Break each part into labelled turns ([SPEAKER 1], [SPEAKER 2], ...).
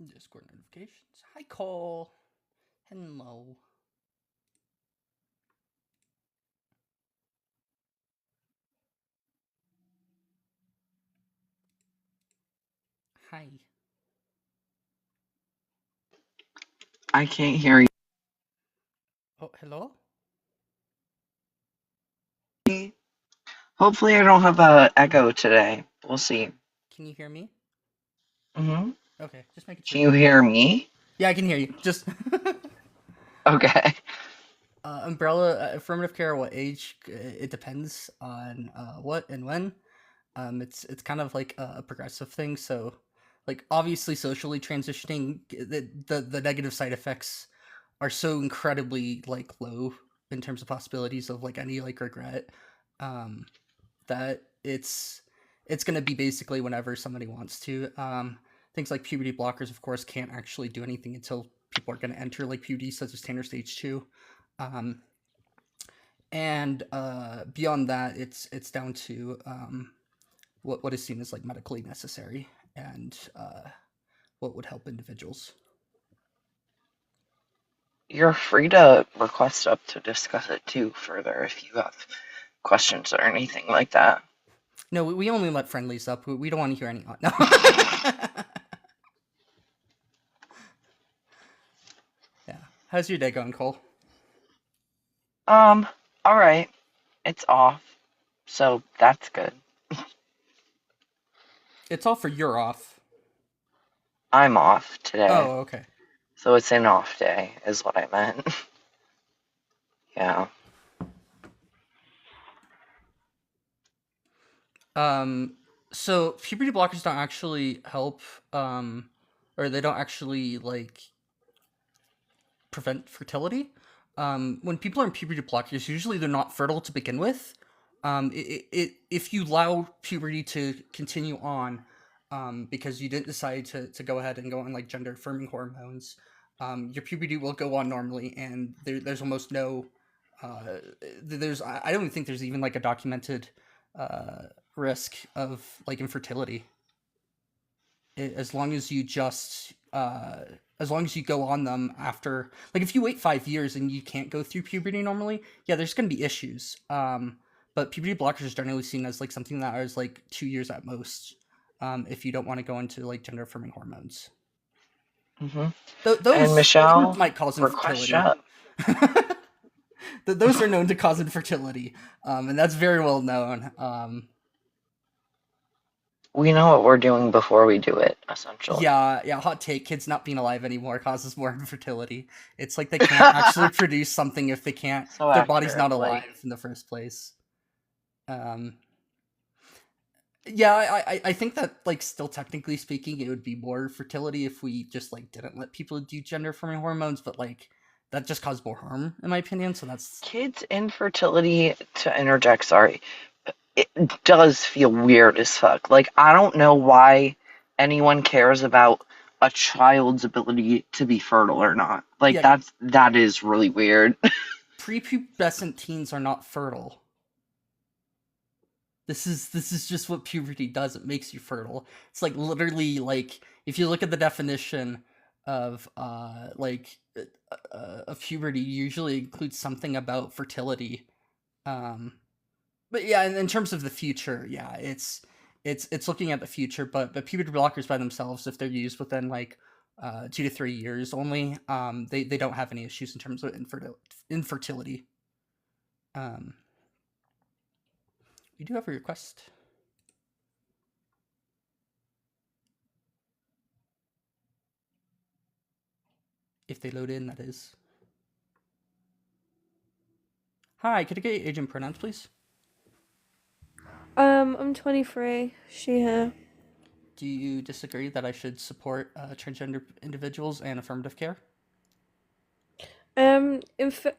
[SPEAKER 1] Discord notifications. Hi, Cole. Hello. Hi.
[SPEAKER 2] I can't hear
[SPEAKER 1] Oh, hello?
[SPEAKER 2] you. Hopefully, I don't have a echo today. We'll see.
[SPEAKER 1] Can you hear me?
[SPEAKER 2] Hmm.
[SPEAKER 1] Okay, just making
[SPEAKER 2] Can
[SPEAKER 1] sure.
[SPEAKER 2] you hear me?
[SPEAKER 1] Yeah, I can hear you. Just
[SPEAKER 2] Okay.
[SPEAKER 1] umbrella affirmative care. What age? It depends on what and when. It's kind of like a progressive thing. So, like obviously, socially transitioning, the negative side effects are so incredibly like low in terms of possibilities of like any like regret. Um, that it's going to be basically whenever somebody wants to. Things like puberty blockers, of course, can't actually do anything until people are going to enter like puberty, such as Tanner stage 2. Um, and beyond that, it's down to what is seen as like medically necessary and what would help individuals.
[SPEAKER 2] You're free to request up to discuss it too further if you have questions or anything like that.
[SPEAKER 1] No, we only let friendlies up. We don't want to hear any. No. Yeah. How's your day going, Cole?
[SPEAKER 2] Um, all right. It's off, so that's good.
[SPEAKER 1] It's all for your off.
[SPEAKER 2] I'm off today,
[SPEAKER 1] Oh, okay.
[SPEAKER 2] so it's an off day, is what I meant. Yeah.
[SPEAKER 1] Um, so puberty blockers don't actually help, um, or they don't actually like prevent fertility. When people are in puberty blockers, usually they're not fertile to begin with. If you allow puberty to continue on, because you didn't decide to go ahead and go on like gender affirming hormones, your puberty will go on normally, and there's almost no, uh, there's I don't even think there's even like a documented uh, risk of like infertility as long as you just as long as you go on them after, like if you wait 5 years and you can't go through puberty normally, yeah, there's going to be issues. But puberty blockers is generally seen as like something that is like 2 years at most, if you don't want to go into like gender affirming hormones.
[SPEAKER 2] Hmm. And
[SPEAKER 1] Those
[SPEAKER 2] Michelle,
[SPEAKER 1] might cause
[SPEAKER 2] request
[SPEAKER 1] infertility.
[SPEAKER 2] up.
[SPEAKER 1] Those are known to cause infertility, and that's very well known.
[SPEAKER 2] We know what we're doing before we do it, essentially.
[SPEAKER 1] Yeah, yeah. Hot take: kids not being alive anymore causes more infertility. It's like they can't actually produce something if they can't,
[SPEAKER 2] So
[SPEAKER 1] if their body's
[SPEAKER 2] accurate.
[SPEAKER 1] not
[SPEAKER 2] Like,
[SPEAKER 1] alive in the first place. Um, yeah, I think that like still technically speaking, it would be more fertility if we just like didn't let people do gender affirming hormones, but like that just caused more harm in my opinion. So that's
[SPEAKER 2] kids' infertility, to interject, sorry, it does feel weird as fuck. Like, I don't know why anyone cares about a child's ability to be fertile or not. Like,
[SPEAKER 1] yeah.
[SPEAKER 2] that is really weird.
[SPEAKER 1] Prepubescent teens are not fertile. This is just what puberty does. It makes you fertile. It's like literally like if you look at the definition of of puberty, usually includes something about fertility. Um, but yeah, in terms of the future, yeah, it's looking at the future. But puberty blockers by themselves, if they're used within like 2 to 3 years only, they don't have any issues in terms of infertility. Um, we do have a request. If they load in, that is. Hi, could I get your age and pronouns, please?
[SPEAKER 3] I'm 23. She, her.
[SPEAKER 1] Do you disagree that I should support transgender individuals and affirmative care?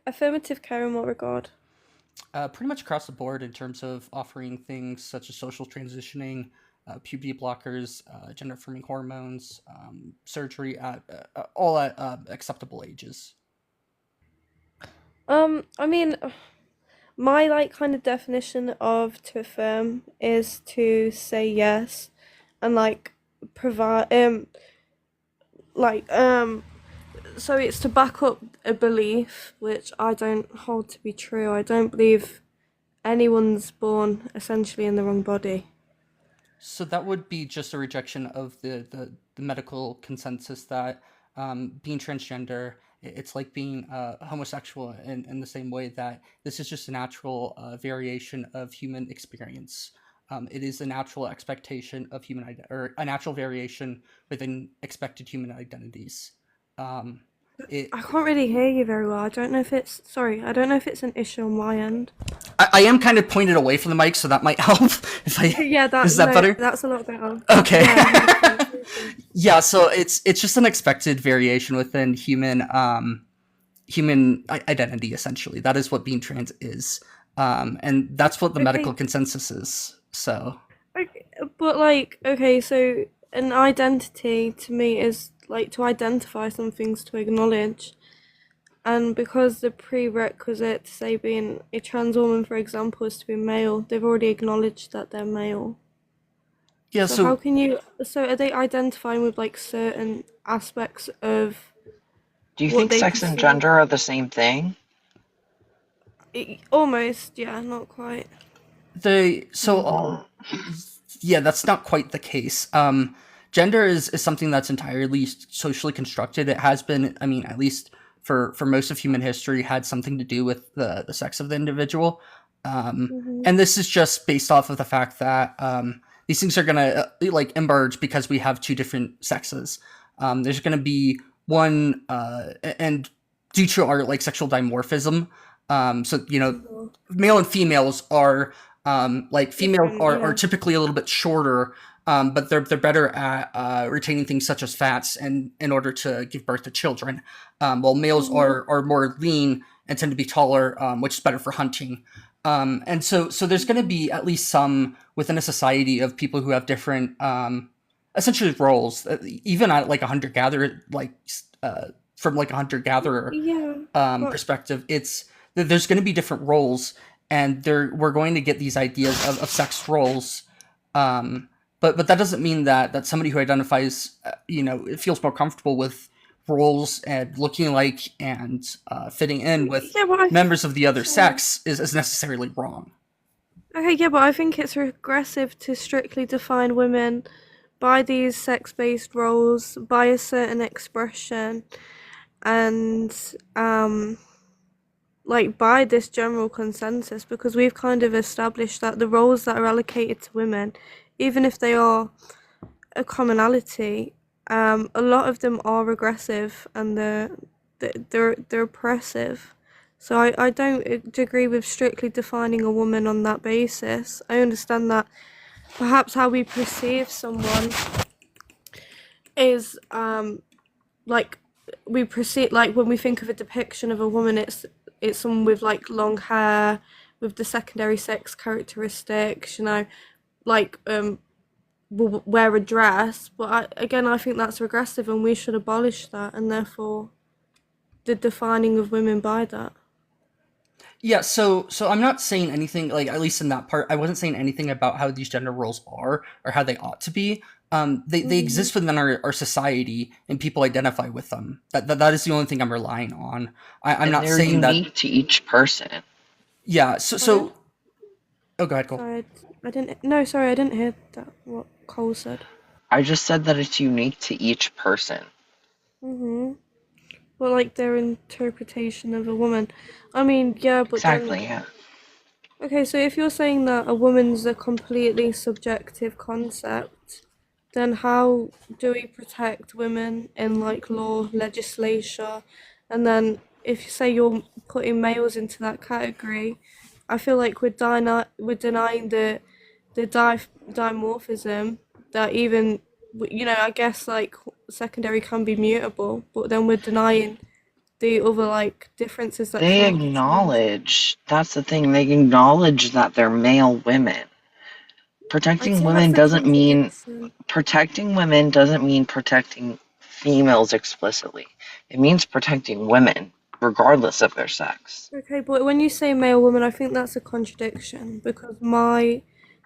[SPEAKER 3] Affirmative care in what regard?
[SPEAKER 1] Pretty much across the board in terms of offering things such as social transitioning, puberty blockers, gender affirming hormones, surgery at all at acceptable ages.
[SPEAKER 3] I mean, my like kind of definition of to affirm is to say yes and like provide like so it's to back up a belief which I don't hold to be true. I don't believe anyone's born essentially in the wrong body.
[SPEAKER 1] So that would be just a rejection of the medical consensus that being transgender, it's like being homosexual in the same way that this is just a natural variation of human experience. It is a natural expectation of or a natural variation within expected human identities. Um, it,
[SPEAKER 3] I can't really hear you very well. I don't know if it's an issue on my end.
[SPEAKER 1] I am kind of pointed away from the mic, so that might help. If I
[SPEAKER 3] Yeah,
[SPEAKER 1] is that better?
[SPEAKER 3] that's a lot better.
[SPEAKER 1] Okay.
[SPEAKER 3] Yeah, thank you. Thank you.
[SPEAKER 1] Yeah, so it's just an expected variation within human identity. Essentially, that is what being trans is, and that's what the medical
[SPEAKER 3] Okay,
[SPEAKER 1] consensus is. So
[SPEAKER 3] okay, but like, okay, so an identity to me is like to identify some things to acknowledge. And because the prerequisite to say being a trans woman, for example, is to be male, they've already acknowledged that they're male.
[SPEAKER 1] yeah,
[SPEAKER 3] So how
[SPEAKER 1] so
[SPEAKER 3] can you, so are they identifying with like certain aspects of
[SPEAKER 2] Do you
[SPEAKER 3] what
[SPEAKER 2] think
[SPEAKER 3] they
[SPEAKER 2] sex and
[SPEAKER 3] perceive?
[SPEAKER 2] gender are the same thing?
[SPEAKER 3] Almost, yeah, not quite.
[SPEAKER 1] the so
[SPEAKER 2] Well,
[SPEAKER 1] yeah, that's not quite the case. Gender is something that's entirely socially constructed. It has been, I mean, at least for most of human history, had something to do with the sex of the individual.
[SPEAKER 3] Hmm.
[SPEAKER 1] And this is just based off of the fact that these things are gonna like emerge because we have two different sexes. There's gonna be one, and due to our like sexual dimorphism, so
[SPEAKER 3] Hmm.
[SPEAKER 1] male and females are like females
[SPEAKER 3] Different,
[SPEAKER 1] are
[SPEAKER 3] yeah.
[SPEAKER 1] typically a little bit shorter, but they're better at retaining things such as fats and in order to give birth to children, while males
[SPEAKER 3] Hmm.
[SPEAKER 1] are more lean and tend to be taller, which is better for hunting. And so there's going to be at least some within a society of people who have different essentially roles, even at like a hunter gatherer, like from like a hunter gatherer
[SPEAKER 3] Yeah, but
[SPEAKER 1] perspective, it's there's going to be different roles, and there we're going to get these ideas of sex roles. But that doesn't mean that somebody who identifies, it feels more comfortable with roles and looking like and fitting in with
[SPEAKER 3] yeah, but I,
[SPEAKER 1] members of the other
[SPEAKER 3] sorry.
[SPEAKER 1] sex is necessarily wrong.
[SPEAKER 3] Okay, yeah, but I think it's regressive to strictly define women by these sex-based roles, by a certain expression, and like by this general consensus, because we've kind of established that the roles that are allocated to women, even if they are a commonality, a lot of them are regressive and they're oppressive. So I don't agree with strictly defining a woman on that basis. I understand that perhaps how we perceive someone is like we perceive, like when we think of a depiction of a woman, it's someone with like long hair with the secondary sex characteristics, like will wear a dress. But again, I think that's regressive and we should abolish that, and therefore the defining of women by that.
[SPEAKER 1] Yeah, so I'm not saying anything, like at least in that part. I wasn't saying anything about how these gender roles are or how they ought to be. They
[SPEAKER 3] Hmm.
[SPEAKER 1] exist within our society and people identify with them. That is the only thing I'm relying on. I'm
[SPEAKER 2] and
[SPEAKER 1] not
[SPEAKER 2] they're
[SPEAKER 1] saying that.
[SPEAKER 2] unique to each person.
[SPEAKER 1] Yeah. So
[SPEAKER 3] Pardon?
[SPEAKER 1] so oh, go ahead, Cole.
[SPEAKER 3] Sorry, I didn't. No, sorry, I didn't hear that. What Cole said.
[SPEAKER 2] I just said that it's unique to each person.
[SPEAKER 3] Mhm. Well, like their interpretation of a woman. I mean, yeah, but then
[SPEAKER 2] Exactly, yeah.
[SPEAKER 3] okay, so if you're saying that a woman's a completely subjective concept, then how do we protect women in like law, legislature? And then if you say you're putting males into that category, I feel like we're denying the dimorphism that even I guess like secondary can be mutable, but then we're denying the other like differences that
[SPEAKER 2] They
[SPEAKER 3] come with the trans.
[SPEAKER 2] that's the thing, they acknowledge that they're male women.
[SPEAKER 3] I'd
[SPEAKER 2] Protecting
[SPEAKER 3] say
[SPEAKER 2] women
[SPEAKER 3] that's a
[SPEAKER 2] doesn't mean
[SPEAKER 3] contradiction.
[SPEAKER 2] protecting females explicitly. It means protecting women, regardless of their sex.
[SPEAKER 3] Okay, but when you say male woman, I think that's a contradiction because my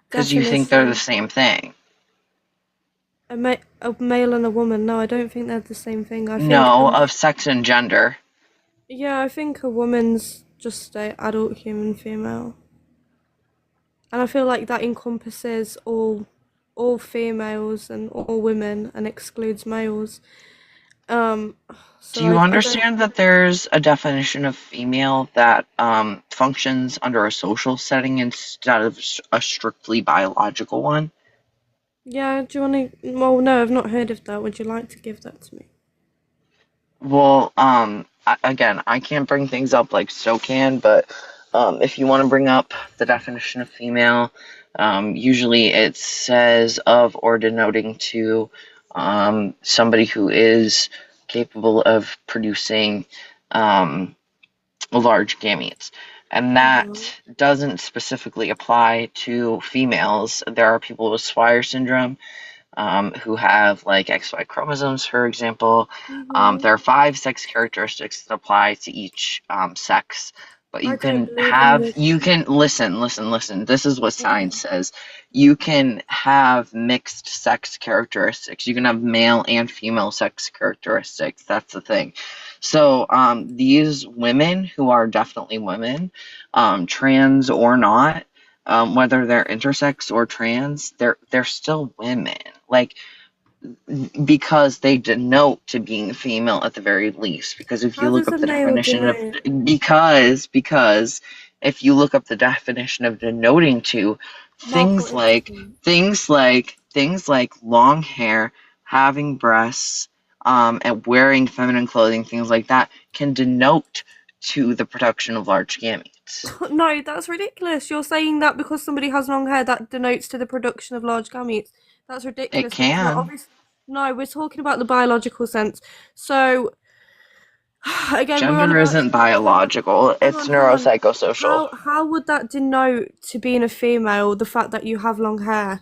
[SPEAKER 2] Because you think they're the
[SPEAKER 3] definition.
[SPEAKER 2] same thing.
[SPEAKER 3] a male and a woman. No, I don't think they're the same thing. I think
[SPEAKER 2] No, of sex and gender.
[SPEAKER 3] yeah, I think a woman's just a adult human female. And I feel like that encompasses all females and all women and excludes males. Um,
[SPEAKER 2] Do
[SPEAKER 3] so
[SPEAKER 2] you
[SPEAKER 3] I don't.
[SPEAKER 2] understand that there's a definition of female that functions under a social setting instead of a strictly biological one?
[SPEAKER 3] Yeah, do you want to? Well, no, I've not heard of that. Would you like to give that to me?
[SPEAKER 2] Well, again, I can't bring things up like So can, but if you want to bring up the definition of female, usually it says of or denoting to somebody who is capable of producing large gametes. And that
[SPEAKER 3] Mm-hmm.
[SPEAKER 2] doesn't specifically apply to females. There are people with Swyer syndrome who have like XY chromosomes, for example.
[SPEAKER 3] Mm-hmm.
[SPEAKER 2] There are 5 sex characteristics that apply to each sex, but
[SPEAKER 3] I don't believe in this.
[SPEAKER 2] you can listen. This is what
[SPEAKER 3] Okay.
[SPEAKER 2] science says. You can have mixed sex characteristics. You can have male and female sex characteristics. That's the thing. So these women who are definitely women, trans or not, whether they're intersex or trans, they're still women. Like because they denote to being female at the very least. Because if you
[SPEAKER 3] How
[SPEAKER 2] look
[SPEAKER 3] does
[SPEAKER 2] up
[SPEAKER 3] a
[SPEAKER 2] the
[SPEAKER 3] male
[SPEAKER 2] definition of
[SPEAKER 3] denote?
[SPEAKER 2] because if you look up the definition of denoting to
[SPEAKER 3] Mark,
[SPEAKER 2] things
[SPEAKER 3] what is it,
[SPEAKER 2] like
[SPEAKER 3] please?
[SPEAKER 2] long hair, having breasts, and wearing feminine clothing, things like that can denote to the production of large gametes.
[SPEAKER 3] No, that's ridiculous. You're saying that because somebody has long hair, that denotes to the production of large gametes. That's
[SPEAKER 2] It
[SPEAKER 3] ridiculous because we're
[SPEAKER 2] can.
[SPEAKER 3] obviously no, we're talking about the biological sense. So again, we're on
[SPEAKER 2] Gender
[SPEAKER 3] about
[SPEAKER 2] isn't biological, it's
[SPEAKER 3] hang on.
[SPEAKER 2] neuropsychosocial.
[SPEAKER 3] How would that denote to being a female the fact that you have long hair?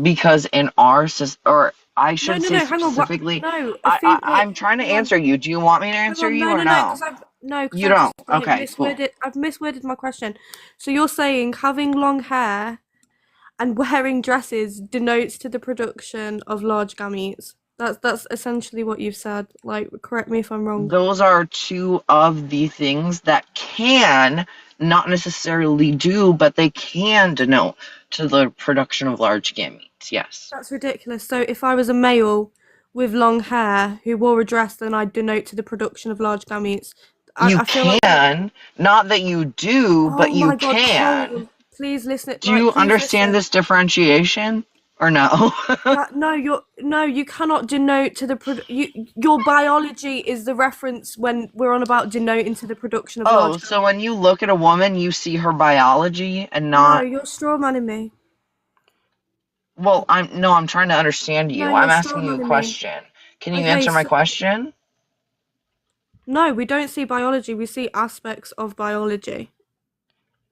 [SPEAKER 2] Because in our system, or I
[SPEAKER 3] No,
[SPEAKER 2] should
[SPEAKER 3] no,
[SPEAKER 2] say
[SPEAKER 3] no. Hang on. What?
[SPEAKER 2] specifically,
[SPEAKER 3] No, a
[SPEAKER 2] I'm trying to
[SPEAKER 3] hang on,
[SPEAKER 2] answer you. Do you want me to
[SPEAKER 3] hang
[SPEAKER 2] answer
[SPEAKER 3] on.
[SPEAKER 2] you
[SPEAKER 3] No,
[SPEAKER 2] or
[SPEAKER 3] no, no.
[SPEAKER 2] no?
[SPEAKER 3] Because
[SPEAKER 2] You
[SPEAKER 3] I've
[SPEAKER 2] don't.
[SPEAKER 3] just
[SPEAKER 2] Okay, cool.
[SPEAKER 3] I've misworded my question. So you're saying having long hair and wearing dresses denotes to the production of large gametes. That's essentially what you've said. Like, correct me if I'm wrong.
[SPEAKER 2] Those are two of the things that can, not necessarily do, but they can denote to the production of large gametes. Yes.
[SPEAKER 3] That's ridiculous. So if I was a male with long hair who wore a dress, then I'd denote to the production of large gametes.
[SPEAKER 2] You
[SPEAKER 3] I feel like that.
[SPEAKER 2] can, not that you do, but
[SPEAKER 3] Oh
[SPEAKER 2] you
[SPEAKER 3] my God,
[SPEAKER 2] can.
[SPEAKER 3] Cole, please listen.
[SPEAKER 2] Do
[SPEAKER 3] Right,
[SPEAKER 2] you
[SPEAKER 3] please
[SPEAKER 2] understand
[SPEAKER 3] listen.
[SPEAKER 2] this differentiation or no?
[SPEAKER 3] That no, you cannot denote to the your biology is the reference when we're on about denoting to the production of
[SPEAKER 2] Oh,
[SPEAKER 3] large
[SPEAKER 2] so
[SPEAKER 3] gametes.
[SPEAKER 2] when you look at a woman, you see her biology and
[SPEAKER 3] No,
[SPEAKER 2] not.
[SPEAKER 3] you're straw manning me.
[SPEAKER 2] Well, I'm trying to understand
[SPEAKER 3] No,
[SPEAKER 2] you.
[SPEAKER 3] you're
[SPEAKER 2] I'm
[SPEAKER 3] straw
[SPEAKER 2] asking you a
[SPEAKER 3] manning me.
[SPEAKER 2] question. Can you
[SPEAKER 3] Okay,
[SPEAKER 2] answer my
[SPEAKER 3] so
[SPEAKER 2] question?
[SPEAKER 3] no, we don't see biology. We see aspects of biology.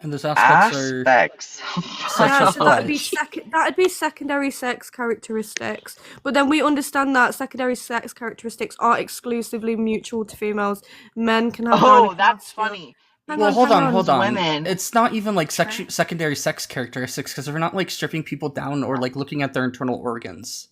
[SPEAKER 1] And those aspects are
[SPEAKER 2] Aspects of
[SPEAKER 3] Yeah,
[SPEAKER 1] sexual
[SPEAKER 3] so that'd be
[SPEAKER 2] biology.
[SPEAKER 3] that'd be secondary sex characteristics. But then we understand that secondary sex characteristics are exclusively mutual to females. Men can have
[SPEAKER 2] Oh, that's
[SPEAKER 3] gynecomastia.
[SPEAKER 2] funny.
[SPEAKER 3] Hang
[SPEAKER 1] well,
[SPEAKER 2] Because
[SPEAKER 3] on,
[SPEAKER 1] hold
[SPEAKER 3] hang
[SPEAKER 1] on,
[SPEAKER 3] on.
[SPEAKER 1] hold
[SPEAKER 2] trans
[SPEAKER 1] on.
[SPEAKER 2] women.
[SPEAKER 1] It's not even like
[SPEAKER 3] Okay.
[SPEAKER 1] secondary sex characteristics because we're not like stripping people down or like looking at their internal organs.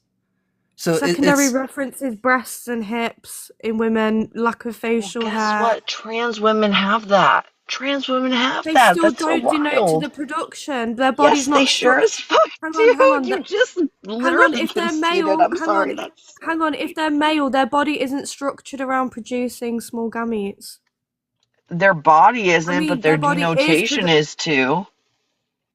[SPEAKER 1] So
[SPEAKER 3] Secondary
[SPEAKER 1] it's
[SPEAKER 3] references breasts and hips in women, lack of
[SPEAKER 2] Well,
[SPEAKER 3] facial
[SPEAKER 2] guess
[SPEAKER 3] hair.
[SPEAKER 2] what? Trans women have that. Trans women have
[SPEAKER 3] They
[SPEAKER 2] that.
[SPEAKER 3] still
[SPEAKER 2] That's so
[SPEAKER 3] don't denote to
[SPEAKER 2] wild.
[SPEAKER 3] the production. Their body's
[SPEAKER 2] Yes, they
[SPEAKER 3] not
[SPEAKER 2] sure
[SPEAKER 3] structured.
[SPEAKER 2] as fuck
[SPEAKER 3] Hang
[SPEAKER 2] do.
[SPEAKER 3] on.
[SPEAKER 2] You just
[SPEAKER 3] Hang on,
[SPEAKER 2] literally
[SPEAKER 3] if they're
[SPEAKER 2] conceded.
[SPEAKER 3] male,
[SPEAKER 2] I'm sorry. That's so
[SPEAKER 3] hang on, if
[SPEAKER 2] funny.
[SPEAKER 3] they're male, their body isn't structured around producing small gametes.
[SPEAKER 2] Their body
[SPEAKER 3] I
[SPEAKER 2] isn't, but
[SPEAKER 3] mean,
[SPEAKER 2] their
[SPEAKER 3] their body is
[SPEAKER 2] denotation is too.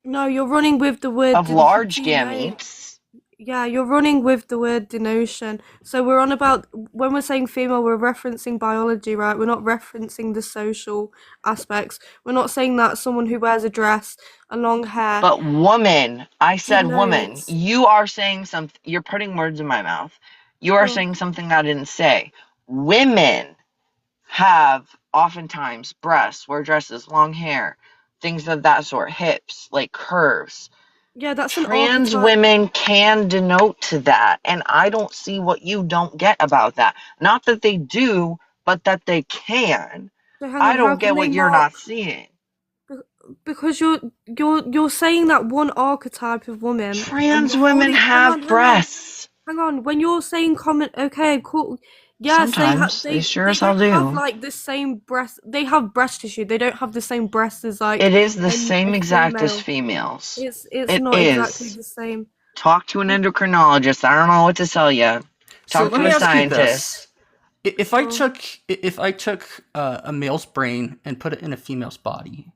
[SPEAKER 3] no, you're running with the word
[SPEAKER 2] Of large
[SPEAKER 3] denote.
[SPEAKER 2] gametes.
[SPEAKER 3] Yeah, you're running with the word denotion. So we're on about when we're saying female, we're referencing biology, right? We're not referencing the social aspects. We're not saying that someone who wears a dress and long hair
[SPEAKER 2] But woman, I said woman.
[SPEAKER 3] denotes.
[SPEAKER 2] You are saying something. You're putting words in my mouth. You are
[SPEAKER 3] Well,
[SPEAKER 2] saying something I didn't say. Women have oftentimes breasts, wear dresses, long hair, things of that sort, hips, like curves.
[SPEAKER 3] yeah, that's an
[SPEAKER 2] Trans
[SPEAKER 3] archetype.
[SPEAKER 2] women can denote to that, and I don't see what you don't get about that. Not that they do, but that they can.
[SPEAKER 3] So hang
[SPEAKER 2] I
[SPEAKER 3] on, how
[SPEAKER 2] don't
[SPEAKER 3] can
[SPEAKER 2] get
[SPEAKER 3] they
[SPEAKER 2] what you're
[SPEAKER 3] mark?
[SPEAKER 2] not seeing.
[SPEAKER 3] Because you're saying that one archetype of woman, and
[SPEAKER 2] Trans
[SPEAKER 3] how would
[SPEAKER 2] women
[SPEAKER 3] it? Hang
[SPEAKER 2] have
[SPEAKER 3] on, hang on.
[SPEAKER 2] breasts.
[SPEAKER 3] hang on. When you're saying common, okay, cool. Yes,
[SPEAKER 2] Sometimes they sure
[SPEAKER 3] they
[SPEAKER 2] as hell
[SPEAKER 3] don't have
[SPEAKER 2] do.
[SPEAKER 3] like the same breast. They have breast tissue. They don't have the same breasts as like
[SPEAKER 2] It is the
[SPEAKER 3] a
[SPEAKER 2] same exact as
[SPEAKER 3] female.
[SPEAKER 2] females.
[SPEAKER 3] It's
[SPEAKER 2] It
[SPEAKER 3] not exactly
[SPEAKER 2] is.
[SPEAKER 3] the same.
[SPEAKER 2] Talk to an endocrinologist. I don't know what to tell you.
[SPEAKER 1] So
[SPEAKER 2] Talk
[SPEAKER 1] let
[SPEAKER 2] to
[SPEAKER 1] me
[SPEAKER 2] a
[SPEAKER 1] ask you
[SPEAKER 2] scientist.
[SPEAKER 1] this: if I
[SPEAKER 3] Oh.
[SPEAKER 1] took a male's brain and put it in a female's body,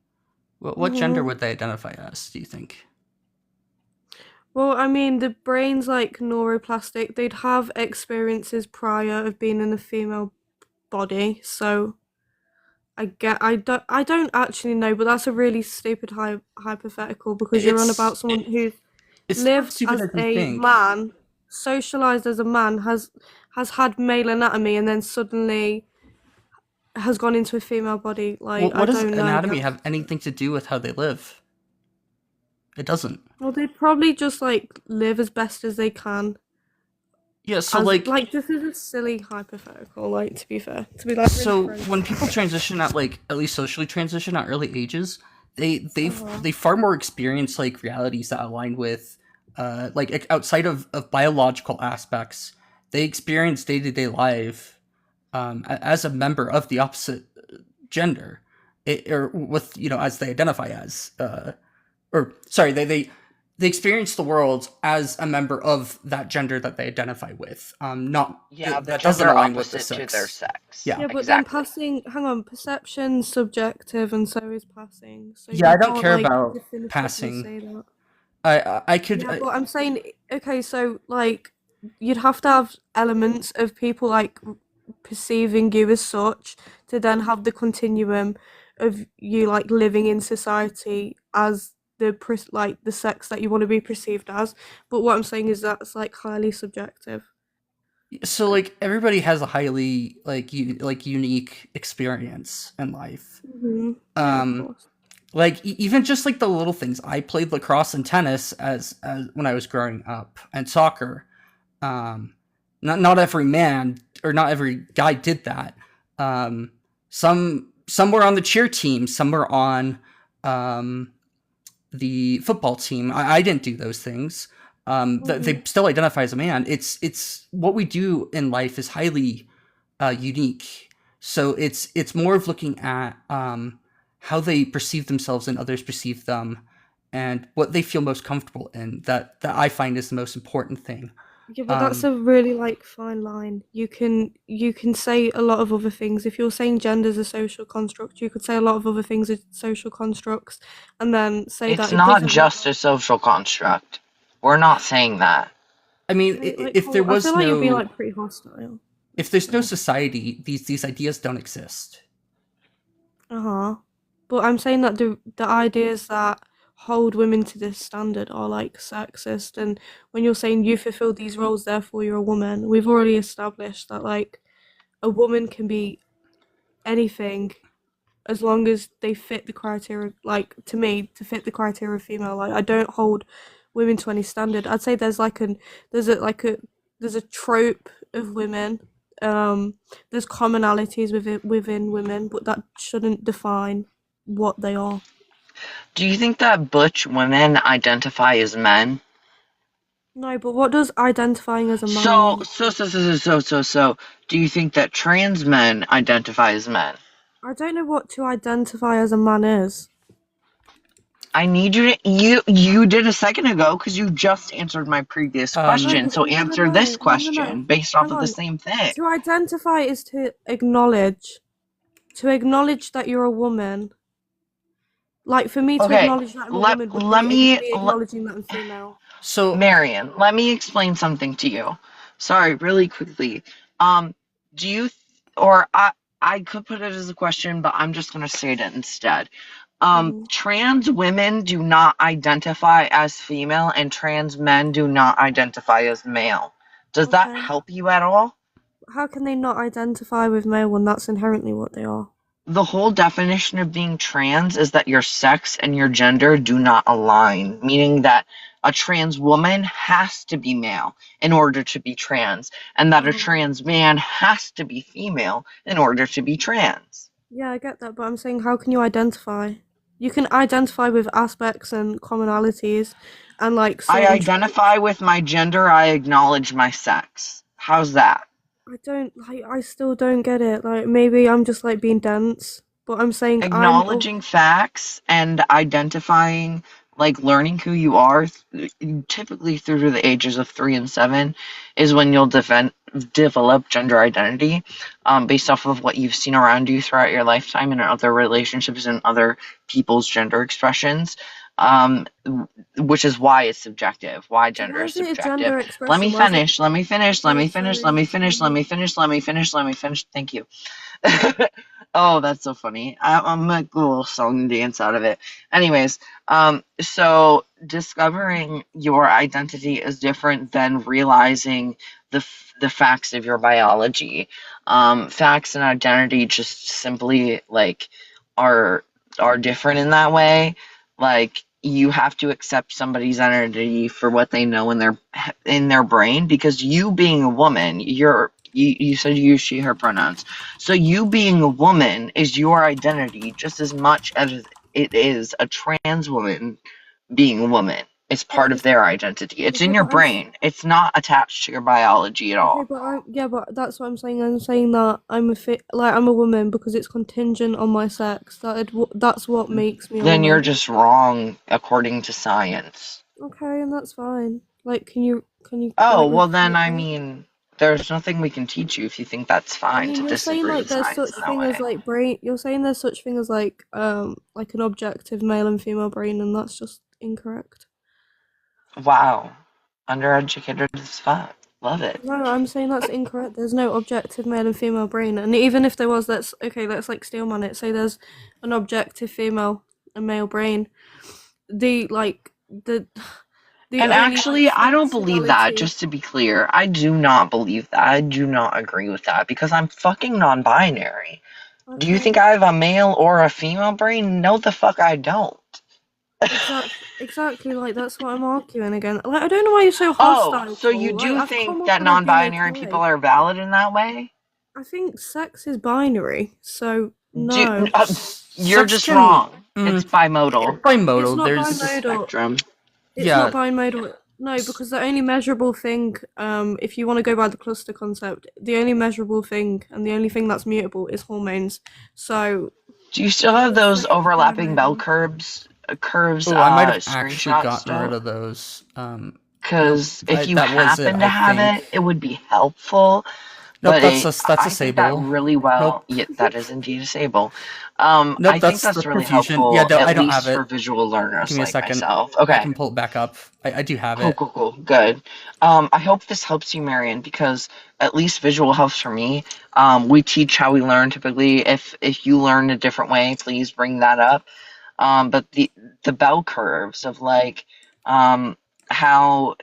[SPEAKER 1] what gender
[SPEAKER 3] Mhm.
[SPEAKER 1] would they identify as? Do you think?
[SPEAKER 3] Well, I mean, the brain's like neuroplastic. They'd have experiences prior of being in a female body, so I don't actually know, but that's a really stupid hypothetical because you're on
[SPEAKER 1] It's
[SPEAKER 3] about someone who
[SPEAKER 1] it's not as
[SPEAKER 3] lived
[SPEAKER 1] stupid
[SPEAKER 3] as
[SPEAKER 1] as you
[SPEAKER 3] a
[SPEAKER 1] think.
[SPEAKER 3] man, socialized as a man, has had male anatomy, and then suddenly has gone into a female body. Like, I
[SPEAKER 1] What does
[SPEAKER 3] don't know.
[SPEAKER 1] anatomy have anything to do with how they live? It doesn't.
[SPEAKER 3] Well, they'd probably just like live as best as they can.
[SPEAKER 1] Yeah. So
[SPEAKER 3] As
[SPEAKER 1] like
[SPEAKER 3] like this is a silly hypothetical. Like to be fair, to be like really
[SPEAKER 1] so
[SPEAKER 3] frank.
[SPEAKER 1] when people transition at least socially transition at early ages,
[SPEAKER 3] Uh-huh.
[SPEAKER 1] they far more experience like realities that align with outside of biological aspects. They experience day-to-day life as a member of the opposite gender, or with as they identify as or sorry they experience the world as a member of that gender that they identify with, not
[SPEAKER 2] Yeah, the
[SPEAKER 1] that doesn't
[SPEAKER 2] gender
[SPEAKER 1] align with the
[SPEAKER 2] opposite to their
[SPEAKER 1] sex.
[SPEAKER 2] sex.
[SPEAKER 1] Yeah.
[SPEAKER 3] Yeah, but then
[SPEAKER 2] Exactly.
[SPEAKER 3] passing, hang on, perception's subjective and so is passing. So
[SPEAKER 1] Yeah,
[SPEAKER 3] you
[SPEAKER 1] I don't
[SPEAKER 3] can't
[SPEAKER 1] care
[SPEAKER 3] like
[SPEAKER 1] about
[SPEAKER 3] definitively
[SPEAKER 1] passing.
[SPEAKER 3] say that.
[SPEAKER 1] I could
[SPEAKER 3] Yeah, but I'm saying, okay, so like you'd have to have elements of people like perceiving you as such to then have the continuum of you like living in society as like the sex that you want to be perceived as. But what I'm saying is that's like highly subjective.
[SPEAKER 1] so like everybody has a highly unique experience in life.
[SPEAKER 3] Yeah, of
[SPEAKER 1] Um
[SPEAKER 3] course.
[SPEAKER 1] like even just like the little things. I played lacrosse and tennis as when I was growing up, and soccer. Um not every man or not every guy did that. Um some were on the cheer team, some were on um the football team. I didn't do those things. They
[SPEAKER 3] Mhm.
[SPEAKER 1] still identify as a man. It's what we do in life is highly unique. So it's more of looking at how they perceive themselves and others perceive them, and what they feel most comfortable in. That I find is the most important thing.
[SPEAKER 3] Yeah, but that's
[SPEAKER 1] Um,
[SPEAKER 3] a really like fine line. You can say a lot of other things. If you're saying gender's a social construct, you could say a lot of other things are social constructs, and then say
[SPEAKER 2] It's
[SPEAKER 3] that it
[SPEAKER 2] not
[SPEAKER 3] doesn't
[SPEAKER 2] just
[SPEAKER 3] matter.
[SPEAKER 2] a social construct. We're not saying that.
[SPEAKER 1] I mean,
[SPEAKER 3] Like,
[SPEAKER 1] if there
[SPEAKER 3] I feel
[SPEAKER 1] was
[SPEAKER 3] like you're being
[SPEAKER 1] no
[SPEAKER 3] like pretty hostile.
[SPEAKER 1] if there's no society, these ideas don't exist.
[SPEAKER 3] Uh-huh. But I'm saying that the ideas that hold women to this standard are like sexist, and when you're saying you fulfill these roles, therefore you're a woman, we've already established that like a woman can be anything as long as they fit the criteria, like to me, to fit the criteria of female. Like I don't hold women to any standard. I'd say there's a like a there's a trope of women. There's commonalities within women, but that shouldn't define what they are.
[SPEAKER 2] Do you think that butch women identify as men?
[SPEAKER 3] No, but what does identifying as a man
[SPEAKER 2] So,
[SPEAKER 3] mean?
[SPEAKER 2] so, so, so, so, so, so, so, do you think that trans men identify as men?
[SPEAKER 3] I don't know what to identify as a man is.
[SPEAKER 2] I need you did a second ago because you just answered my previous
[SPEAKER 3] No,
[SPEAKER 2] question.
[SPEAKER 1] Um,
[SPEAKER 3] but
[SPEAKER 2] So answer this
[SPEAKER 3] no.
[SPEAKER 2] question based off
[SPEAKER 3] Hang
[SPEAKER 2] of the
[SPEAKER 3] on.
[SPEAKER 2] same thing.
[SPEAKER 3] To identify is to acknowledge that you're a woman. Like for me to
[SPEAKER 2] Okay,
[SPEAKER 3] acknowledge that I'm a
[SPEAKER 2] let
[SPEAKER 3] woman would
[SPEAKER 2] let
[SPEAKER 3] be
[SPEAKER 2] me
[SPEAKER 3] me acknowledging that I'm female.
[SPEAKER 1] so
[SPEAKER 2] Marion, let me explain something to you. Sorry, really quickly. Do you or I could put it as a question, but I'm just gonna say it instead.
[SPEAKER 3] Hmm.
[SPEAKER 2] Trans women do not identify as female, and trans men do not identify as male. Does that
[SPEAKER 3] Okay.
[SPEAKER 2] help you at all?
[SPEAKER 3] How can they not identify with male when that's inherently what they are?
[SPEAKER 2] The whole definition of being trans is that your sex and your gender do not align, meaning that a trans woman has to be male in order to be trans, and that a
[SPEAKER 3] Uh-huh.
[SPEAKER 2] trans man has to be female in order to be trans.
[SPEAKER 3] Yeah, I get that, but I'm saying how can you identify? you can identify with aspects and commonalities, and like
[SPEAKER 2] I
[SPEAKER 3] certain
[SPEAKER 2] identify
[SPEAKER 3] traits.
[SPEAKER 2] with my gender, I acknowledge my sex. How's that?
[SPEAKER 3] I don't like. I still don't get it. Like maybe I'm just like being dense, but I'm saying I'm.
[SPEAKER 2] Acknowledging facts and identifying, like learning who you are, typically through the ages of 3 and 7, is when you'll develop gender identity, based off of what you've seen around you throughout your lifetime and in other relationships and other people's gender expressions. Which is why it's subjective, why
[SPEAKER 3] So
[SPEAKER 2] gender
[SPEAKER 3] why
[SPEAKER 2] is
[SPEAKER 3] is it a
[SPEAKER 2] subjective.
[SPEAKER 3] gender
[SPEAKER 2] Let me
[SPEAKER 3] expression? Why is it?
[SPEAKER 2] finish, let me finish, let
[SPEAKER 3] Okay,
[SPEAKER 2] me finish, let
[SPEAKER 3] sorry.
[SPEAKER 2] me finish, let me finish, let me finish, let me finish. Thank you. Oh, that's so funny. I'm like a little song and dance out of it. Anyways, so discovering your identity is different than realizing the facts of your biology. Facts and identity just simply like are are different in that way. Like you have to accept somebody's identity for what they know in their brain, because you being a woman, you said you use she her pronouns. So you being a woman is your identity just as much as it is a trans woman being a woman. It's part
[SPEAKER 3] Okay,
[SPEAKER 2] of their identity. It's
[SPEAKER 3] okay,
[SPEAKER 2] in your brain. It's not attached to your biology at
[SPEAKER 3] okay,
[SPEAKER 2] all.
[SPEAKER 3] but I yeah, but that's what I'm saying. I'm saying that I'm a woman because it's contingent on my sex. That's what makes me a
[SPEAKER 2] Then you're
[SPEAKER 3] woman.
[SPEAKER 2] just wrong according to science.
[SPEAKER 3] Okay, and that's fine. Like, can you
[SPEAKER 2] Oh,
[SPEAKER 3] like
[SPEAKER 2] well then
[SPEAKER 3] refute
[SPEAKER 2] I
[SPEAKER 3] that?
[SPEAKER 2] mean there's nothing we can teach you if you think that's
[SPEAKER 3] I
[SPEAKER 2] fine
[SPEAKER 3] mean,
[SPEAKER 2] to
[SPEAKER 3] you're saying
[SPEAKER 2] disagree
[SPEAKER 3] like
[SPEAKER 2] with
[SPEAKER 3] there's
[SPEAKER 2] science in
[SPEAKER 3] such
[SPEAKER 2] that
[SPEAKER 3] thing as
[SPEAKER 2] way.
[SPEAKER 3] like brain. You're saying there's such thing as like an objective male and female brain, and that's just incorrect.
[SPEAKER 2] Wow. Undereducated as fuck. Love it.
[SPEAKER 3] No, I'm saying that's incorrect. There's no objective male and female brain, and even if there was, let's like steelman it. Say there's an objective female and male brain. The like the
[SPEAKER 2] And
[SPEAKER 3] only like
[SPEAKER 2] actually, I don't believe that,
[SPEAKER 3] functionality.
[SPEAKER 2] just to be clear. I do not believe that. I do not agree with that because I'm fucking non binary. Do you think
[SPEAKER 3] Okay,
[SPEAKER 2] I have a male or a female brain? No, the fuck I don't.
[SPEAKER 3] exactly like that's what I'm arguing again. Like I don't know why you're so
[SPEAKER 2] Oh,
[SPEAKER 3] hostile,
[SPEAKER 2] so you
[SPEAKER 3] Paul. Like
[SPEAKER 2] do
[SPEAKER 3] I've come
[SPEAKER 2] think
[SPEAKER 3] up
[SPEAKER 2] that
[SPEAKER 3] and I've
[SPEAKER 2] non
[SPEAKER 3] been
[SPEAKER 2] binary people
[SPEAKER 3] okay.
[SPEAKER 2] are valid in that way?
[SPEAKER 3] I think sex is binary, so
[SPEAKER 2] Do,
[SPEAKER 3] no.
[SPEAKER 2] you're
[SPEAKER 1] Sex
[SPEAKER 2] just
[SPEAKER 1] can.
[SPEAKER 2] wrong. It's bimodal.
[SPEAKER 1] It's
[SPEAKER 3] It's
[SPEAKER 1] bimodal.
[SPEAKER 3] not
[SPEAKER 2] It's a
[SPEAKER 1] There's
[SPEAKER 3] bimodal.
[SPEAKER 2] spectrum.
[SPEAKER 3] It's not
[SPEAKER 1] yeah.
[SPEAKER 3] bimodal. No,
[SPEAKER 1] s-
[SPEAKER 3] because the only measurable thing, if you want to go by the cluster concept, the only measurable thing and the only thing that's mutable is hormones. So
[SPEAKER 2] Do you still
[SPEAKER 3] I
[SPEAKER 2] have
[SPEAKER 3] would say
[SPEAKER 2] those
[SPEAKER 3] it's
[SPEAKER 2] overlapping bell
[SPEAKER 3] bimodal.
[SPEAKER 2] curves
[SPEAKER 1] Oh, I might have actually
[SPEAKER 2] screenshot
[SPEAKER 1] gotten rid
[SPEAKER 2] still?
[SPEAKER 1] of those. Nope.
[SPEAKER 2] Because if you
[SPEAKER 1] That was it.
[SPEAKER 2] happen to
[SPEAKER 1] I
[SPEAKER 2] have
[SPEAKER 1] think.
[SPEAKER 2] it, it would be helpful.
[SPEAKER 1] Nope.
[SPEAKER 2] But
[SPEAKER 1] That's a
[SPEAKER 2] I think that
[SPEAKER 1] sable.
[SPEAKER 2] really well,
[SPEAKER 1] Nope.
[SPEAKER 2] yeah, that is indeed disable.
[SPEAKER 1] Nope.
[SPEAKER 2] I think
[SPEAKER 1] That's the
[SPEAKER 2] that's really
[SPEAKER 1] perfusion. Yeah.
[SPEAKER 2] helpful,
[SPEAKER 1] No,
[SPEAKER 2] at
[SPEAKER 1] I don't have
[SPEAKER 2] least
[SPEAKER 1] it.
[SPEAKER 2] for visual
[SPEAKER 1] Give
[SPEAKER 2] learners
[SPEAKER 1] me a
[SPEAKER 2] like
[SPEAKER 1] second.
[SPEAKER 2] myself.
[SPEAKER 1] I
[SPEAKER 2] Okay,
[SPEAKER 1] can pull it back up. I do have
[SPEAKER 2] cool,
[SPEAKER 1] it.
[SPEAKER 2] cool, cool, good. I hope this helps you, Marion, because at least visual helps for me. We teach how we learn typically. If you learn a different way, please bring that up. But the bell curves of like how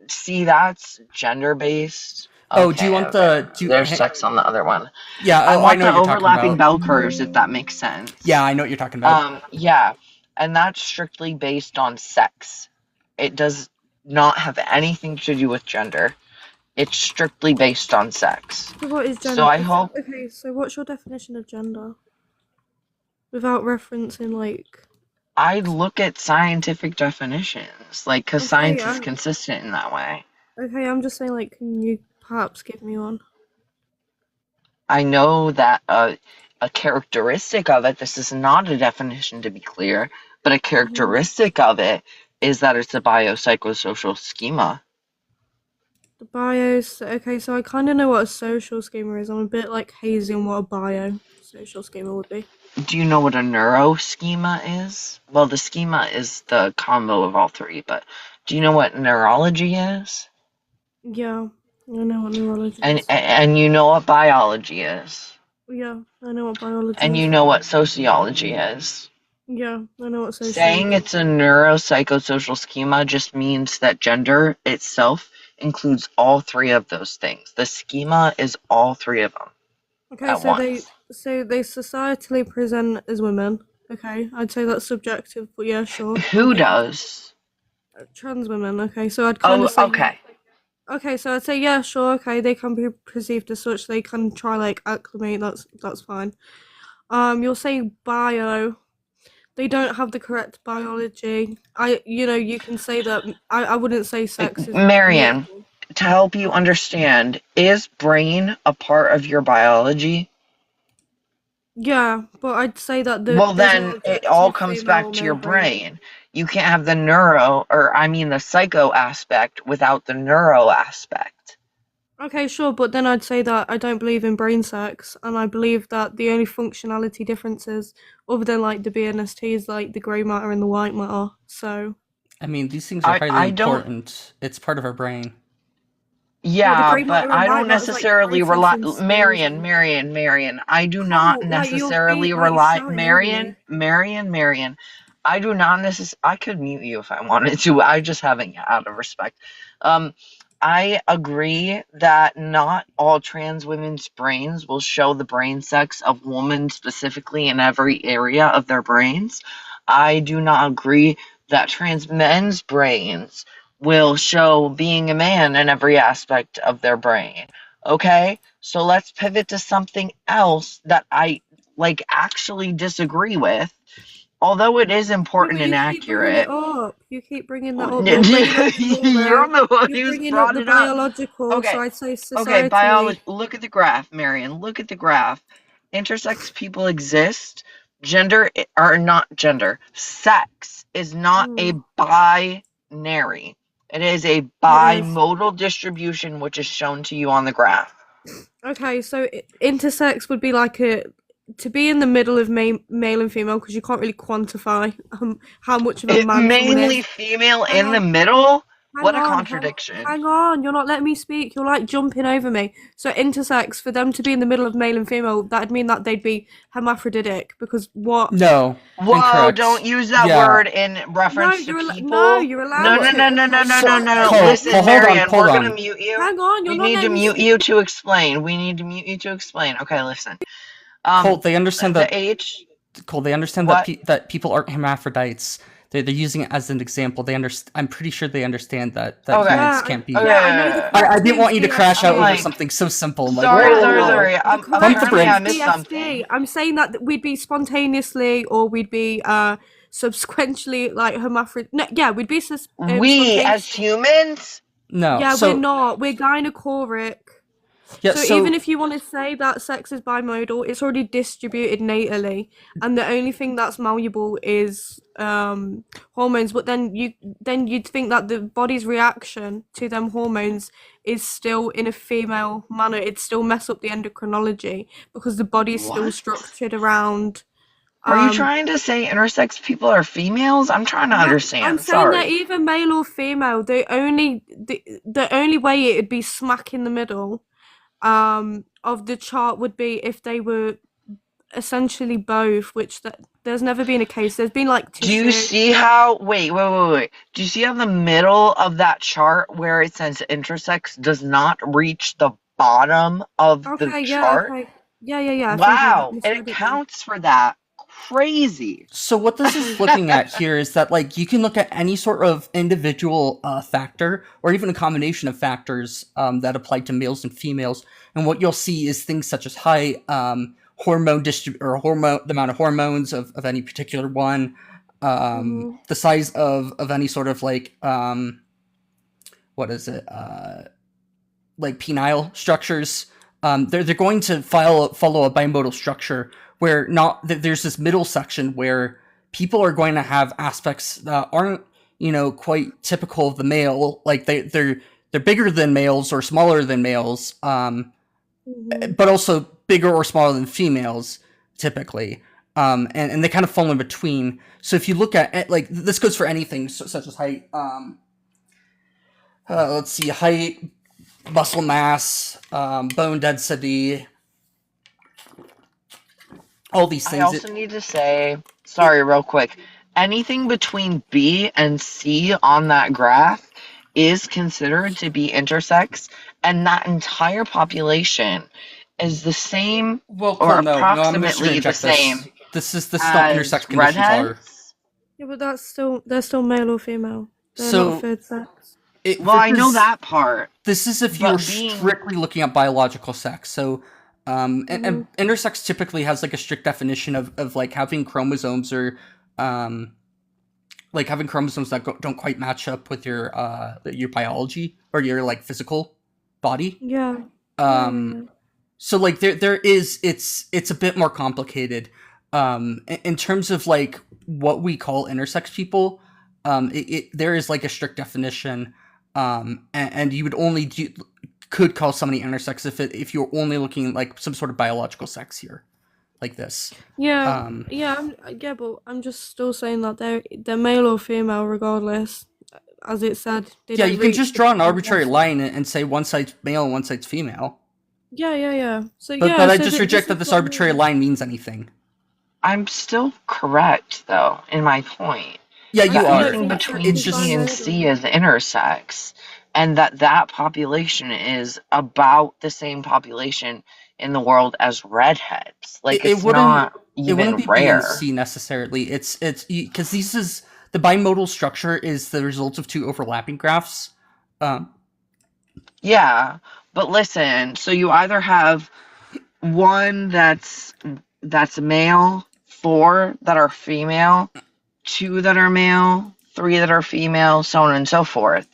[SPEAKER 2] see that's gender based.
[SPEAKER 1] Oh, do you
[SPEAKER 2] Okay,
[SPEAKER 1] want
[SPEAKER 2] okay.
[SPEAKER 1] the do you,
[SPEAKER 2] There's sex on the other one.
[SPEAKER 1] yeah,
[SPEAKER 2] I
[SPEAKER 1] oh, I
[SPEAKER 2] want
[SPEAKER 1] know
[SPEAKER 2] the
[SPEAKER 1] what you're talking
[SPEAKER 2] overlapping
[SPEAKER 1] about.
[SPEAKER 2] bell curves, if that makes
[SPEAKER 1] Yeah,
[SPEAKER 2] sense.
[SPEAKER 1] I know what you're talking about.
[SPEAKER 2] Yeah, and that's strictly based on sex. It does not have anything to do with gender. It's strictly based on sex.
[SPEAKER 3] So what is
[SPEAKER 2] So
[SPEAKER 3] gender?
[SPEAKER 2] I hope
[SPEAKER 3] Okay, so what's your definition of gender? Without referencing like.
[SPEAKER 2] I look at scientific definitions, like, because
[SPEAKER 3] Okay,
[SPEAKER 2] science is consistent in that way.
[SPEAKER 3] I'm just saying like, can you perhaps give me one?
[SPEAKER 2] I know that a characteristic of it, this is not a definition to be clear, but a
[SPEAKER 3] Hmm.
[SPEAKER 2] characteristic of it is that it's a biopsychosocial schema.
[SPEAKER 3] The bios. Okay, so I kind of know what a social schema is. I'm a bit like hazy on what a bio social schema would be.
[SPEAKER 2] Do you know what a neuroschema is? Well, the schema is the combo of all three, but do you know what neurology is?
[SPEAKER 3] Yeah, I know what neurology
[SPEAKER 2] And
[SPEAKER 3] is.
[SPEAKER 2] and you know what biology is?
[SPEAKER 3] Yeah, I know what biology
[SPEAKER 2] And you
[SPEAKER 3] is.
[SPEAKER 2] know what sociology is?
[SPEAKER 3] Yeah, I know what
[SPEAKER 2] Saying
[SPEAKER 3] sociology is.
[SPEAKER 2] it's a neuropsychosocial schema just means that gender itself includes all three of those things. The schema is all three of them
[SPEAKER 3] Okay,
[SPEAKER 2] at once.
[SPEAKER 3] so they societally present as women. Okay, I'd say that's subjective, but yeah, sure.
[SPEAKER 2] Who does?
[SPEAKER 3] Trans women. Okay, so I'd kind
[SPEAKER 2] Oh,
[SPEAKER 3] of say yeah.
[SPEAKER 2] okay.
[SPEAKER 3] Okay, so I'd say yeah, sure. Okay, they can be perceived as such. They can try like acclimate. That's fine. You're saying bio. they don't have the correct biology. You can say that. I wouldn't say sex is
[SPEAKER 2] Marion,
[SPEAKER 3] normal.
[SPEAKER 2] to help you understand, is brain a part of your biology?
[SPEAKER 3] Yeah, but I'd say that
[SPEAKER 2] Well,
[SPEAKER 3] there's no
[SPEAKER 2] then it all
[SPEAKER 3] objective
[SPEAKER 2] comes
[SPEAKER 3] female
[SPEAKER 2] back
[SPEAKER 3] or
[SPEAKER 2] to your
[SPEAKER 3] male brain.
[SPEAKER 2] brain. You can't have the the psycho aspect without the neuro aspect.
[SPEAKER 3] Okay, sure, but then I'd say that I don't believe in brain sex, and I believe that the only functionality differences, other than like the BNST, is like the grey matter and the white matter. So,
[SPEAKER 1] I mean, these things are highly
[SPEAKER 2] I don't.
[SPEAKER 1] important. It's part of our brain.
[SPEAKER 3] well, the
[SPEAKER 2] Yeah,
[SPEAKER 3] grey
[SPEAKER 2] but
[SPEAKER 3] matter and
[SPEAKER 2] I
[SPEAKER 3] white
[SPEAKER 2] don't
[SPEAKER 3] matter is like
[SPEAKER 2] necessarily rely.
[SPEAKER 3] processes
[SPEAKER 2] Marion. I do not
[SPEAKER 3] Cool, like you're
[SPEAKER 2] necessarily
[SPEAKER 3] being like
[SPEAKER 2] rely.
[SPEAKER 3] shouting over me.
[SPEAKER 2] Marion. I do not necessarily. I could mute you if I wanted to. I just haven't out of respect. Um, I agree that not all trans women's brains will show the brain sex of women specifically in every area of their brains. I do not agree that trans men's brains will show being a man in every aspect of their brain. Okay? So let's pivot to something else that I actually disagree with. Although it is
[SPEAKER 3] Yeah,
[SPEAKER 2] important
[SPEAKER 3] but
[SPEAKER 2] and
[SPEAKER 3] you keep bringing it
[SPEAKER 2] accurate.
[SPEAKER 3] up. You keep bringing that up. You're bringing up the
[SPEAKER 2] You're
[SPEAKER 3] neuro.
[SPEAKER 2] the one
[SPEAKER 3] You're
[SPEAKER 2] who's
[SPEAKER 3] bringing up
[SPEAKER 2] brought
[SPEAKER 3] the
[SPEAKER 2] it up.
[SPEAKER 3] biological. So
[SPEAKER 2] Okay.
[SPEAKER 3] I'd say
[SPEAKER 2] Okay, biology.
[SPEAKER 3] societally.
[SPEAKER 2] Look at the graph, Marion. Look at the graph. Intersex people exist. Gender or not gender. Sex is not a
[SPEAKER 3] Mm,
[SPEAKER 2] binary. It is a
[SPEAKER 3] it is.
[SPEAKER 2] bimodal distribution, which is shown to you on the graph.
[SPEAKER 3] Okay, so intersex would be like a to be in the middle of male and female because you can't really quantify how much of a man someone
[SPEAKER 2] Mainly
[SPEAKER 3] is.
[SPEAKER 2] female
[SPEAKER 3] Hang
[SPEAKER 2] in the
[SPEAKER 3] on,
[SPEAKER 2] middle?
[SPEAKER 3] hang
[SPEAKER 2] What a
[SPEAKER 3] on,
[SPEAKER 2] contradiction.
[SPEAKER 3] hang on. You're not letting me speak. You're like jumping over me. So intersex, for them to be in the middle of male and female, that'd mean that they'd be hermaphroditic because what?
[SPEAKER 1] No,
[SPEAKER 2] Whoa, don't
[SPEAKER 1] incorrect.
[SPEAKER 2] use that
[SPEAKER 1] Yeah.
[SPEAKER 2] word in
[SPEAKER 3] No,
[SPEAKER 2] reference to
[SPEAKER 3] no,
[SPEAKER 2] people.
[SPEAKER 3] you're
[SPEAKER 2] No,
[SPEAKER 3] allowed
[SPEAKER 2] no,
[SPEAKER 1] Well,
[SPEAKER 3] to.
[SPEAKER 2] no, no, no,
[SPEAKER 3] Okay,
[SPEAKER 2] no,
[SPEAKER 1] so
[SPEAKER 2] no,
[SPEAKER 3] so
[SPEAKER 2] no, no.
[SPEAKER 3] okay,
[SPEAKER 1] Cole,
[SPEAKER 2] Listen,
[SPEAKER 1] hold on,
[SPEAKER 2] Marianne,
[SPEAKER 1] hold
[SPEAKER 2] we're gonna
[SPEAKER 1] on.
[SPEAKER 2] mute you.
[SPEAKER 3] hang on. You're
[SPEAKER 2] We
[SPEAKER 3] not
[SPEAKER 2] need to
[SPEAKER 3] letting me
[SPEAKER 2] mute you
[SPEAKER 3] speak.
[SPEAKER 2] to explain. We need to mute you to explain. Okay, listen.
[SPEAKER 1] Cole, they understand
[SPEAKER 2] The
[SPEAKER 1] that.
[SPEAKER 2] H,
[SPEAKER 1] Cole, they understand that
[SPEAKER 2] what?
[SPEAKER 1] that people aren't hermaphrodites. They're using it as an example. I'm pretty sure they understand that
[SPEAKER 2] Okay,
[SPEAKER 3] Yeah,
[SPEAKER 1] humans can't be.
[SPEAKER 2] okay.
[SPEAKER 3] yeah, I know the
[SPEAKER 1] I
[SPEAKER 3] correct
[SPEAKER 1] didn't want
[SPEAKER 3] name's
[SPEAKER 1] you to crash out
[SPEAKER 2] I'm
[SPEAKER 1] over
[SPEAKER 3] DSD.
[SPEAKER 2] like,
[SPEAKER 1] something so simple. I'm like, whoa,
[SPEAKER 2] sorry,
[SPEAKER 1] whoa,
[SPEAKER 2] sorry,
[SPEAKER 1] whoa.
[SPEAKER 2] sorry.
[SPEAKER 3] The
[SPEAKER 1] Pump the
[SPEAKER 3] correct
[SPEAKER 2] Apparently I
[SPEAKER 3] name's
[SPEAKER 1] brakes.
[SPEAKER 2] missed
[SPEAKER 3] DSD.
[SPEAKER 2] something.
[SPEAKER 3] I'm saying that we'd be spontaneously or we'd be subsequently like hermaphrodite. No, yeah, we'd be
[SPEAKER 2] We, as
[SPEAKER 3] spontaneously.
[SPEAKER 2] humans,
[SPEAKER 1] No,
[SPEAKER 3] Yeah, we're
[SPEAKER 1] so
[SPEAKER 3] not. We're gynochoric.
[SPEAKER 1] yeah,
[SPEAKER 3] So even
[SPEAKER 1] so
[SPEAKER 3] if you want to say that sex is bimodal, it's already distributed natally, and the only thing that's malleable is hormones. But then you'd think that the body's reaction to them hormones is still in a female manner. It'd still mess up the endocrinology because the body's still
[SPEAKER 2] what?
[SPEAKER 3] structured around.
[SPEAKER 2] Are you
[SPEAKER 3] Um,
[SPEAKER 2] trying to say intersex people are females? I'm trying to
[SPEAKER 3] no, I'm
[SPEAKER 2] understand.
[SPEAKER 3] saying that
[SPEAKER 2] Sorry.
[SPEAKER 3] either male or female, the only way it'd be smack in the middle of the chart would be if they were essentially both, which there's never been a case. There's been like
[SPEAKER 2] Do you
[SPEAKER 3] tissue.
[SPEAKER 2] see how, wait. Do you see how the middle of that chart where it says intersex does not reach the bottom of the
[SPEAKER 3] Okay, yeah,
[SPEAKER 2] chart?
[SPEAKER 3] okay. Yeah. I think I
[SPEAKER 2] Wow, and it
[SPEAKER 3] misread it then.
[SPEAKER 2] counts for that. Crazy.
[SPEAKER 1] so what this is looking at here is that like you can look at any sort of individual factor or even a combination of factors that apply to males and females, and what you'll see is things such as height, hormone, the amount of hormones of any particular one,
[SPEAKER 3] Mhm.
[SPEAKER 1] the size of any sort of like what is it like penile structures. They're going to follow a bimodal structure where not there's this middle section where people are going to have aspects that aren't quite typical of the male. Like they're bigger than males or smaller than males,
[SPEAKER 3] Mhm.
[SPEAKER 1] but also bigger or smaller than females typically. And they kind of fall in between. So if you look at like this goes for anything such as height. Let's see, height, muscle mass, bone density, all these
[SPEAKER 2] I
[SPEAKER 1] things.
[SPEAKER 2] also need to say, sorry, real quick. Anything between B and C on that graph is considered to be intersex, and that entire population is the same
[SPEAKER 1] Well,
[SPEAKER 2] or
[SPEAKER 1] Cole, no, I'm just gonna
[SPEAKER 2] approximately the
[SPEAKER 1] inject
[SPEAKER 2] same
[SPEAKER 1] this. This is not
[SPEAKER 2] as
[SPEAKER 1] intersex conditions are.
[SPEAKER 2] redheads.
[SPEAKER 3] Yeah, but they're still male or female. They're not a
[SPEAKER 1] So
[SPEAKER 3] third sex.
[SPEAKER 2] Well, I know that part,
[SPEAKER 1] This is if you're
[SPEAKER 2] but being
[SPEAKER 1] strictly looking at biological sex. So, and
[SPEAKER 3] Mhm.
[SPEAKER 1] intersex typically has like a strict definition of like having chromosomes or um, like having chromosomes that don't quite match up with your biology or your like physical body.
[SPEAKER 3] Yeah.
[SPEAKER 1] Um, so like there is it's a bit more complicated. In terms of like what we call intersex people, there is like a strict definition, and you would only could call somebody intersex if you're only looking at like some sort of biological sex here, like this.
[SPEAKER 3] Yeah,
[SPEAKER 1] Um,
[SPEAKER 3] yeah, but I'm just still saying that they're male or female regardless. As it said, they
[SPEAKER 1] yeah,
[SPEAKER 3] don't
[SPEAKER 1] you can
[SPEAKER 3] reach
[SPEAKER 1] just
[SPEAKER 3] the
[SPEAKER 1] draw an
[SPEAKER 3] point of
[SPEAKER 1] arbitrary
[SPEAKER 3] gender.
[SPEAKER 1] line and say one side's male and one side's female.
[SPEAKER 3] Yeah. So
[SPEAKER 1] But I
[SPEAKER 3] so
[SPEAKER 1] just
[SPEAKER 3] this
[SPEAKER 1] reject that
[SPEAKER 3] is
[SPEAKER 1] this
[SPEAKER 3] what I
[SPEAKER 1] arbitrary
[SPEAKER 3] mean.
[SPEAKER 1] line means anything.
[SPEAKER 2] I'm still correct though in my point
[SPEAKER 1] Yeah,
[SPEAKER 3] I
[SPEAKER 1] you
[SPEAKER 2] that
[SPEAKER 3] still
[SPEAKER 1] are.
[SPEAKER 3] don't
[SPEAKER 2] anything
[SPEAKER 3] think
[SPEAKER 2] between
[SPEAKER 3] sex
[SPEAKER 1] It's
[SPEAKER 3] is
[SPEAKER 2] B and
[SPEAKER 1] just
[SPEAKER 2] C
[SPEAKER 3] bimodal.
[SPEAKER 2] is intersex, and that population is about the same population in the world as redheads. Like,
[SPEAKER 1] it
[SPEAKER 2] it's
[SPEAKER 1] wouldn't
[SPEAKER 2] not
[SPEAKER 1] it wouldn't
[SPEAKER 2] even
[SPEAKER 1] be B and
[SPEAKER 2] rare.
[SPEAKER 1] C necessarily. It's because this is the bimodal structure is the result of two overlapping graphs. Um,
[SPEAKER 2] Yeah, but listen, so you either have one that's male, four that are female, two that are male, three that are female, so on and so forth.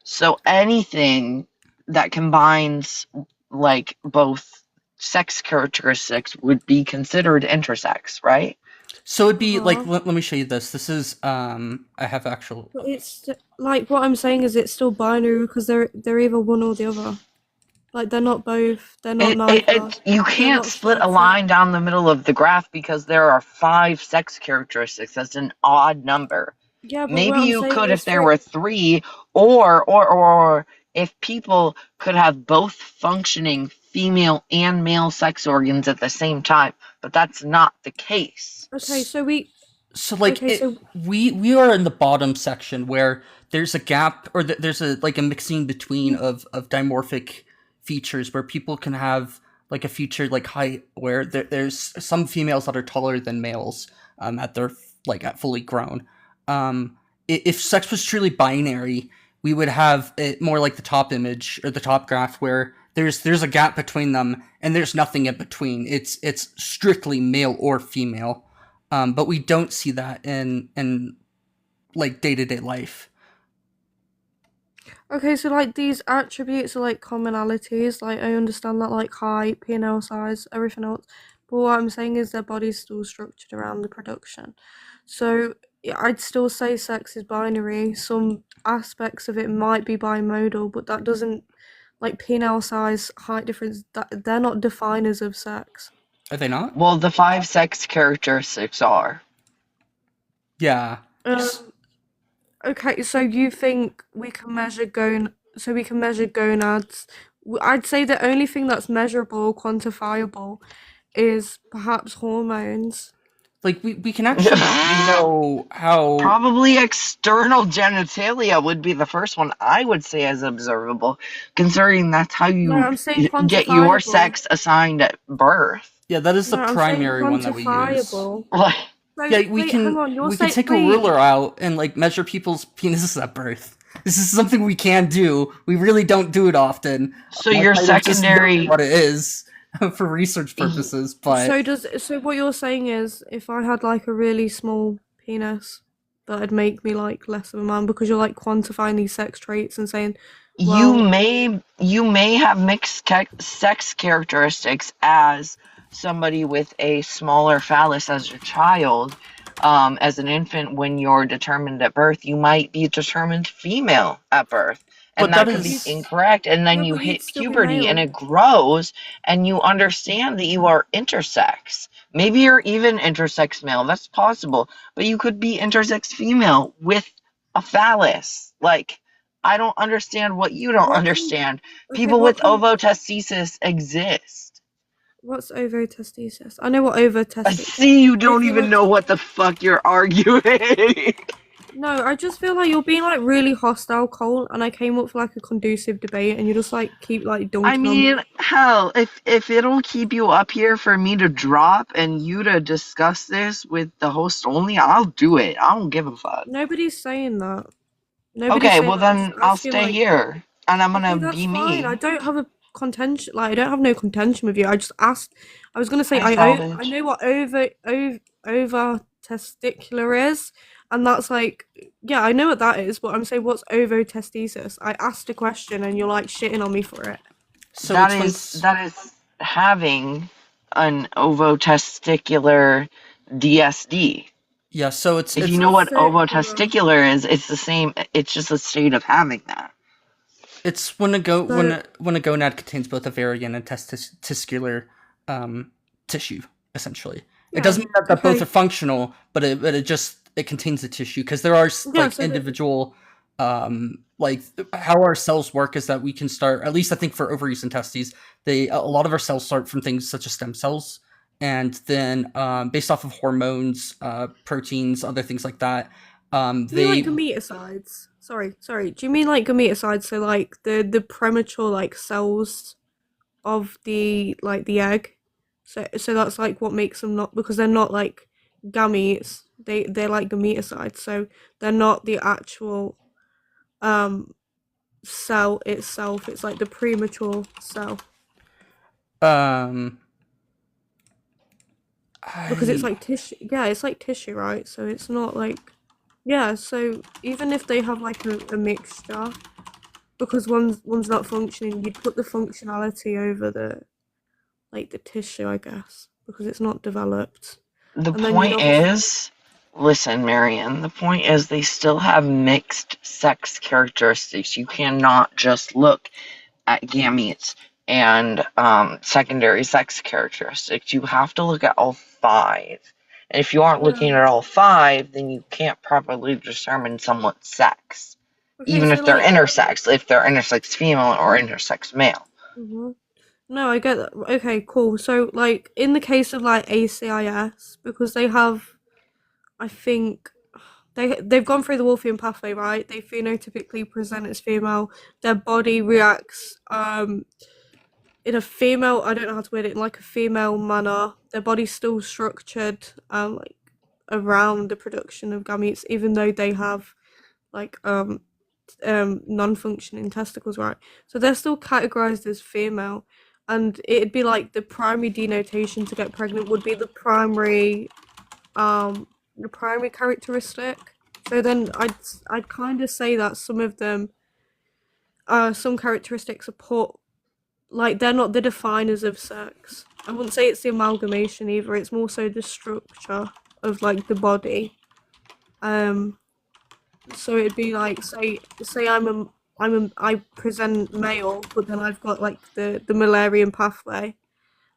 [SPEAKER 2] So anything that combines like both sex characteristics would be considered intersex, right?
[SPEAKER 1] so it'd be like
[SPEAKER 3] Uh-huh.
[SPEAKER 1] let me show you this. This is I have actual.
[SPEAKER 3] But it's like what I'm saying is it's still binary because they're either one or the other. Like they're not both. They're not neither.
[SPEAKER 2] You
[SPEAKER 3] They're
[SPEAKER 2] can't
[SPEAKER 3] not
[SPEAKER 2] split
[SPEAKER 3] third
[SPEAKER 2] a
[SPEAKER 3] set.
[SPEAKER 2] line down the middle of the graph because there are five sex characteristics. That's an odd number.
[SPEAKER 3] Yeah, but what
[SPEAKER 2] Maybe
[SPEAKER 3] I'm
[SPEAKER 2] you
[SPEAKER 3] saying
[SPEAKER 2] could
[SPEAKER 3] is
[SPEAKER 2] if there
[SPEAKER 3] for
[SPEAKER 2] were three, or if people could have both functioning female and male sex organs at the same time, but that's not the case.
[SPEAKER 3] okay, so we
[SPEAKER 1] So like
[SPEAKER 3] okay, so
[SPEAKER 1] we are in the bottom section where there's a gap or there's a like a mixing between of dimorphic features where people can have like a feature like height where there's some females that are taller than males at their like at fully grown. If sex was truly binary, we would have it more like the top image or the top graph where there's a gap between them and there's nothing in between. It's strictly male or female. But we don't see that in like day-to-day life.
[SPEAKER 3] okay, so like these attributes are like commonalities. Like I understand that like height, P&L size, everything else. But what I'm saying is their body's still structured around the production. So yeah, I'd still say sex is binary. Some aspects of it might be bimodal, but that doesn't like P&L size, height difference. That they're not definers of sex.
[SPEAKER 1] Are they not?
[SPEAKER 2] Well, the five sex characteristics are.
[SPEAKER 1] Yeah.
[SPEAKER 3] Um, okay, so you think we can measure so we can measure gonads. I'd say the only thing that's measurable, quantifiable, is perhaps hormones.
[SPEAKER 1] Like we can actually know how.
[SPEAKER 2] Probably external genitalia would be the first one I would say as observable, considering that's how
[SPEAKER 3] No,
[SPEAKER 2] you
[SPEAKER 3] I'm saying
[SPEAKER 2] get your
[SPEAKER 3] quantifiable.
[SPEAKER 2] sex assigned at birth.
[SPEAKER 1] Yeah, that is the
[SPEAKER 3] No, I'm saying
[SPEAKER 1] primary one that we use.
[SPEAKER 3] quantifiable.
[SPEAKER 2] Like,
[SPEAKER 3] So
[SPEAKER 1] Yeah, we
[SPEAKER 3] wait, hang
[SPEAKER 1] can
[SPEAKER 3] on. You're
[SPEAKER 1] we can
[SPEAKER 3] saying
[SPEAKER 1] take a
[SPEAKER 3] wait.
[SPEAKER 1] ruler out and like measure people's penises at birth. This is something we can do. We really don't do it often.
[SPEAKER 2] so
[SPEAKER 1] I
[SPEAKER 2] your
[SPEAKER 1] would just know
[SPEAKER 2] secondary.
[SPEAKER 1] what it is for research purposes, but
[SPEAKER 3] So what you're saying is if I had like a really small penis, that'd make me like less of a man because you're like quantifying these sex traits and saying,
[SPEAKER 2] You
[SPEAKER 3] well,
[SPEAKER 2] may have mixed sex characteristics as somebody with a smaller phallus as a child. As an infant, when you're determined at birth, you might be determined female at birth, and
[SPEAKER 1] but that
[SPEAKER 2] that could
[SPEAKER 3] but
[SPEAKER 2] be
[SPEAKER 3] you
[SPEAKER 1] is
[SPEAKER 2] incorrect. And then
[SPEAKER 3] no,
[SPEAKER 2] you
[SPEAKER 3] but you'd
[SPEAKER 2] hit
[SPEAKER 3] still be
[SPEAKER 2] puberty and
[SPEAKER 3] male.
[SPEAKER 2] it grows, and you understand that you are intersex. Maybe you're even intersex male, that's possible, but you could be intersex female with a phallus. Like, I don't understand what you don't
[SPEAKER 3] What can
[SPEAKER 2] understand.
[SPEAKER 3] okay,
[SPEAKER 2] People with ovotesthesis exist.
[SPEAKER 3] what's ovotesthesis? I know what ovotestic.
[SPEAKER 2] See, you don't
[SPEAKER 3] Over
[SPEAKER 2] even know what the fuck you're arguing.
[SPEAKER 3] No, I just feel like you're being like really hostile, Cole, and I came up for like a conducive debate, and you just like keep like
[SPEAKER 2] I
[SPEAKER 3] dunking on
[SPEAKER 2] mean,
[SPEAKER 3] me.
[SPEAKER 2] hell, if it'll keep you up here for me to drop and you to discuss this with the host only, I'll do it. I don't give a fuck.
[SPEAKER 3] Nobody's saying that. Nobody's
[SPEAKER 2] Okay,
[SPEAKER 3] saying
[SPEAKER 2] well
[SPEAKER 3] that. I'm just
[SPEAKER 2] then I'll
[SPEAKER 3] asking
[SPEAKER 2] stay
[SPEAKER 3] like,
[SPEAKER 2] here and I'm
[SPEAKER 3] okay,
[SPEAKER 2] gonna
[SPEAKER 3] that's
[SPEAKER 2] be
[SPEAKER 3] fine. I
[SPEAKER 2] me.
[SPEAKER 3] don't have a contention. Like, I don't have no contention with you. I just asked. I was gonna say
[SPEAKER 2] Hi,
[SPEAKER 3] I
[SPEAKER 2] Salvage.
[SPEAKER 3] know what over testicular is, and that's like, yeah, I know what that is, but I'm saying, what's ovotesthesis? I asked a question and you're like shitting on me for it.
[SPEAKER 1] So
[SPEAKER 2] That
[SPEAKER 1] it's when
[SPEAKER 2] is having an ovotesticular DSD.
[SPEAKER 1] yeah. So it's
[SPEAKER 2] If
[SPEAKER 1] it's
[SPEAKER 2] you know what
[SPEAKER 3] Testicular.
[SPEAKER 2] ovotesticular is, it's the same. It's just a state of having that.
[SPEAKER 1] It's when a go
[SPEAKER 3] So
[SPEAKER 1] when a gonad contains both ovarian and testicular tissue. Essentially, it
[SPEAKER 3] yeah,
[SPEAKER 1] doesn't mean that both are
[SPEAKER 3] okay,
[SPEAKER 1] functional, but it contains the tissue because there are
[SPEAKER 3] yeah.
[SPEAKER 1] like
[SPEAKER 3] So that,
[SPEAKER 1] individual like how our cells work is that we can start, at least I think for ovaries and testes, they a lot of our cells start from things such as stem cells, and then based off of hormones, proteins, other things like that,
[SPEAKER 3] do you mean like
[SPEAKER 1] they
[SPEAKER 3] gameticides? Sorry. Do you mean like gameticides? So like the premature like cells of the egg. So that's like what makes them not, because they're not like gametes. They're like gameticides. So they're not the actual um cell itself. It's like the premature cell,
[SPEAKER 1] um
[SPEAKER 3] because it's
[SPEAKER 1] I
[SPEAKER 3] like tissue. Yeah, it's like tissue, right? So it's not like, yeah. So even if they have like a mixture, because one's not functioning, you'd put the functionality over the tissue, I guess, because it's not developed.
[SPEAKER 2] The
[SPEAKER 3] And then you'd
[SPEAKER 2] point
[SPEAKER 3] obviously,
[SPEAKER 2] is, listen, Marion, the point is they still have mixed sex characteristics. You cannot just look at gametes and secondary sex characteristics. You have to look at all five. And if you aren't looking
[SPEAKER 3] yeah.
[SPEAKER 2] at all five, then you can't properly determine someone's sex.
[SPEAKER 3] Okay,
[SPEAKER 2] Even
[SPEAKER 3] so
[SPEAKER 2] if they're
[SPEAKER 3] like,
[SPEAKER 2] intersex, if they're intersex female or intersex male.
[SPEAKER 3] mhm. No, I get that. Okay, cool. So like in the case of like ACIS, because they have, I think they've gone through the Wolffian pathway, right? They phenotypically present as female. Their body reacts in a female, I don't know how to word it, in like a female manner. Their body's still structured like around the production of gametes, even though they have like non-functioning testicles, right? So they're still categorized as female, and it'd be like the primary denotation to get pregnant would be the primary characteristic. So then I'd kind of say that some of them some characteristics are put, like they're not the definers of sex. I wouldn't say it's the amalgamation either. It's more so the structure of like the body. Um, so it'd be like, say I present male, but then I've got like the Mullerian pathway.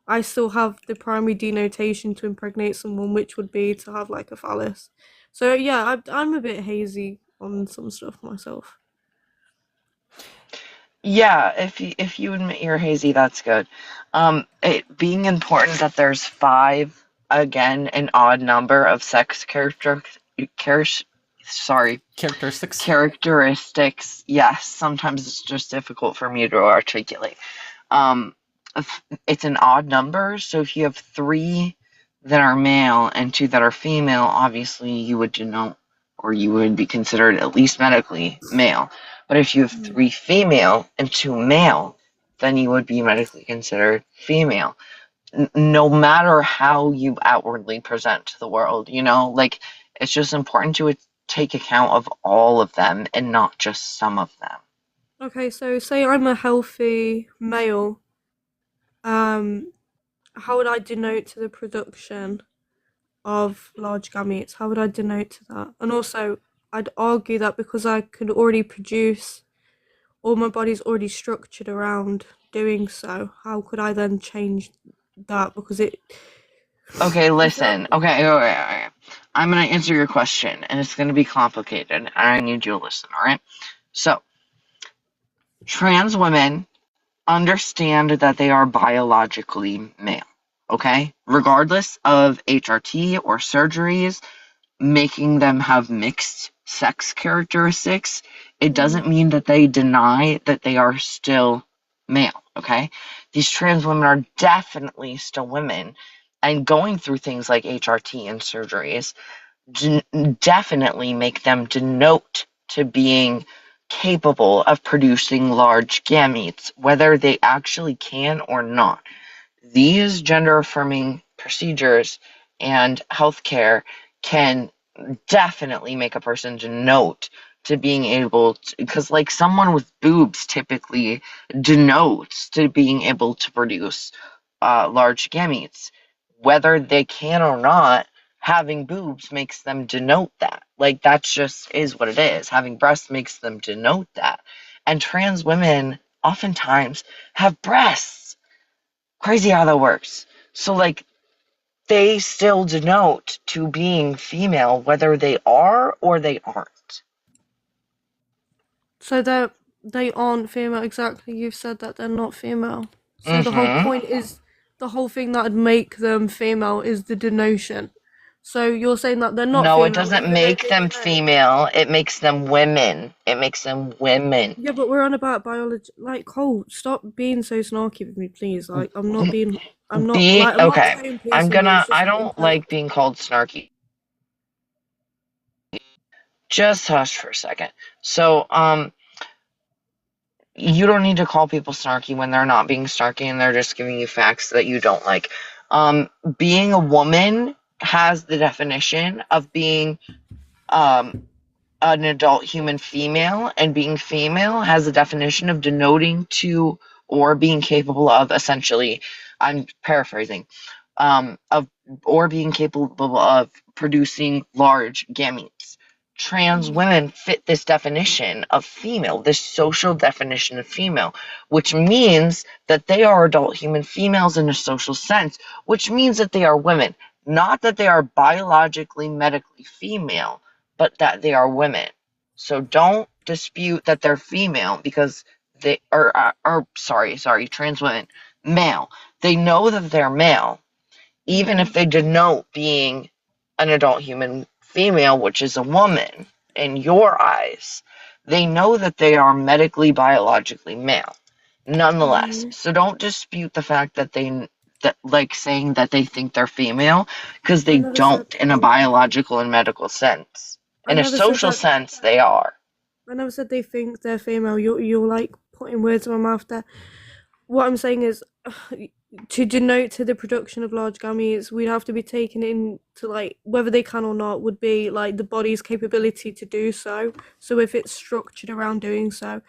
[SPEAKER 3] I still have the primary denotation to impregnate someone, which would be to have like a phallus. So yeah, I'm a bit hazy on some stuff myself.
[SPEAKER 2] Yeah, if you admit you're hazy, that's good. It being important that there's five, again, an odd number of sex char- sorry,
[SPEAKER 1] characteristics.
[SPEAKER 2] characteristics. Yes, sometimes it's just difficult for me to articulate. Um, it's an odd number, so if you have three that are male and two that are female, obviously you would denote, or you would be considered at least medically male. But if you have
[SPEAKER 3] Mm.
[SPEAKER 2] three female and two male, then you would be medically considered female. No matter how you outwardly present to the world, like it's just important to take account of all of them and not just some of them.
[SPEAKER 3] Okay, so say I'm a healthy male. Um, how would I denote to the production of large gametes? How would I denote to that? And also, I'd argue that because I could already produce, or my body's already structured around doing so, how could I then change that? Because it,
[SPEAKER 2] Okay,
[SPEAKER 3] I feel
[SPEAKER 2] listen.
[SPEAKER 3] like,
[SPEAKER 2] Okay. I'm gonna answer your question, and it's gonna be complicated, and I need you to listen, alright? So, trans women understand that they are biologically male, okay? Regardless of HRT or surgeries, making them have mixed sex characteristics, it
[SPEAKER 3] mm,
[SPEAKER 2] doesn't mean that they deny that they are still male, okay? These trans women are definitely still women, and going through things like HRT and surgeries definitely make them denote to being capable of producing large gametes, whether they actually can or not. These gender affirming procedures and healthcare can definitely make a person denote to being able to, because like someone with boobs typically denotes to being able to produce large gametes. Whether they can or not, having boobs makes them denote that. Like that just is what it is. Having breasts makes them denote that. And trans women oftentimes have breasts. Crazy how that works. So like they still denote to being female whether they are or they aren't.
[SPEAKER 3] So they aren't female exactly. You've said that they're not female. So the whole
[SPEAKER 2] Mm-hmm.
[SPEAKER 3] point is the whole thing that'd make them female is the denotion. So you're saying that they're not
[SPEAKER 2] No, it
[SPEAKER 3] female
[SPEAKER 2] doesn't
[SPEAKER 3] even though
[SPEAKER 2] make
[SPEAKER 3] they
[SPEAKER 2] them
[SPEAKER 3] denote.
[SPEAKER 2] female. It makes them women. It makes them women.
[SPEAKER 3] Yeah, but we're on about biology. Like, Cole, stop being so snarky with me, please. Like, I'm not being. I'm not
[SPEAKER 2] Be
[SPEAKER 3] like I'm not
[SPEAKER 2] okay.
[SPEAKER 3] trying peace with you. It's
[SPEAKER 2] I
[SPEAKER 3] just getting
[SPEAKER 2] don't
[SPEAKER 3] personal.
[SPEAKER 2] like being called snarky. Just hush for a second. So, you don't need to call people snarky when they're not being snarky and they're just giving you facts that you don't like. Being a woman has the definition of being um, an adult human female, and being female has the definition of denoting to or being capable of, essentially, I'm paraphrasing, of or being capable of producing large gametes. Trans
[SPEAKER 3] Mm.
[SPEAKER 2] women fit this definition of female, this social definition of female, which means that they are adult human females in a social sense, which means that they are women. Not that they are biologically, medically female, but that they are women. So don't dispute that they're female because they are sorry, trans women, male. They know that they're male, even if
[SPEAKER 3] Mhm.
[SPEAKER 2] they denote being an adult human female, which is a woman in your eyes. They know that they are medically, biologically male, nonetheless.
[SPEAKER 3] Mhm.
[SPEAKER 2] So don't dispute the fact that that like saying that they think they're female, because
[SPEAKER 3] I
[SPEAKER 2] they
[SPEAKER 3] never said
[SPEAKER 2] don't in a
[SPEAKER 3] they.
[SPEAKER 2] biological and medical sense.
[SPEAKER 3] I
[SPEAKER 2] In a
[SPEAKER 3] never said
[SPEAKER 2] social
[SPEAKER 3] that.
[SPEAKER 2] sense, they are.
[SPEAKER 3] I never said they think they're female. You're like putting words in my mouth there. What I'm saying is, to denote to the production of large gametes, we'd have to be taken into like whether they can or not would be like the body's capability to do so. So if it's structured around doing so,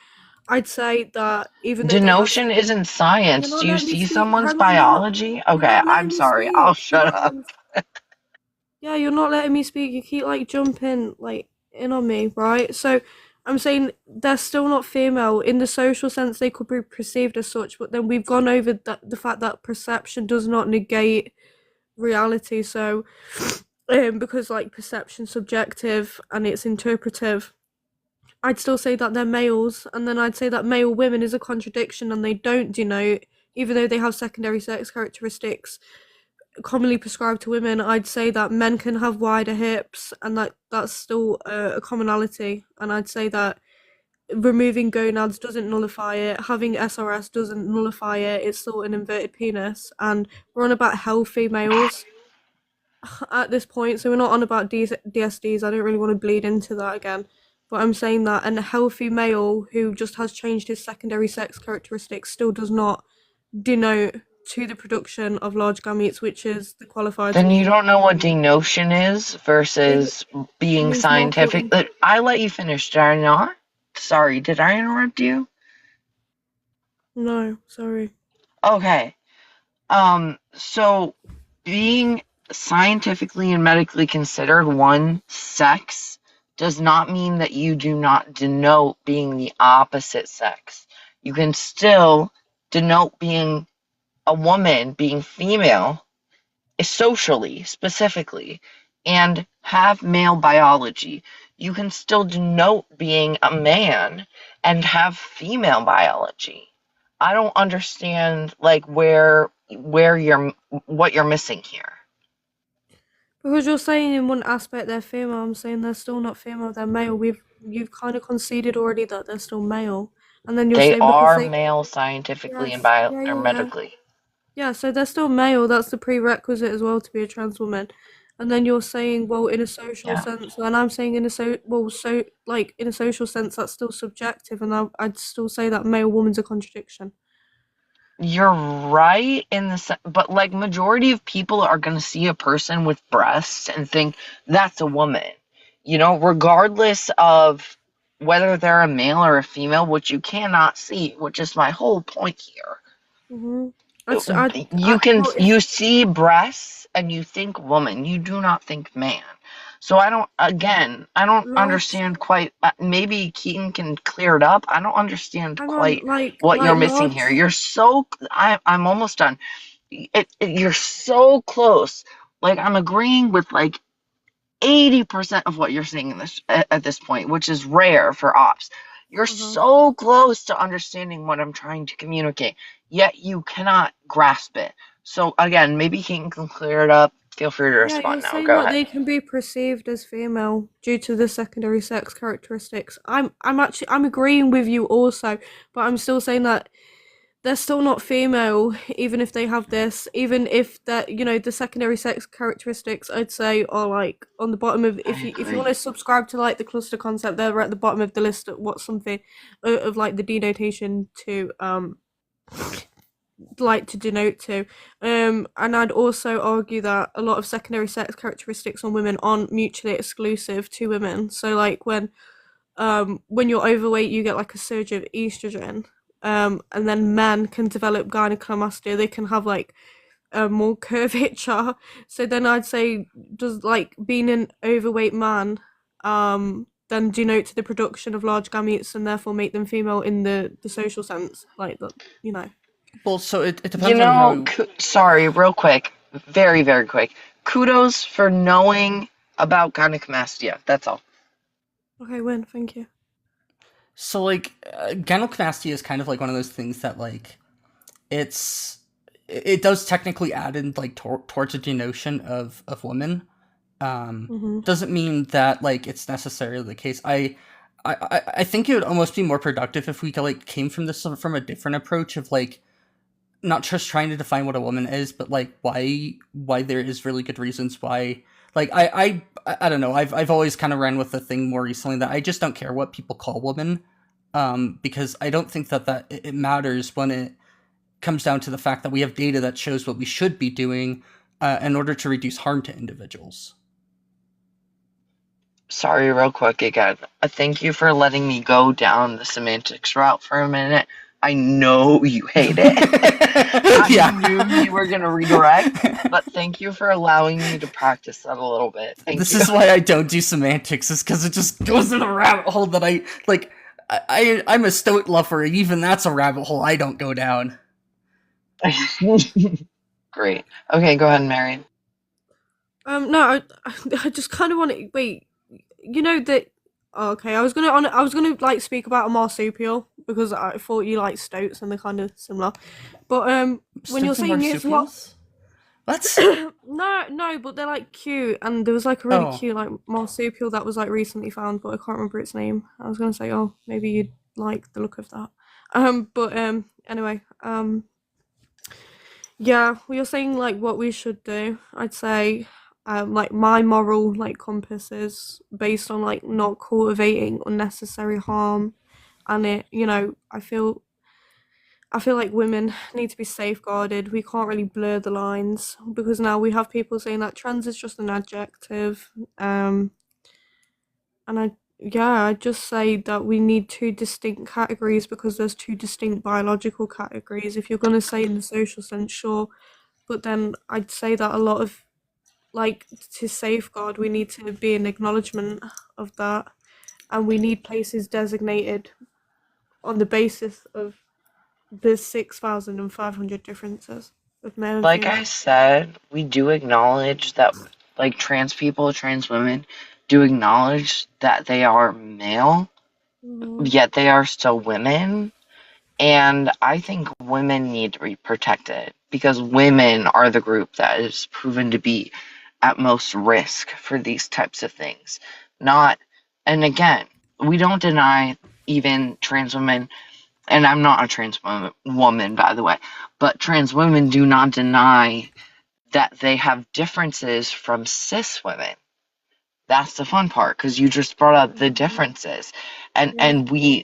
[SPEAKER 3] I'd say that even though they have
[SPEAKER 2] Denotion
[SPEAKER 3] said,
[SPEAKER 2] isn't
[SPEAKER 3] you're
[SPEAKER 2] science. Do
[SPEAKER 3] not
[SPEAKER 2] you
[SPEAKER 3] letting me
[SPEAKER 2] see
[SPEAKER 3] speak.
[SPEAKER 2] someone's
[SPEAKER 3] Hang on,
[SPEAKER 2] biology?
[SPEAKER 3] you're
[SPEAKER 2] Okay,
[SPEAKER 3] not letting
[SPEAKER 2] I'm
[SPEAKER 3] me
[SPEAKER 2] sorry. I'll
[SPEAKER 3] speak. You're
[SPEAKER 2] shut
[SPEAKER 3] not
[SPEAKER 2] up.
[SPEAKER 3] letting me. Yeah, you're not letting me speak. You keep like jumping like in on me, right? So I'm saying they're still not female in the social sense. They could be perceived as such, but then we've gone over the fact that perception does not negate reality. So, because like perception's subjective and it's interpretive, I'd still say that they're males, and then I'd say that male women is a contradiction, and they don't denote, even though they have secondary sex characteristics commonly prescribed to women. I'd say that men can have wider hips, and that's still a commonality. And I'd say that removing gonads doesn't nullify it. Having SRS doesn't nullify it. It's still an inverted penis, and we're on about healthy males at this point. So we're not on about DSDs. I don't really want to bleed into that again. But I'm saying that a healthy male who just has changed his secondary sex characteristics still does not denote to the production of large gametes, which is the qualifiers
[SPEAKER 2] Then
[SPEAKER 3] we
[SPEAKER 2] you
[SPEAKER 3] need.
[SPEAKER 2] don't know what denotion is
[SPEAKER 3] It,
[SPEAKER 2] versus
[SPEAKER 3] it
[SPEAKER 2] being
[SPEAKER 3] means
[SPEAKER 2] scientific.
[SPEAKER 3] marking.
[SPEAKER 2] I let you finish, did I not? Sorry, did I interrupt you?
[SPEAKER 3] No, sorry.
[SPEAKER 2] Okay. So being scientifically and medically considered one sex does not mean that you do not denote being the opposite sex. You can still denote being a woman, being female, socially, specifically, and have male biology. You can still denote being a man and have female biology. I don't understand like where you're what you're missing here.
[SPEAKER 3] Because you're saying in one aspect they're female, I'm saying they're still not female, they're male. You've kind of conceded already that they're still male. And then you're
[SPEAKER 2] They
[SPEAKER 3] saying because
[SPEAKER 2] are
[SPEAKER 3] they.
[SPEAKER 2] male scientifically and
[SPEAKER 3] Yes,
[SPEAKER 2] bio
[SPEAKER 3] yeah,
[SPEAKER 2] or
[SPEAKER 3] yeah, yeah.
[SPEAKER 2] medically.
[SPEAKER 3] Yeah, so they're still male, that's the prerequisite as well to be a trans woman. And then you're saying, well, in a social
[SPEAKER 2] Yeah.
[SPEAKER 3] sense, and I'm saying in a like in a social sense that's still subjective, and I'd still say that male woman's a contradiction.
[SPEAKER 2] You're right in but like majority of people are going to see a person with breasts and think that's a woman. Regardless of whether they're a male or a female, which you cannot see, which is my whole point here.
[SPEAKER 3] Mhm. Well,
[SPEAKER 2] You see breasts and you think woman, you do not think man. So I don't
[SPEAKER 3] large,
[SPEAKER 2] understand quite. Maybe Keaton can clear it up. I don't understand
[SPEAKER 3] hang on,
[SPEAKER 2] quite what you're missing here.
[SPEAKER 3] large.
[SPEAKER 2] I'm almost done. You're so close. Like I'm agreeing with like 80% of what you're saying at this point, which is rare for ops. You're
[SPEAKER 3] Uh-huh.
[SPEAKER 2] so close to understanding what I'm trying to communicate, yet you cannot grasp it. So again, maybe King can clear it up. Feel free to
[SPEAKER 3] Yeah, you're
[SPEAKER 2] respond now.
[SPEAKER 3] saying
[SPEAKER 2] Go
[SPEAKER 3] that
[SPEAKER 2] ahead.
[SPEAKER 3] they can be perceived as female due to the secondary sex characteristics. I'm agreeing with you also, but I'm still saying that they're still not female, even if they have this, even if that the secondary sex characteristics I'd say are like on the bottom of
[SPEAKER 2] I
[SPEAKER 3] if you want
[SPEAKER 2] agree.
[SPEAKER 3] to subscribe to like the cluster concept, they're at the bottom of the list of what's something of like the denotation to like to denote to. And I'd also argue that a lot of secondary sex characteristics on women aren't mutually exclusive to women. So like when you're overweight you get like a surge of estrogen. And then men can develop gynecomastia, they can have like more curvature. So then I'd say, does like being an overweight man then denote to the production of large gametes and therefore make them female in the social sense, like that, you know?
[SPEAKER 1] Well, so it
[SPEAKER 2] You
[SPEAKER 1] depends on
[SPEAKER 2] know,
[SPEAKER 1] how.
[SPEAKER 2] sorry, real quick, very, very quick. Kudos for knowing about gynecomastia. That's all.
[SPEAKER 3] Okay, Win, thank you.
[SPEAKER 1] So like gynecomastia is kind of like one of those things that like it's it does technically add in like towards a denotion of women.
[SPEAKER 3] Mm-hmm.
[SPEAKER 1] Doesn't mean that like it's necessarily the case. I think it would almost be more productive if we like came from this from a different approach of like not just trying to define what a woman is, but like why there is really good reasons why. Like I don't know. I've always kind of ran with the thing more recently that I just don't care what people call women, because I don't think that it matters when it comes down to the fact that we have data that shows what we should be doing in order to reduce harm to individuals.
[SPEAKER 2] Sorry, real quick again. Thank you for letting me go down the semantics route for a minute. I know you hate it. I knew you were going to redirect, but thank you for allowing me to practice that a little bit. Thank
[SPEAKER 1] This
[SPEAKER 2] you.
[SPEAKER 1] is why I don't do semantics, is because it just goes in a rabbit hole that I like. I'm a stoic lover, and even that's a rabbit hole I don't go down.
[SPEAKER 2] Great. Okay, go ahead, Marion.
[SPEAKER 3] No, I just kind of want to wait. You know that. Oh, okay, I was gonna like speak about a marsupial because I thought you like stoats and they're kind of similar. But when you're
[SPEAKER 1] Stoic and
[SPEAKER 3] saying it's what?
[SPEAKER 1] marsupials? What?
[SPEAKER 3] No, but they're like cute, and there was like a really
[SPEAKER 1] Oh,
[SPEAKER 3] cute like marsupial that was like recently found, but I can't remember its name. I was gonna say, oh, maybe you'd like the look of that. But anyway, yeah, well, you're saying like what we should do. I'd say, like my moral like compass is based on like not cultivating unnecessary harm, and I feel like women need to be safeguarded. We can't really blur the lines because now we have people saying that trans is just an adjective. And I just say that we need two distinct categories because there's two distinct biological categories. If you're gonna say in the social sense, sure, but then I'd say that a lot of like to safeguard, we need to be an acknowledgement of that, and we need places designated on the basis of the 6,500 differences of male and
[SPEAKER 2] Like I
[SPEAKER 3] female.
[SPEAKER 2] said, we do acknowledge that, like, trans people, trans women do acknowledge that they are male,
[SPEAKER 3] Mhm.
[SPEAKER 2] yet they are still women. And I think women need to be protected because women are the group that is proven to be at most risk for these types of things. Not, and again, we don't deny even trans women, and I'm not a trans woman, by the way, but trans women do not deny that they have differences from cis women. That's the fun part because you just brought up the
[SPEAKER 3] Mhm.
[SPEAKER 2] differences, and
[SPEAKER 3] Yeah.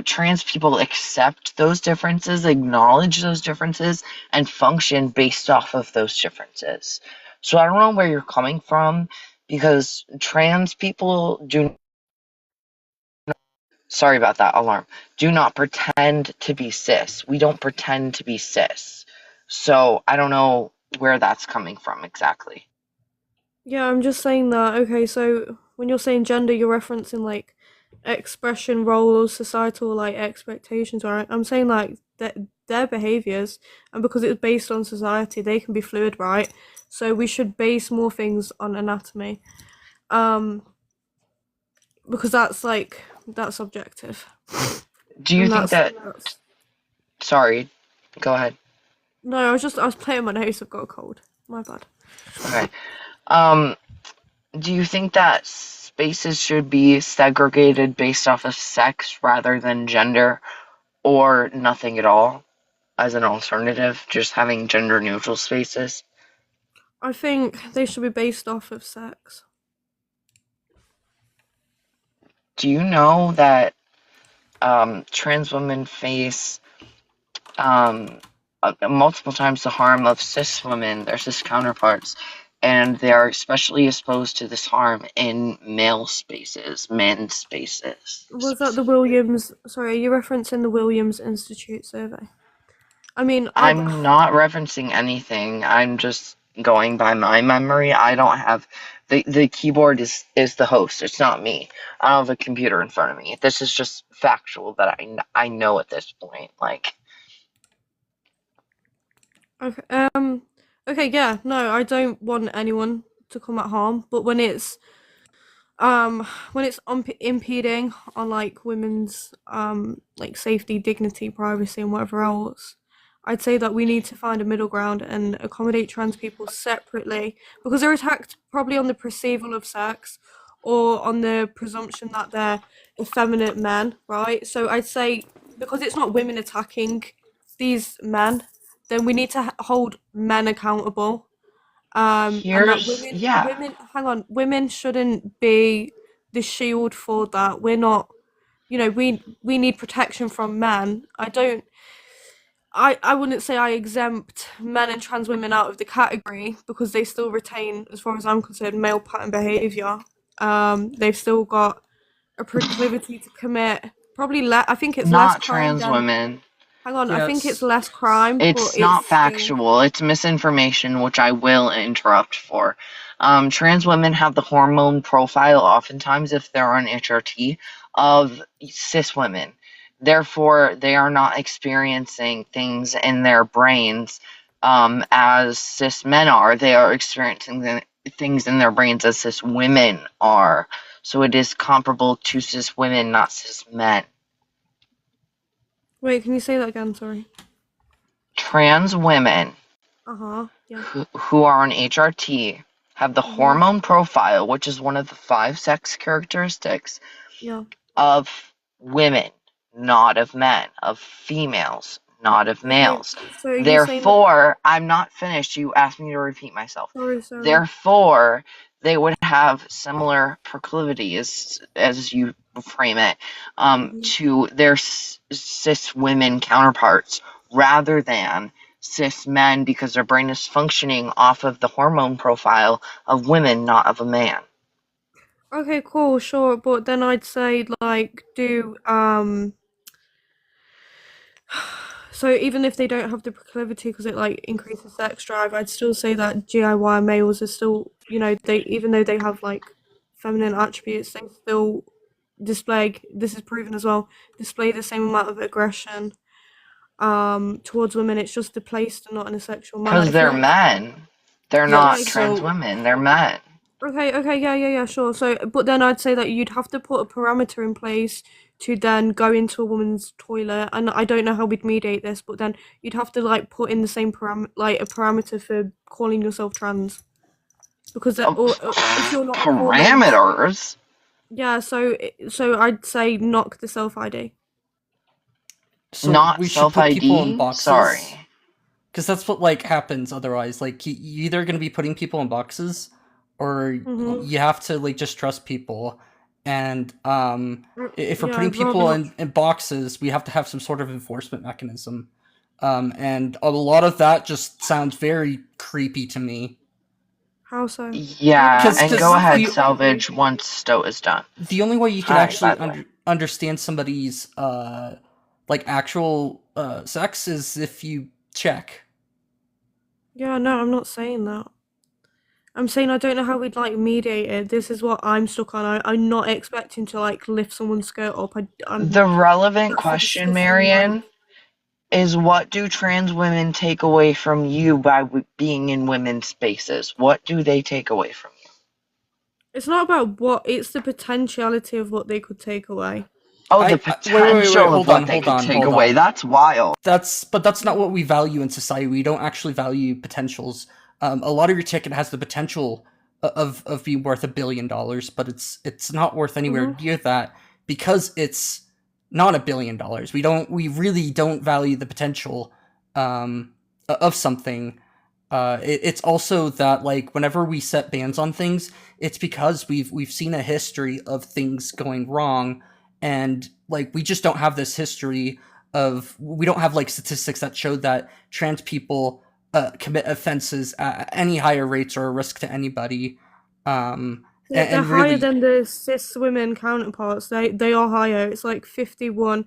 [SPEAKER 2] trans people accept those differences, acknowledge those differences, and function based off of those differences. So I don't know where you're coming from, because trans people sorry about that alarm, do not pretend to be cis. We don't pretend to be cis. So I don't know where that's coming from exactly.
[SPEAKER 3] Yeah, I'm just saying that. Okay, so when you're saying gender, you're referencing like expression, roles, societal like expectations, right? I'm saying like their behaviors, and because it's based on society, they can be fluid, right? So we should base more things on anatomy, um, because that's subjective,
[SPEAKER 2] Do you
[SPEAKER 3] and
[SPEAKER 2] think that,
[SPEAKER 3] that's.
[SPEAKER 2] sorry, go ahead.
[SPEAKER 3] No, I was playing my nose. I've got a cold. My bad.
[SPEAKER 2] Okay. Um, do you think that spaces should be segregated based off of sex rather than gender, or nothing at all as an alternative, just having gender neutral spaces?
[SPEAKER 3] I think they should be based off of sex.
[SPEAKER 2] Do you know that trans women face multiple times the harm of cis women, their cis counterparts, and they are especially exposed to this harm in male spaces, men's spaces
[SPEAKER 3] Was that the
[SPEAKER 2] specifically?
[SPEAKER 3] Williams? Sorry, are you referencing the Williams Institute survey? I mean,
[SPEAKER 2] I'm not referencing anything. I'm just going by my memory. I don't have the keyboard is the host. It's not me. I don't have a computer in front of me. This is just factual that I know at this point. Like,
[SPEAKER 3] okay, okay, yeah, no, I don't want anyone to come at harm, but when it's impeding on like women's like safety, dignity, privacy, and whatever else, I'd say that we need to find a middle ground and accommodate trans people separately because they're attacked probably on the perceivable of sex or on the presumption that they're effeminate men, right? So I'd say because it's not women attacking these men, then we need to hold men accountable, and that
[SPEAKER 2] yeah.
[SPEAKER 3] hang on, women shouldn't be the shield for that. We're not, we need protection from men. I wouldn't say I exempt men and trans women out of the category because they still retain, as far as I'm concerned, male pattern behavior. They've still got a proclivity to commit probably I think it's less
[SPEAKER 2] Not
[SPEAKER 3] crime
[SPEAKER 2] trans
[SPEAKER 3] than,
[SPEAKER 2] women.
[SPEAKER 3] hang on, I think it's
[SPEAKER 1] Yes.
[SPEAKER 3] less crime, but
[SPEAKER 2] It's
[SPEAKER 3] it's
[SPEAKER 2] not
[SPEAKER 3] still.
[SPEAKER 2] factual. It's misinformation, which I will interrupt for. Trans women have the hormone profile, oftentimes, if they're on HRT, of cis women. Therefore, they are not experiencing things in their brains as cis men are. They are experiencing things in their brains as cis women are. So it is comparable to cis women, not cis men.
[SPEAKER 3] Wait, can you say that again? Sorry.
[SPEAKER 2] Trans women
[SPEAKER 3] Uh-huh. Yeah.
[SPEAKER 2] who are on HRT have the
[SPEAKER 3] Mm-hmm.
[SPEAKER 2] hormone profile, which is one of the 5 sex characteristics
[SPEAKER 3] Yeah.
[SPEAKER 2] of women, not of men, of females, not of
[SPEAKER 3] Okay.
[SPEAKER 2] males.
[SPEAKER 3] So you're saying that.
[SPEAKER 2] Therefore, I'm not finished. You asked me to repeat myself.
[SPEAKER 3] Sorry.
[SPEAKER 2] Therefore, they would have similar proclivities, as you frame it,
[SPEAKER 3] Mhm.
[SPEAKER 2] to their cis women counterparts rather than cis men, because their brain is functioning off of the hormone profile of women, not of a man.
[SPEAKER 3] Okay, cool, sure, but then I'd say like do so even if they don't have the proclivity because it like increases sex drive, I'd still say that DIY males are still, they even though they have like feminine attributes, they still display, this is proven as well, display the same amount of aggression towards women. It's just displaced and not in a sexual manner.
[SPEAKER 2] Because
[SPEAKER 3] If
[SPEAKER 2] they're
[SPEAKER 3] you're
[SPEAKER 2] men. They're
[SPEAKER 1] Yeah.
[SPEAKER 3] yeah,
[SPEAKER 2] not
[SPEAKER 3] exactly.
[SPEAKER 2] trans
[SPEAKER 1] So
[SPEAKER 2] women. They're men.
[SPEAKER 3] Okay, yeah, sure. So, but then I'd say that you'd have to put a parameter in place to then go into a woman's toilet, and I don't know how we'd mediate this, but then you'd have to like put in the same like a parameter for calling yourself trans, because that,
[SPEAKER 2] Oh,
[SPEAKER 3] or if you're not hormones,
[SPEAKER 2] parameters.
[SPEAKER 3] yeah. So I'd say knock the self ID.
[SPEAKER 1] so
[SPEAKER 2] Not
[SPEAKER 1] we should
[SPEAKER 2] self
[SPEAKER 1] put people in
[SPEAKER 2] ID.
[SPEAKER 1] boxes
[SPEAKER 2] Sorry.
[SPEAKER 1] because that's what like happens otherwise. Like you either gonna be putting people in boxes, or
[SPEAKER 3] Mm-hmm.
[SPEAKER 1] you have to like just trust people. And if we're
[SPEAKER 3] Yeah,
[SPEAKER 1] putting
[SPEAKER 3] I'd rather
[SPEAKER 1] people
[SPEAKER 3] not.
[SPEAKER 1] in boxes, we have to have some sort of enforcement mechanism. And a lot of that just sounds very creepy to me.
[SPEAKER 3] How so?
[SPEAKER 2] Yeah,
[SPEAKER 3] How
[SPEAKER 2] and
[SPEAKER 3] could
[SPEAKER 2] go
[SPEAKER 1] Because
[SPEAKER 3] how could
[SPEAKER 2] ahead,
[SPEAKER 3] it be
[SPEAKER 2] Salvage,
[SPEAKER 3] creepy?
[SPEAKER 2] once Stowe is done.
[SPEAKER 1] the only way you can
[SPEAKER 2] Hi, by
[SPEAKER 1] actually
[SPEAKER 2] the way.
[SPEAKER 1] understand somebody's like actual sex is if you check.
[SPEAKER 3] Yeah, no, I'm not saying that. I'm saying I don't know how we'd like mediate it. This is what I'm stuck on. I'm not expecting to like lift someone's skirt up. I'm
[SPEAKER 2] The relevant
[SPEAKER 3] that's a
[SPEAKER 2] question,
[SPEAKER 3] disgusting
[SPEAKER 2] Marion,
[SPEAKER 3] like.
[SPEAKER 2] is what do trans women take away from you by being in women's spaces? What do they take away from you?
[SPEAKER 3] It's not about what. It's the potentiality of what they could take away.
[SPEAKER 2] Oh, the
[SPEAKER 1] Wait,
[SPEAKER 2] potential of
[SPEAKER 1] hold on,
[SPEAKER 2] what they
[SPEAKER 1] hold
[SPEAKER 2] could
[SPEAKER 1] on,
[SPEAKER 2] take
[SPEAKER 1] hold
[SPEAKER 2] away.
[SPEAKER 1] on.
[SPEAKER 2] That's wild.
[SPEAKER 1] That's not what we value in society. We don't actually value potentials. A lot of your ticket has the potential of being worth $1 billion, but it's not worth anywhere
[SPEAKER 3] Mhm.
[SPEAKER 1] near that because it's not $1 billion. We really don't value the potential of something. It's also that like whenever we set bans on things, it's because we've seen a history of things going wrong, and like we just don't have this history of we don't have like statistics that show that trans people commit offenses at any higher rates or a risk to anybody.
[SPEAKER 3] They're
[SPEAKER 1] And
[SPEAKER 3] higher
[SPEAKER 1] really,
[SPEAKER 3] than the cis women counterparts. They are higher. It's like 51%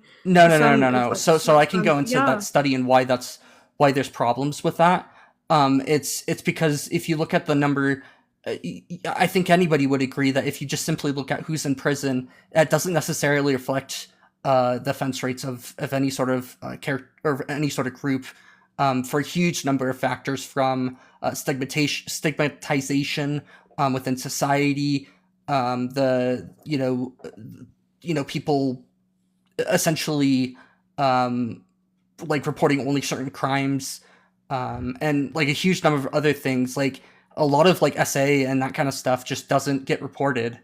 [SPEAKER 3] of like
[SPEAKER 1] So I
[SPEAKER 3] cis
[SPEAKER 1] can
[SPEAKER 3] men.
[SPEAKER 1] go into that
[SPEAKER 3] Yeah.
[SPEAKER 1] study and why there's problems with that. It's because if you look at the number, I think anybody would agree that if you just simply look at who's in prison, it doesn't necessarily reflect the offense rates of any sort of character or any sort of group. For a huge number of factors, from stigmatization within society, the people essentially like reporting only certain crimes, and like a huge number of other things. Like a lot of like SA and that kind of stuff just doesn't get reported.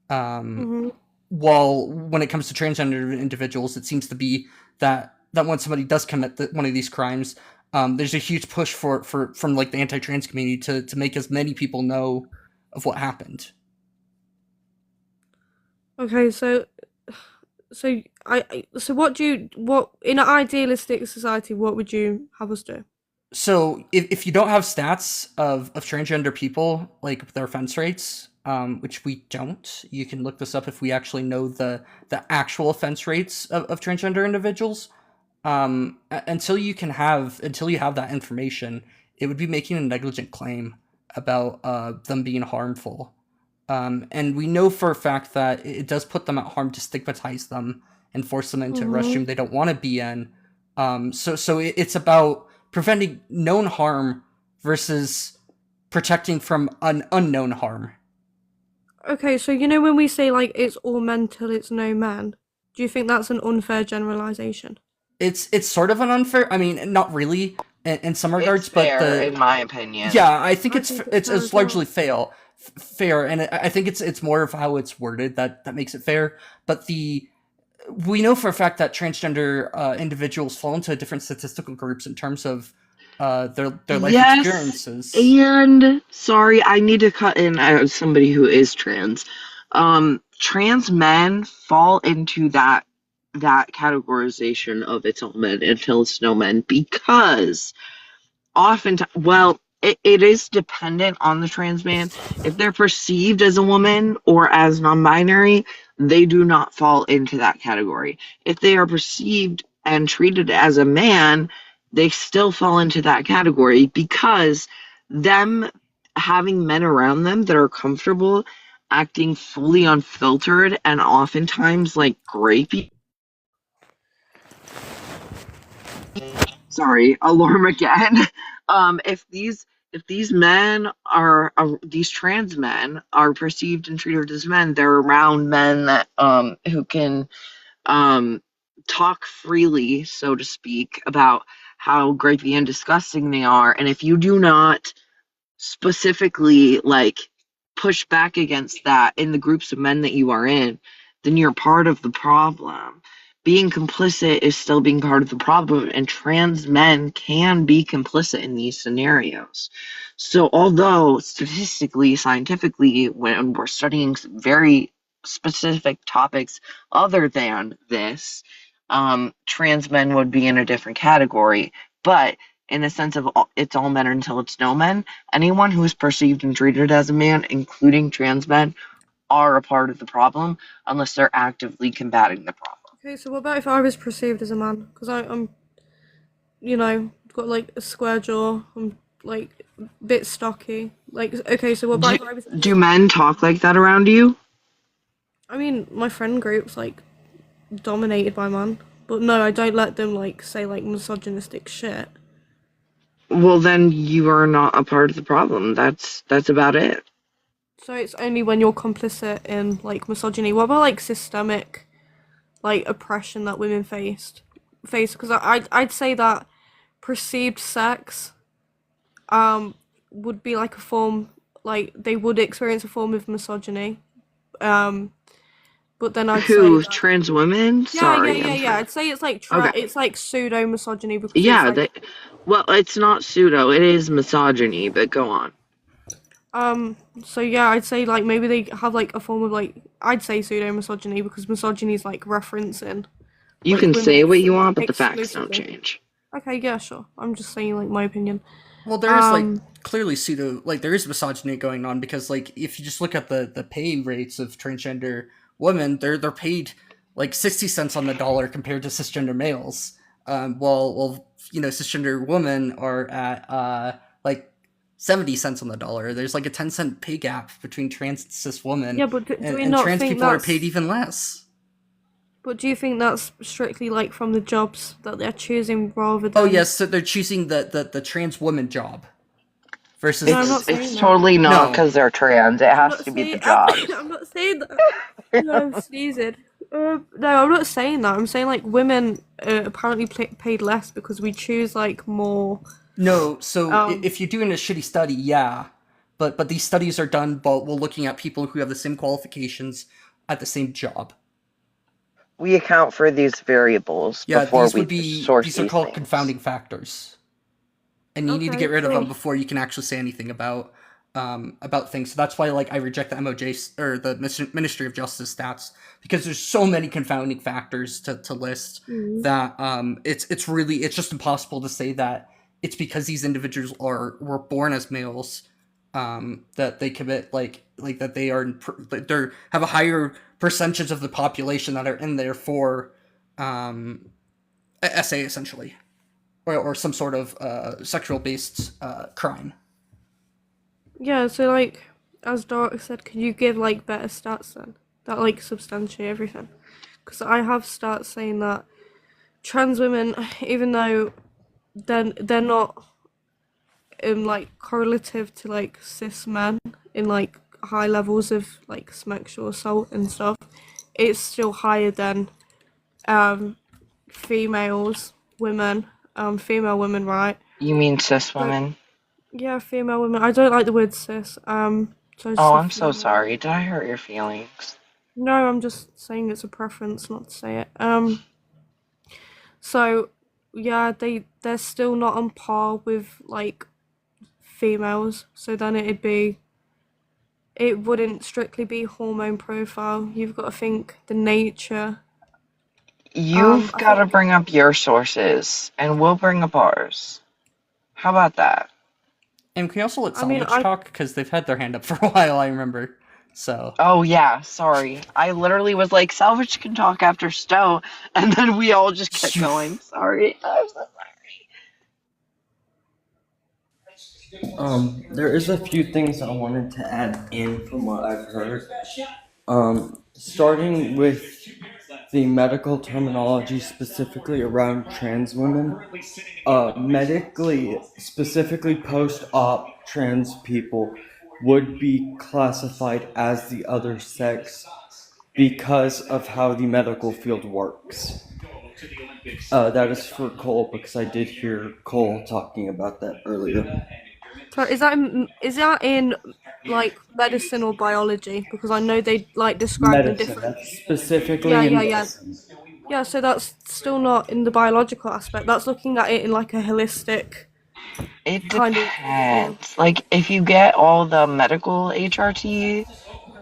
[SPEAKER 1] Um,
[SPEAKER 3] Mhm.
[SPEAKER 1] while when it comes to transgender individuals, it seems to be that when somebody does commit one of these crimes, there's a huge push for from like the anti-trans community to make as many people know of what happened.
[SPEAKER 3] Okay, so what in an idealistic society what would you have us do?
[SPEAKER 1] So if you don't have stats of transgender people, like their offense rates, which we don't, you can look this up if we actually know the actual offense rates of transgender individuals. Until you have that information, it would be making a negligent claim about them being harmful. And we know for a fact that it does put them at harm to stigmatize them and force them into a
[SPEAKER 3] Mhm.
[SPEAKER 1] restroom they don't want to be in. So it's about preventing known harm versus protecting from an unknown harm.
[SPEAKER 3] Okay, so you know when we say like it's all men till it's no man, do you think that's an unfair generalization?
[SPEAKER 1] It's sort of an unfair. I mean, not really in some
[SPEAKER 2] It's
[SPEAKER 1] regards, but
[SPEAKER 2] fair,
[SPEAKER 1] the
[SPEAKER 2] in my opinion.
[SPEAKER 1] yeah, I think
[SPEAKER 3] I think it's
[SPEAKER 1] it's
[SPEAKER 3] fair
[SPEAKER 1] it's
[SPEAKER 3] as well.
[SPEAKER 1] largely fair, and I think it's more of how it's worded that makes it fair. But the we know for a fact that transgender individuals fall into different statistical groups in terms of their life
[SPEAKER 2] Yes,
[SPEAKER 1] experiences.
[SPEAKER 2] and sorry, I need to cut in as somebody who is trans. Trans men fall into that categorization of it's all men until it's no men because oftentimes, well, it is dependent on the trans man. If they're perceived as a woman or as non-binary, they do not fall into that category. If they are perceived and treated as a man, they still fall into that category because them having men around them that are comfortable acting fully unfiltered and oftentimes like grapey. Sorry, alarm again. If these men are these trans men are perceived and treated as men, they're around men that who can um talk freely, so to speak, about how grapey and disgusting they are. And if you do not specifically like push back against that in the groups of men that you are in, then you're part of the problem. Being complicit is still being part of the problem, and trans men can be complicit in these scenarios. So, although statistically, scientifically, when we're studying very specific topics other than this, trans men would be in a different category. But in the sense of it's all men until it's no men, anyone who is perceived and treated as a man, including trans men, are a part of the problem unless they're actively combating the problem.
[SPEAKER 3] Okay, so what about if I was perceived as a man? Because I'm, got like a square jaw. I'm like a bit stocky. Like, okay, so what about if I was?
[SPEAKER 2] Do men talk like that around you?
[SPEAKER 3] I mean, my friend group's like dominated by men, but no, I don't let them like say like misogynistic shit.
[SPEAKER 2] Well, then you are not a part of the problem. That's about it.
[SPEAKER 3] So it's only when you're complicit in like misogyny. What about like systemic, like oppression that women face? Because I'd say that perceived sex, would be like a form, like they would experience a form of misogyny. Um, but then I'd say
[SPEAKER 2] Who?
[SPEAKER 3] that
[SPEAKER 2] Trans women? Sorry, I'm
[SPEAKER 3] yeah.
[SPEAKER 2] trying.
[SPEAKER 3] I'd say it's like
[SPEAKER 2] Okay.
[SPEAKER 3] it's like pseudo misogyny because it's
[SPEAKER 2] Yeah,
[SPEAKER 3] like
[SPEAKER 2] well, it's not pseudo, it is misogyny, but go on.
[SPEAKER 3] so yeah, I'd say like maybe they have like a form of like I'd say pseudo misogyny because misogyny is like referencing
[SPEAKER 2] You
[SPEAKER 3] like
[SPEAKER 2] can say
[SPEAKER 3] women
[SPEAKER 2] what you want, but the facts don't
[SPEAKER 3] exclusively.
[SPEAKER 2] change.
[SPEAKER 3] Okay, yeah, sure. I'm just saying like my opinion.
[SPEAKER 1] Well, there is like
[SPEAKER 3] Um,
[SPEAKER 1] clearly pseudo, like there is misogyny going on because like if you just look at the pay rates of transgender women, they're paid like 60 cents on the dollar compared to cisgender males. While cisgender women are at like 70 cents on the dollar. There's like a 10 cent pay gap between trans and cis women,
[SPEAKER 3] yeah, but do we
[SPEAKER 1] and
[SPEAKER 3] not
[SPEAKER 1] trans
[SPEAKER 3] think
[SPEAKER 1] people are paid
[SPEAKER 3] that's
[SPEAKER 1] even less.
[SPEAKER 3] but do you think that's strictly like from the jobs that they're choosing rather
[SPEAKER 1] Oh
[SPEAKER 3] than
[SPEAKER 1] yes, so they're choosing the trans woman job versus
[SPEAKER 3] No, I'm
[SPEAKER 1] the
[SPEAKER 3] not
[SPEAKER 2] It's
[SPEAKER 3] saying that.
[SPEAKER 2] totally not
[SPEAKER 1] no.
[SPEAKER 2] because they're trans. It
[SPEAKER 3] I'm
[SPEAKER 2] has
[SPEAKER 3] not
[SPEAKER 2] to be the
[SPEAKER 3] saying
[SPEAKER 2] jobs.
[SPEAKER 3] I'm not saying that. No, I'm sneezing. No, I'm not saying that. I'm saying like women apparently paid less because we choose like more.
[SPEAKER 1] No, so
[SPEAKER 3] Um,
[SPEAKER 1] if you're doing a shitty study, yeah, but these studies are done, but we're looking at people who have the same qualifications at the same job.
[SPEAKER 2] We account for these variables
[SPEAKER 1] Yeah,
[SPEAKER 2] before we source
[SPEAKER 1] these are
[SPEAKER 2] these
[SPEAKER 1] called
[SPEAKER 2] things.
[SPEAKER 1] confounding factors, and you need to
[SPEAKER 3] okay,
[SPEAKER 1] get rid of them
[SPEAKER 3] sure.
[SPEAKER 1] before you can actually say anything about things. So that's why like I reject the MOJ or the Ministry of Justice stats because there's so many confounding factors to list
[SPEAKER 3] Mm.
[SPEAKER 1] that it's just impossible to say that it's because these individuals were born as males that they commit like that they are that they have a higher percentage of the population that are in there for SA essentially or some sort of sexual based crime.
[SPEAKER 3] Yeah, so like as Dark said, could you give like better stats then that like substantiate everything? Because I have stats saying that trans women, even though they're not like correlative to like cis men in like high levels of like sexual assault and stuff, it's still higher than um females, women, female women, right?
[SPEAKER 2] You mean cis
[SPEAKER 3] So
[SPEAKER 2] women?
[SPEAKER 3] yeah, female women. I don't like the word cis. So I just
[SPEAKER 2] Oh,
[SPEAKER 3] said
[SPEAKER 2] I'm so
[SPEAKER 3] female.
[SPEAKER 2] sorry. Did I hurt your feelings?
[SPEAKER 3] No, I'm just saying it's a preference, not to say it. So yeah, they're still not on par with like females. So then it wouldn't strictly be hormone profile. You've got to think the nature.
[SPEAKER 2] You've
[SPEAKER 3] I
[SPEAKER 2] got to
[SPEAKER 3] think
[SPEAKER 2] bring up your sources, and we'll bring up ours. How about that?
[SPEAKER 1] And can we also let
[SPEAKER 3] I mean
[SPEAKER 1] Salvage talk because they've had their hand up for a while? I remember. So
[SPEAKER 2] Oh, yeah, sorry. I literally was like, Salvage can talk after Stowe, and then we all just kept going. Sorry. I'm so
[SPEAKER 4] There is a few things I wanted to add in from what I've heard. Starting with the medical terminology specifically around trans women. Medically, specifically post-op trans people would be classified as the other sex because of how the medical field works. That is for Cole because I did hear Cole talking about that earlier.
[SPEAKER 3] so is that in like medicine or biology? Because I know they like describe them
[SPEAKER 4] Medicine,
[SPEAKER 3] different.
[SPEAKER 4] that's
[SPEAKER 3] Yeah,
[SPEAKER 4] specifically in
[SPEAKER 3] yeah, yeah.
[SPEAKER 4] medicine.
[SPEAKER 3] Yeah, so that's still not in the biological aspect. That's looking at it in like a holistic
[SPEAKER 2] It
[SPEAKER 3] kind of view.
[SPEAKER 2] depends. Like, if you get all the medical HRT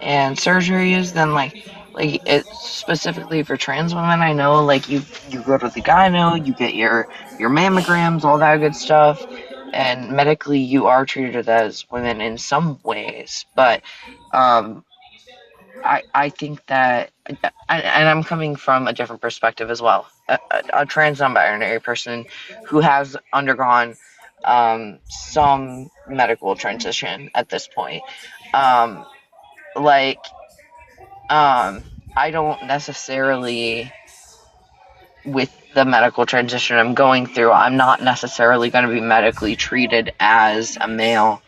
[SPEAKER 2] and surgeries, then, like, Like it's specifically for trans women. I know, like you go to the gyno, you get your mammograms, all that good stuff, and medically you are treated as women in some ways. But um, I think that, and I'm coming from a different perspective as well. A trans non-binary person who has undergone some medical transition at this point. Um, like I don't necessarily, with the medical transition I'm going through, I'm not necessarily going to be medically treated as a male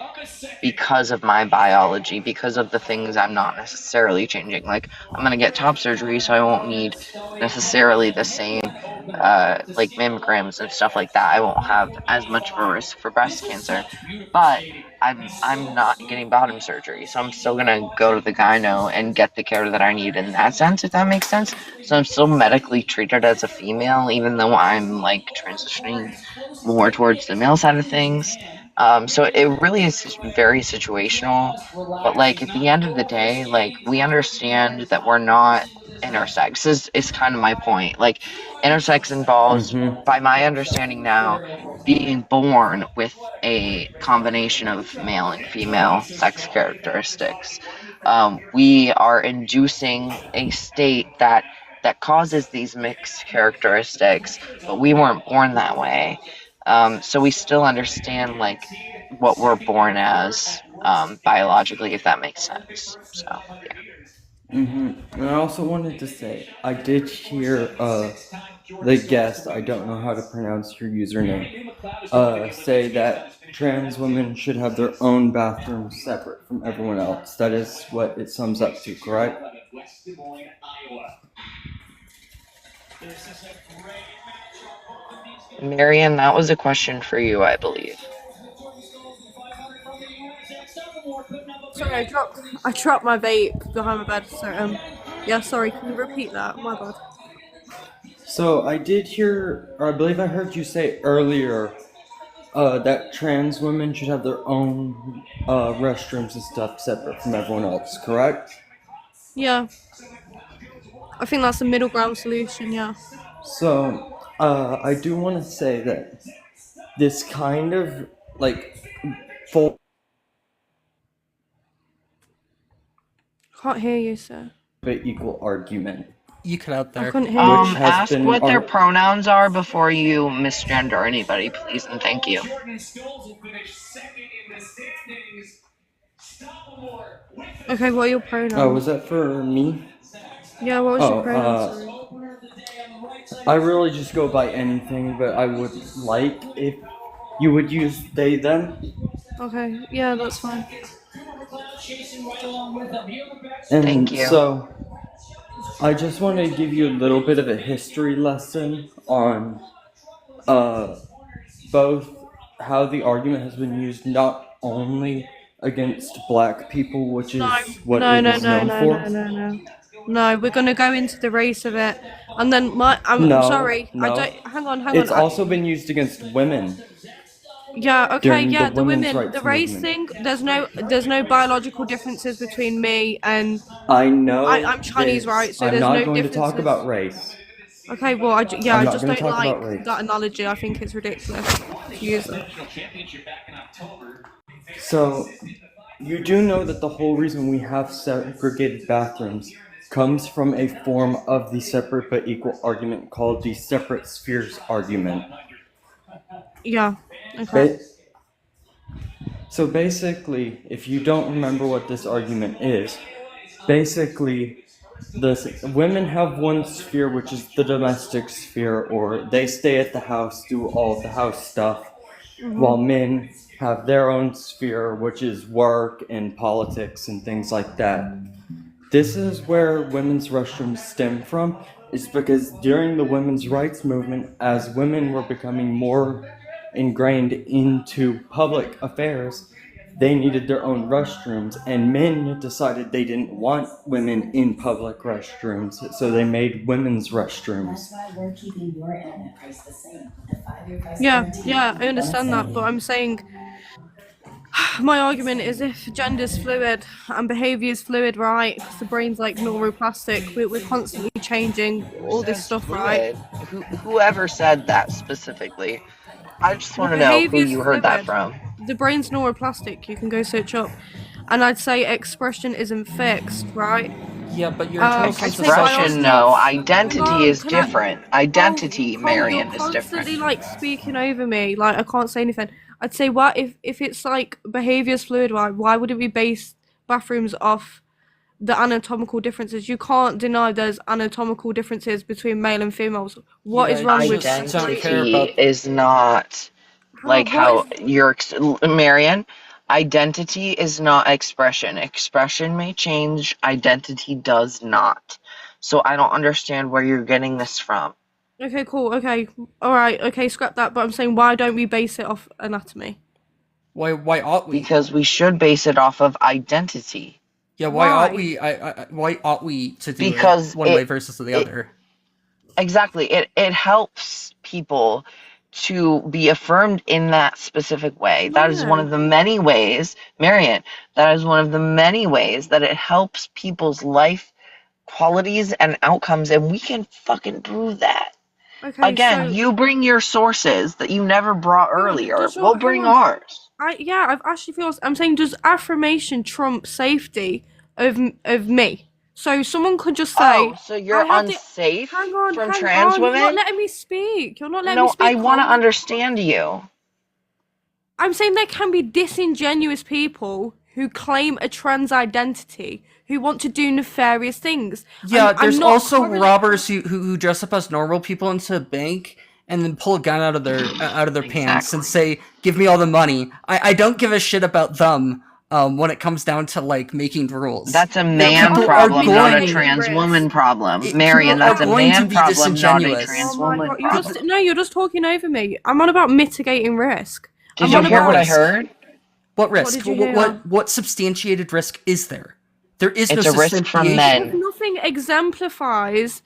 [SPEAKER 2] because of my biology, because of the things I'm not necessarily changing. Like, I'm going to get top surgery, so I won't need necessarily the same, like, mammograms and stuff like that. I won't have as much of a risk for breast cancer. But I'm not getting bottom surgery, so I'm still going to go to the gyno and get the care that I need in that sense, if that makes sense. So I'm still medically treated as a female, even though I'm, like, transitioning more towards the male side of things. So it really is just very situational, but like at the end of the day, like we understand that we're not intersex is kind of my point. Like intersex involves,
[SPEAKER 4] Mm-hmm.
[SPEAKER 2] by my understanding now, being born with a combination of male and female sex characteristics. We are inducing a state that causes these mixed characteristics, but we weren't born that way. So we still understand like what we're born as biologically, if that makes sense. So yeah.
[SPEAKER 4] Mm-hmm. And I also wanted to say, I did hear the guest, I don't know how to pronounce your username, say that trans women should have their own bathroom separate from everyone else. That is what it sums up to, correct?
[SPEAKER 2] Marion, that was a question for you, I believe.
[SPEAKER 3] Sorry, I dropped my vape behind my bed. So yeah, sorry. Can you repeat that? My bad.
[SPEAKER 4] So I did hear, or I believe I heard you say earlier, that trans women should have their own restrooms and stuff separate from everyone else, correct?
[SPEAKER 3] Yeah, I think that's a middle ground solution. Yeah.
[SPEAKER 4] So, I do want to say that this kind of like full
[SPEAKER 3] Can't hear you, sir.
[SPEAKER 4] but equal argument,
[SPEAKER 1] You cut out
[SPEAKER 3] I
[SPEAKER 1] there.
[SPEAKER 3] couldn't hear you.
[SPEAKER 4] which has
[SPEAKER 2] Ask
[SPEAKER 4] been
[SPEAKER 2] what their
[SPEAKER 4] ar-
[SPEAKER 2] pronouns are before you misgender anybody, please, and thank you.
[SPEAKER 3] Okay, what are your
[SPEAKER 4] oh,
[SPEAKER 3] pronouns?
[SPEAKER 4] was that for me?
[SPEAKER 3] Yeah, what was
[SPEAKER 4] Oh,
[SPEAKER 3] your pronouns? Sorry.
[SPEAKER 4] I really just go by anything, but I would like if you would use they them.
[SPEAKER 3] Okay, yeah, that's fine.
[SPEAKER 4] And
[SPEAKER 2] Thank you.
[SPEAKER 4] so I just want to give you a little bit of a history lesson on both how the argument has been used not only against black people, which is what it is known for.
[SPEAKER 3] No, we're gonna go into the race of it, and then I'm
[SPEAKER 4] No,
[SPEAKER 3] sorry.
[SPEAKER 4] no.
[SPEAKER 3] I don't. Hang on.
[SPEAKER 4] It's also been used against women.
[SPEAKER 3] Yeah. Okay.
[SPEAKER 4] during
[SPEAKER 3] Yeah.
[SPEAKER 4] the
[SPEAKER 3] The
[SPEAKER 4] women's
[SPEAKER 3] women.
[SPEAKER 4] rights
[SPEAKER 3] The race
[SPEAKER 4] movement.
[SPEAKER 3] thing. There's no biological differences between me and.
[SPEAKER 4] I know.
[SPEAKER 3] I'm Chinese, right? So
[SPEAKER 4] I'm
[SPEAKER 3] there's
[SPEAKER 4] not
[SPEAKER 3] no
[SPEAKER 4] going
[SPEAKER 3] differences.
[SPEAKER 4] to talk about race.
[SPEAKER 3] Okay. Well, I
[SPEAKER 4] I'm not
[SPEAKER 3] just
[SPEAKER 4] gonna
[SPEAKER 3] don't
[SPEAKER 4] talk about
[SPEAKER 3] like
[SPEAKER 4] race.
[SPEAKER 3] that analogy. I think it's ridiculous to use it.
[SPEAKER 4] So, you do know that the whole reason we have segregated bathrooms comes from a form of the separate but equal argument called the separate spheres argument.
[SPEAKER 3] Yeah. Okay.
[SPEAKER 4] So basically, if you don't remember what this argument is, basically, the women have one sphere, which is the domestic sphere, or they stay at the house, do all of the house stuff, while men have their own sphere, which is work and politics and things like that. This is where women's restrooms stem from, is because during the women's rights movement, as women were becoming more ingrained into public affairs, they needed their own restrooms, and men decided they didn't want women in public restrooms, so they made women's restrooms.
[SPEAKER 3] Yeah, I understand that, but I'm saying My argument is if gender's fluid and behaviour's fluid, right? Because the brain's like neuroplastic, we're constantly changing
[SPEAKER 2] Who
[SPEAKER 3] all this
[SPEAKER 2] says
[SPEAKER 3] stuff, right?
[SPEAKER 2] fluid? Whoever said that specifically? I just
[SPEAKER 3] The
[SPEAKER 2] want to know who
[SPEAKER 3] behaviour's
[SPEAKER 2] you heard that
[SPEAKER 3] fluid.
[SPEAKER 2] from.
[SPEAKER 3] The brain's neuroplastic. You can go search up. And I'd say expression isn't fixed, right?
[SPEAKER 1] Yeah, but your internal
[SPEAKER 3] I'd
[SPEAKER 1] sense
[SPEAKER 3] say
[SPEAKER 1] of self
[SPEAKER 2] Expression,
[SPEAKER 1] is
[SPEAKER 2] no.
[SPEAKER 1] fixed.
[SPEAKER 2] Identity
[SPEAKER 3] Hang on,
[SPEAKER 2] is
[SPEAKER 3] can I?
[SPEAKER 2] different. Identity,
[SPEAKER 3] Cole, you're
[SPEAKER 2] Marion, is
[SPEAKER 3] constantly
[SPEAKER 2] different.
[SPEAKER 3] like speaking over me. Like I can't say anything. I'd say what if it's like behaviour's fluid, why would it be based bathrooms off the anatomical differences? You can't deny there's anatomical differences between male and females. What is
[SPEAKER 1] Yeah,
[SPEAKER 3] wrong with
[SPEAKER 1] just don't care
[SPEAKER 2] Identity
[SPEAKER 1] about.
[SPEAKER 2] is not like how you're Marion. Identity is not expression. Expression may change, identity does not. So I don't understand where you're getting this from.
[SPEAKER 3] Okay, cool. Okay, all right. Okay, scrap that. But I'm saying, why don't we base it off anatomy?
[SPEAKER 1] Why ought we?
[SPEAKER 2] Because we should base it off of identity.
[SPEAKER 1] Yeah, why ought
[SPEAKER 3] Why?
[SPEAKER 1] we? Why ought we to do
[SPEAKER 2] Because
[SPEAKER 1] it one way versus the
[SPEAKER 2] it
[SPEAKER 1] other?
[SPEAKER 2] exactly it helps people to be affirmed in that specific way. That is one
[SPEAKER 3] Yeah.
[SPEAKER 2] of the many ways, Marion, that is one of the many ways that it helps people's life qualities and outcomes, and we can fucking prove that.
[SPEAKER 3] Okay,
[SPEAKER 2] Again,
[SPEAKER 3] so
[SPEAKER 2] you bring your sources that you never brought
[SPEAKER 3] hang on.
[SPEAKER 2] earlier.
[SPEAKER 3] Does
[SPEAKER 2] We'll
[SPEAKER 3] hang
[SPEAKER 2] bring
[SPEAKER 3] on.
[SPEAKER 2] ours.
[SPEAKER 3] I've actually feels. I'm saying, does affirmation trump safety of me? So someone could just say,
[SPEAKER 2] Oh, so you're
[SPEAKER 3] have the.
[SPEAKER 2] unsafe
[SPEAKER 3] Hang on,
[SPEAKER 2] from
[SPEAKER 3] hang
[SPEAKER 2] trans
[SPEAKER 3] on. You're not
[SPEAKER 2] women?
[SPEAKER 3] letting me speak. You're not letting me
[SPEAKER 2] No,
[SPEAKER 3] speak.
[SPEAKER 2] I want to
[SPEAKER 3] Cole.
[SPEAKER 2] understand you.
[SPEAKER 3] I'm saying there can be disingenuous people who claim a trans identity who want to do nefarious things.
[SPEAKER 1] Yeah,
[SPEAKER 3] I'm
[SPEAKER 1] there's
[SPEAKER 3] not
[SPEAKER 1] also
[SPEAKER 3] correlating.
[SPEAKER 1] robbers who dress up as normal people into a bank and then pull a gun out of their pants and say, "Give me all the money." I don't give a shit about them. When it comes down to like making rules,
[SPEAKER 2] That's a
[SPEAKER 3] Yeah,
[SPEAKER 2] man
[SPEAKER 3] but
[SPEAKER 1] people are
[SPEAKER 2] problem, not a
[SPEAKER 1] going.
[SPEAKER 2] trans
[SPEAKER 3] mitigating
[SPEAKER 2] woman
[SPEAKER 3] risk.
[SPEAKER 2] problem.
[SPEAKER 1] People
[SPEAKER 2] Marion,
[SPEAKER 1] are
[SPEAKER 2] that's a
[SPEAKER 1] going to
[SPEAKER 2] man
[SPEAKER 1] be
[SPEAKER 2] problem, not a
[SPEAKER 1] disingenuous.
[SPEAKER 2] trans
[SPEAKER 3] Oh my
[SPEAKER 2] woman
[SPEAKER 3] god, you're
[SPEAKER 2] problem.
[SPEAKER 3] just no, you're just talking over me. I'm on about mitigating risk.
[SPEAKER 2] Did
[SPEAKER 3] I'm
[SPEAKER 2] you
[SPEAKER 3] on
[SPEAKER 2] hear what I
[SPEAKER 3] about
[SPEAKER 2] heard?
[SPEAKER 1] What
[SPEAKER 3] what
[SPEAKER 1] risk?
[SPEAKER 3] did you hear?
[SPEAKER 1] What substantiated risk is there? There is no
[SPEAKER 2] It's a risk from
[SPEAKER 3] Because
[SPEAKER 1] substantiation.
[SPEAKER 2] men.
[SPEAKER 3] nothing exemplifies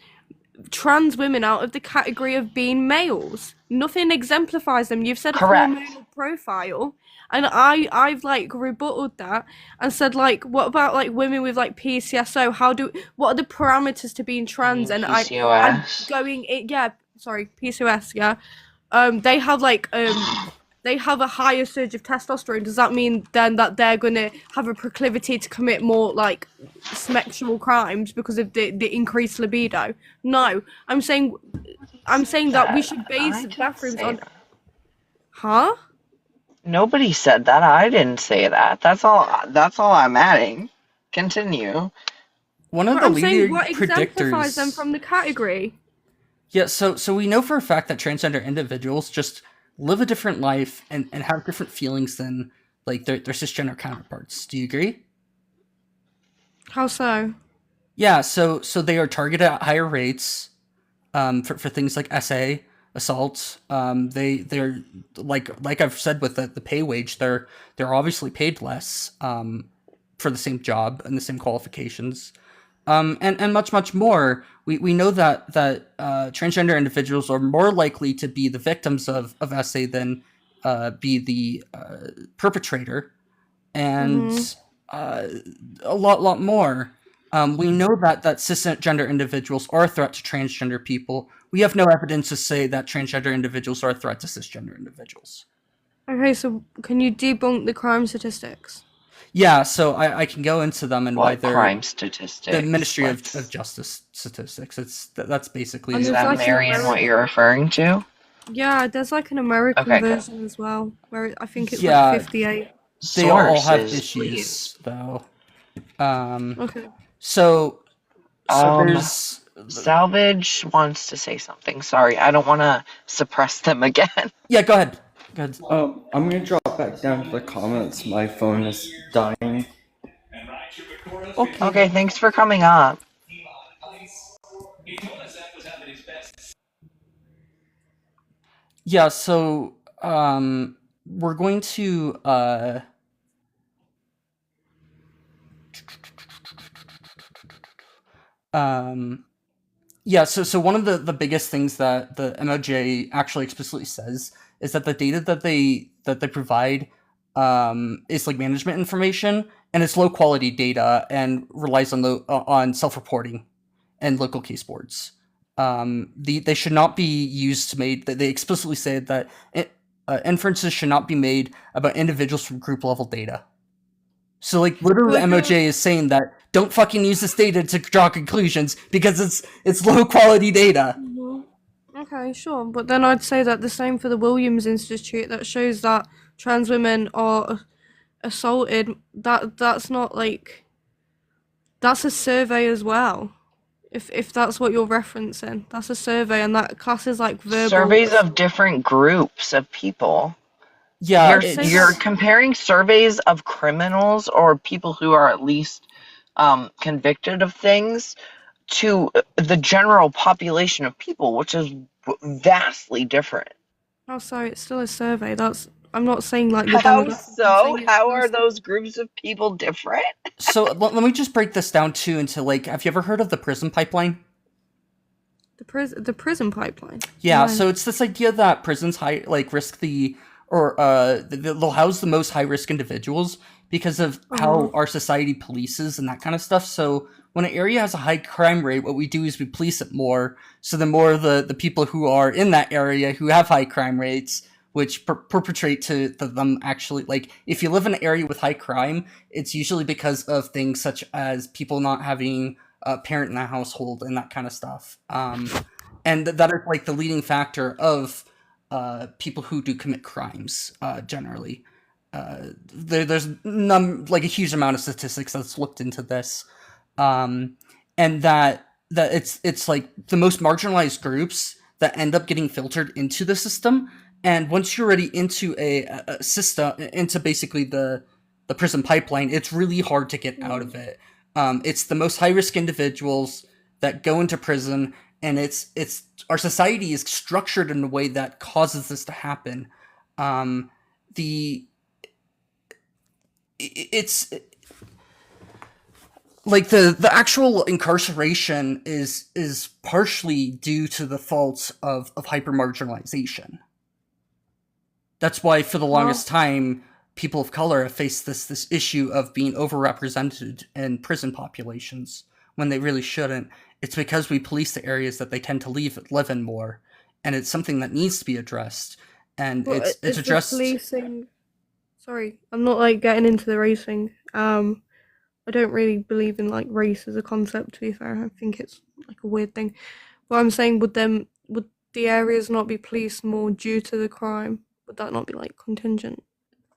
[SPEAKER 3] trans women out of the category of being males. Nothing exemplifies them. You've said
[SPEAKER 2] Correct.
[SPEAKER 3] hormonal profile, and I've like rebutted that and said like, what about like women with like PCSO? What are the parameters to being
[SPEAKER 2] You
[SPEAKER 3] trans?
[SPEAKER 2] mean
[SPEAKER 3] And I'm
[SPEAKER 2] PCOS?
[SPEAKER 3] going it. Yeah, sorry, PCOS. Yeah, they have like they have a higher surge of testosterone. Does that mean then that they're gonna have a proclivity to commit more like sexual crimes because of the increased libido? No, I'm saying that we should
[SPEAKER 2] I
[SPEAKER 3] base
[SPEAKER 2] didn't
[SPEAKER 3] bathrooms
[SPEAKER 2] say
[SPEAKER 3] on.
[SPEAKER 2] that.
[SPEAKER 3] Huh?
[SPEAKER 2] Nobody said that. I didn't say that. That's all I'm adding. Continue.
[SPEAKER 1] One of
[SPEAKER 3] But
[SPEAKER 1] the
[SPEAKER 3] I'm saying
[SPEAKER 1] leading
[SPEAKER 3] what exemplifies them
[SPEAKER 1] predictors.
[SPEAKER 3] from the category.
[SPEAKER 1] Yeah, so we know for a fact that transgender individuals just live a different life and have different feelings than like their cisgender counterparts. Do you agree?
[SPEAKER 3] How so?
[SPEAKER 1] Yeah, so they are targeted at higher rates for things like SA, assault. They're like I've said with the pay wage, they're obviously paid less for the same job and the same qualifications. And much more. We know that transgender individuals are more likely to be the victims of SA than be the perpetrator, and a lot more. We know that cisgender individuals are a threat to transgender people. We have no evidence to say that transgender individuals are a threat to cisgender individuals.
[SPEAKER 3] Okay, so can you debunk the crime statistics?
[SPEAKER 1] Yeah, so I can go into them and why
[SPEAKER 2] What
[SPEAKER 1] they're
[SPEAKER 2] crime statistics?
[SPEAKER 1] the Ministry of
[SPEAKER 2] Let's-
[SPEAKER 1] Justice statistics. That's basically
[SPEAKER 3] And
[SPEAKER 2] Is
[SPEAKER 3] there's
[SPEAKER 2] that
[SPEAKER 3] like an
[SPEAKER 2] Marion what
[SPEAKER 3] American.
[SPEAKER 2] you're referring to?
[SPEAKER 3] Yeah, there's like an American
[SPEAKER 2] Okay, good.
[SPEAKER 3] version as well, where I think it's
[SPEAKER 1] Yeah.
[SPEAKER 3] like 58.
[SPEAKER 1] they all have
[SPEAKER 2] Sources,
[SPEAKER 1] issues
[SPEAKER 2] please.
[SPEAKER 1] though.
[SPEAKER 3] Okay.
[SPEAKER 1] So
[SPEAKER 2] Um,
[SPEAKER 1] there's
[SPEAKER 2] Salvage wants to say something. Sorry, I don't want to suppress them again.
[SPEAKER 1] yeah. Go ahead. Go ahead.
[SPEAKER 4] I'm gonna drop back down to the comments. My phone is dying.
[SPEAKER 1] Okay.
[SPEAKER 2] Okay, thanks for coming up.
[SPEAKER 1] Yeah. So we're going to yeah, so one of the biggest things that the MOJ actually explicitly says is that the data that they provide is like management information, and it's low quality data and relies on self reporting and local case boards. They should not be used to made. They explicitly say that inferences should not be made about individuals from group level data. So, like, literally,
[SPEAKER 3] Like,
[SPEAKER 1] MOJ is saying that don't fucking use this data to draw conclusions because it's low quality data.
[SPEAKER 3] mhm. Okay, sure. But then I'd say that the same for the Williams Institute that shows that trans women are assaulted. That's not like that's a survey as well. If that's what you're referencing, that's a survey, and that classes like verbal.
[SPEAKER 2] Surveys of different groups of people.
[SPEAKER 1] Yeah,
[SPEAKER 2] You're comparing surveys of criminals or people who are at least convicted of things to the general population of people, which is vastly different.
[SPEAKER 3] Oh, sorry, it's still a survey. I'm not saying like the
[SPEAKER 2] How
[SPEAKER 3] demographic, I'm
[SPEAKER 2] so?
[SPEAKER 3] saying it's
[SPEAKER 2] How
[SPEAKER 3] still a
[SPEAKER 2] are
[SPEAKER 3] survey.
[SPEAKER 2] those groups of people different?
[SPEAKER 1] So let me just break this down too into like, have you ever heard of the prison pipeline?
[SPEAKER 3] The prison pipeline?
[SPEAKER 1] Yeah,
[SPEAKER 3] No.
[SPEAKER 1] so it's this idea that prisons risk they'll house the most high risk individuals because of how our society polices and that kind of stuff. So when an area has a high crime rate, what we do is we police it more. So the more the people who are in that area who have high crime rates, which perpetrate to them actually, like, if you live in an area with high crime, it's usually because of things such as people not having a parent in the household and that kind of stuff. And that is like the leading factor of people who do commit crimes generally. There's like a huge amount of statistics that's looked into this, and that it's like the most marginalized groups that end up getting filtered into the system. And once you're already into a system, into basically the prison pipeline, it's really hard to get out of it. It's the most high risk individuals that go into prison, and it's our society is structured in a way that causes this to happen. It's like the actual incarceration is partially due to the faults of hyper marginalization. That's why for the longest time people of color have faced this issue of being overrepresented in prison populations when they really shouldn't. It's because we police the areas that they tend to live in more, and it's something that needs to be addressed. And
[SPEAKER 3] But
[SPEAKER 1] it's
[SPEAKER 3] is
[SPEAKER 1] addressed.
[SPEAKER 3] the policing. Sorry, I'm not like getting into the racing. I don't really believe in like race as a concept. To be fair, I think it's like a weird thing. But I'm saying, would the areas not be policed more due to the crime? Would that not be like contingent?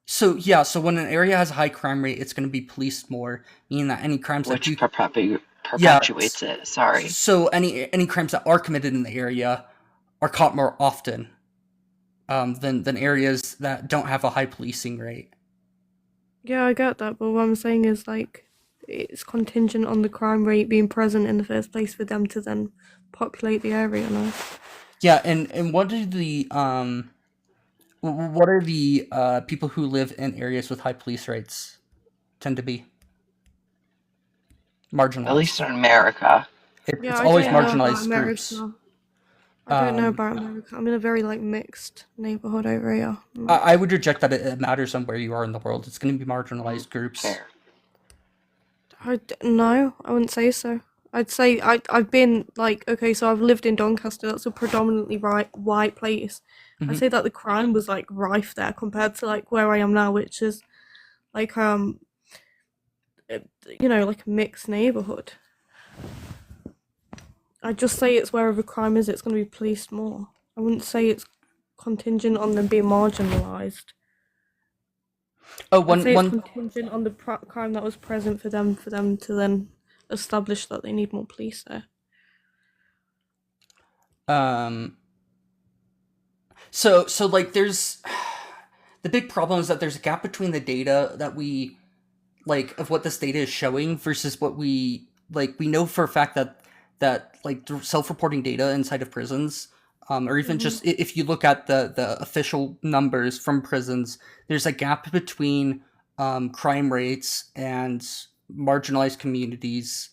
[SPEAKER 1] So yeah, so when an area has a high crime rate, it's going to be policed more, meaning that any crimes
[SPEAKER 2] Which
[SPEAKER 1] that
[SPEAKER 2] perpetuates it. Sorry.
[SPEAKER 1] So any crimes that are committed in the area are caught more often than areas that don't have a high policing rate.
[SPEAKER 3] Yeah, I get that, but what I'm saying is like it's contingent on the crime rate being present in the first place for them to then populate the area. No?
[SPEAKER 1] Yeah, and what are the people who live in areas with high police rates tend to be? Marginalized.
[SPEAKER 2] At least in America.
[SPEAKER 1] It's always marginalized groups.
[SPEAKER 3] I don't know about America. I'm in a very like mixed neighborhood over here.
[SPEAKER 1] I would reject that it matters on where you are in the world. It's going to be marginalized groups.
[SPEAKER 2] Fair.
[SPEAKER 3] No, I wouldn't say so. I'd say I've been like, okay, so I've lived in Doncaster. That's a predominantly white place. I'd say that the crime was like rife there compared to like where I am now, which is like like a mixed neighborhood. I'd just say it's wherever crime is, it's going to be policed more. I wouldn't say it's contingent on them being marginalized. I'd say it's contingent on the crime that was present for them to then establish that they need more police there.
[SPEAKER 1] So like there's the big problem is that there's a gap between the data that we like of what this data is showing versus what we know for a fact that like self-reporting data inside of prisons, or even just if you look at the official numbers from prisons, there's a gap between crime rates and marginalized communities,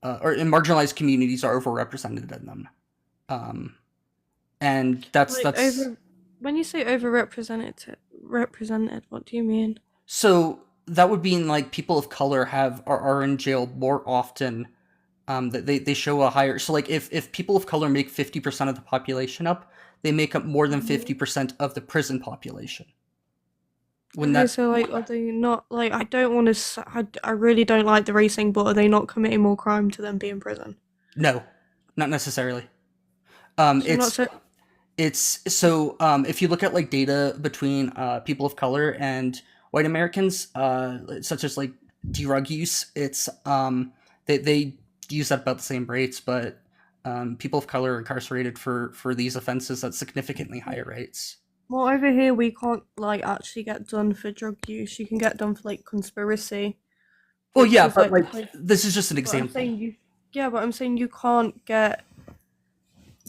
[SPEAKER 1] marginalized communities are overrepresented in them, and that's
[SPEAKER 3] When you say represented, what do you mean?
[SPEAKER 1] So that would mean like people of color are in jail more often. That they show a higher. So like if people of color make 50% of the population up, they make up more than
[SPEAKER 3] Mhm.
[SPEAKER 1] 50% of the prison population. When
[SPEAKER 3] Okay,
[SPEAKER 1] that
[SPEAKER 3] so like, are they not like? I don't want to. I really don't like the racing, but are they not committing more crime to them being in prison?
[SPEAKER 1] No, not necessarily.
[SPEAKER 3] So not so.
[SPEAKER 1] It's so if you look at like data between people of color and white Americans, such as like drug use, it's they use at about the same rates, but people of color are incarcerated for these offenses at significantly higher rates.
[SPEAKER 3] Well, over here we can't like actually get done for drug use. You can get done for like conspiracy,
[SPEAKER 1] Well,
[SPEAKER 3] which
[SPEAKER 1] yeah,
[SPEAKER 3] is
[SPEAKER 1] but
[SPEAKER 3] like the
[SPEAKER 1] like
[SPEAKER 3] place.
[SPEAKER 1] this is just an
[SPEAKER 3] But I'm
[SPEAKER 1] example.
[SPEAKER 3] saying you. Yeah, but I'm saying you can't get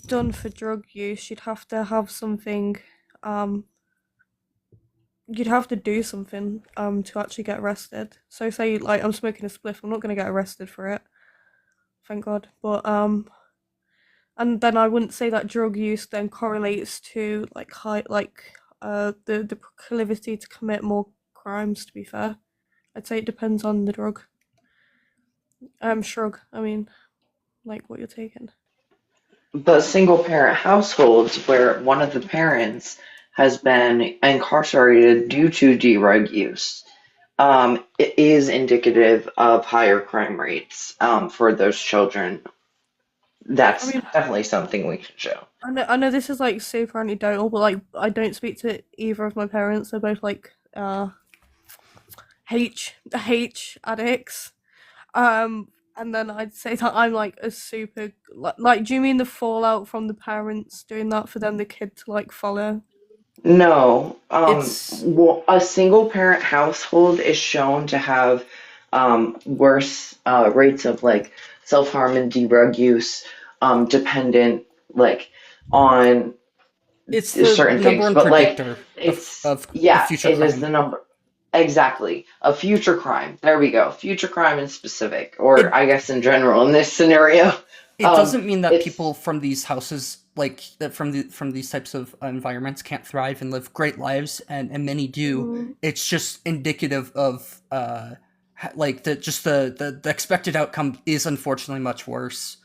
[SPEAKER 3] done for drug use. You'd have to have something. Um, you'd have to do something. To actually get arrested. So say like I'm smoking a spliff. I'm not gonna get arrested for it. Thank God. But and then I wouldn't say that drug use then correlates to like high like the proclivity to commit more crimes. To be fair, I'd say it depends on the drug. Shrug. I mean, like what you're taking.
[SPEAKER 2] But single parent households where one of the parents has been incarcerated due to drug use, it is indicative of higher crime rates for those children.
[SPEAKER 3] I
[SPEAKER 2] That's
[SPEAKER 3] mean,
[SPEAKER 2] definitely something we can show.
[SPEAKER 3] I know this is like super anecdotal, but like I don't speak to either of my parents. They're both like H addicts. And then I'd say that I'm like a super like. Do you mean the fallout from the parents doing that for then the kid to like follow?
[SPEAKER 2] No,
[SPEAKER 1] It's
[SPEAKER 2] a single parent household is shown to have worse rates of like self harm and drug use, dependent like on
[SPEAKER 1] it's the
[SPEAKER 2] certain
[SPEAKER 1] number
[SPEAKER 2] things.
[SPEAKER 1] one
[SPEAKER 2] But like
[SPEAKER 1] predictor
[SPEAKER 2] it's
[SPEAKER 1] of
[SPEAKER 2] yeah,
[SPEAKER 1] future
[SPEAKER 2] it is
[SPEAKER 1] crime.
[SPEAKER 2] the number exactly a future crime. There we go, future crime in specific, or
[SPEAKER 1] It
[SPEAKER 2] I guess in general in this scenario.
[SPEAKER 1] it
[SPEAKER 2] Um,
[SPEAKER 1] doesn't mean that
[SPEAKER 2] it's
[SPEAKER 1] people from these houses like that from these types of environments can't thrive and live great lives, and many do.
[SPEAKER 3] Mm.
[SPEAKER 1] It's just indicative of like the expected outcome is unfortunately much worse.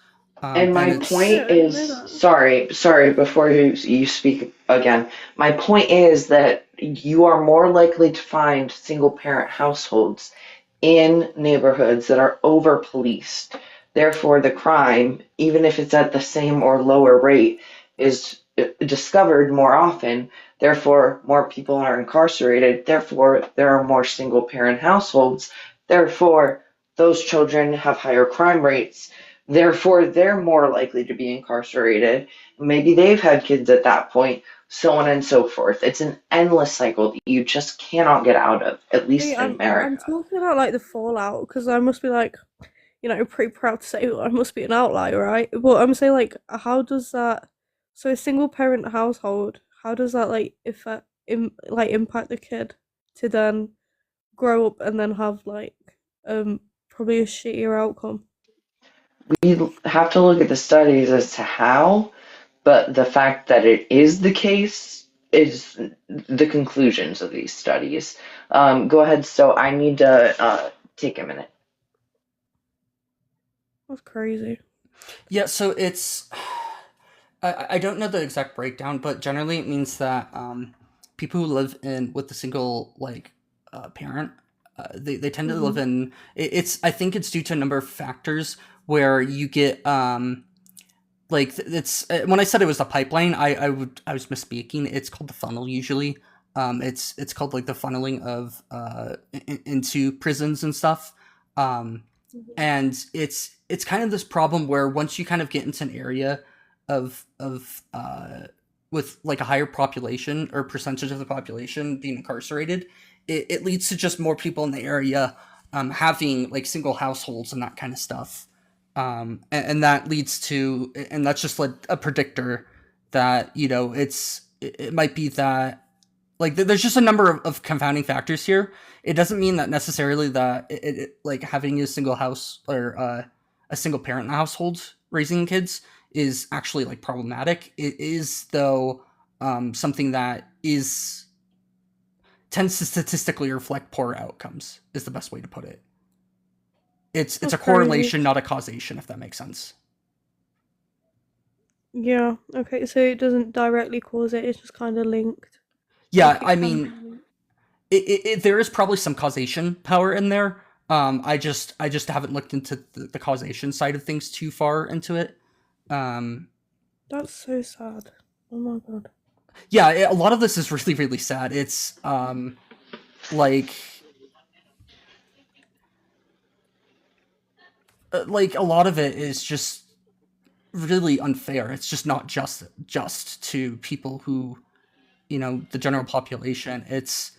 [SPEAKER 2] And
[SPEAKER 1] And
[SPEAKER 2] my
[SPEAKER 3] Yeah,
[SPEAKER 2] point
[SPEAKER 3] I didn't know
[SPEAKER 2] is,
[SPEAKER 3] that.
[SPEAKER 2] sorry, before you speak again, my point is that you are more likely to find single parent households in neighborhoods that are over policed. Therefore, the crime, even if it's at the same or lower rate, is discovered more often. Therefore, more people are incarcerated. Therefore, there are more single parent households. Therefore, those children have higher crime rates. Therefore, they're more likely to be incarcerated. Maybe they've had kids at that point, so on and so forth. It's an endless cycle that you just cannot get out of, at
[SPEAKER 3] See,
[SPEAKER 2] least in
[SPEAKER 3] I'm
[SPEAKER 2] America.
[SPEAKER 3] talking about like the fallout because I must be like, pretty proud to say that I must be an outlier, right? But I'm saying like, how does that? So a single parent household, how does that like impact the kid to then grow up and then have like probably a shittier outcome?
[SPEAKER 2] We have to look at the studies as to how, but the fact that it is the case is the conclusions of these studies. Go ahead. So I need to take a minute.
[SPEAKER 3] That's crazy.
[SPEAKER 1] yeah, so it's I don't know the exact breakdown, but generally it means that people who live in with a single like parent, they tend to live
[SPEAKER 3] Mm-hmm.
[SPEAKER 1] in. It's I think it's due to a number of factors where you get like it's when I said it was a pipeline, I was misspeaking. It's called the funnel usually. It's called like the funneling of into prisons and stuff. Um, and it's kind of this problem where once you kind of get into an area of with like a higher population or percentage of the population being incarcerated, it leads to just more people in the area having like single households and that kind of stuff. And that leads to and that's just like a predictor that it might be that like there's just a number of confounding factors here. It doesn't mean that necessarily that like having a single house or a single parent household raising kids is actually like problematic. It is though something that tends to statistically reflect poor outcomes is the best way to put it. It's
[SPEAKER 3] That's
[SPEAKER 1] a
[SPEAKER 3] crazy.
[SPEAKER 1] correlation, not a causation, if that makes sense.
[SPEAKER 3] Yeah, okay, so it doesn't directly cause it, it's just kind of linked.
[SPEAKER 1] Yeah,
[SPEAKER 3] Like it
[SPEAKER 1] I
[SPEAKER 3] can be
[SPEAKER 1] mean,
[SPEAKER 3] linked.
[SPEAKER 1] there is probably some causation power in there. I just haven't looked into the causation side of things too far into it.
[SPEAKER 3] That's so sad. Oh my god.
[SPEAKER 1] Yeah, a lot of this is really, really sad. It's like a lot of it is just really unfair. It's just not just to people who, the general population. It's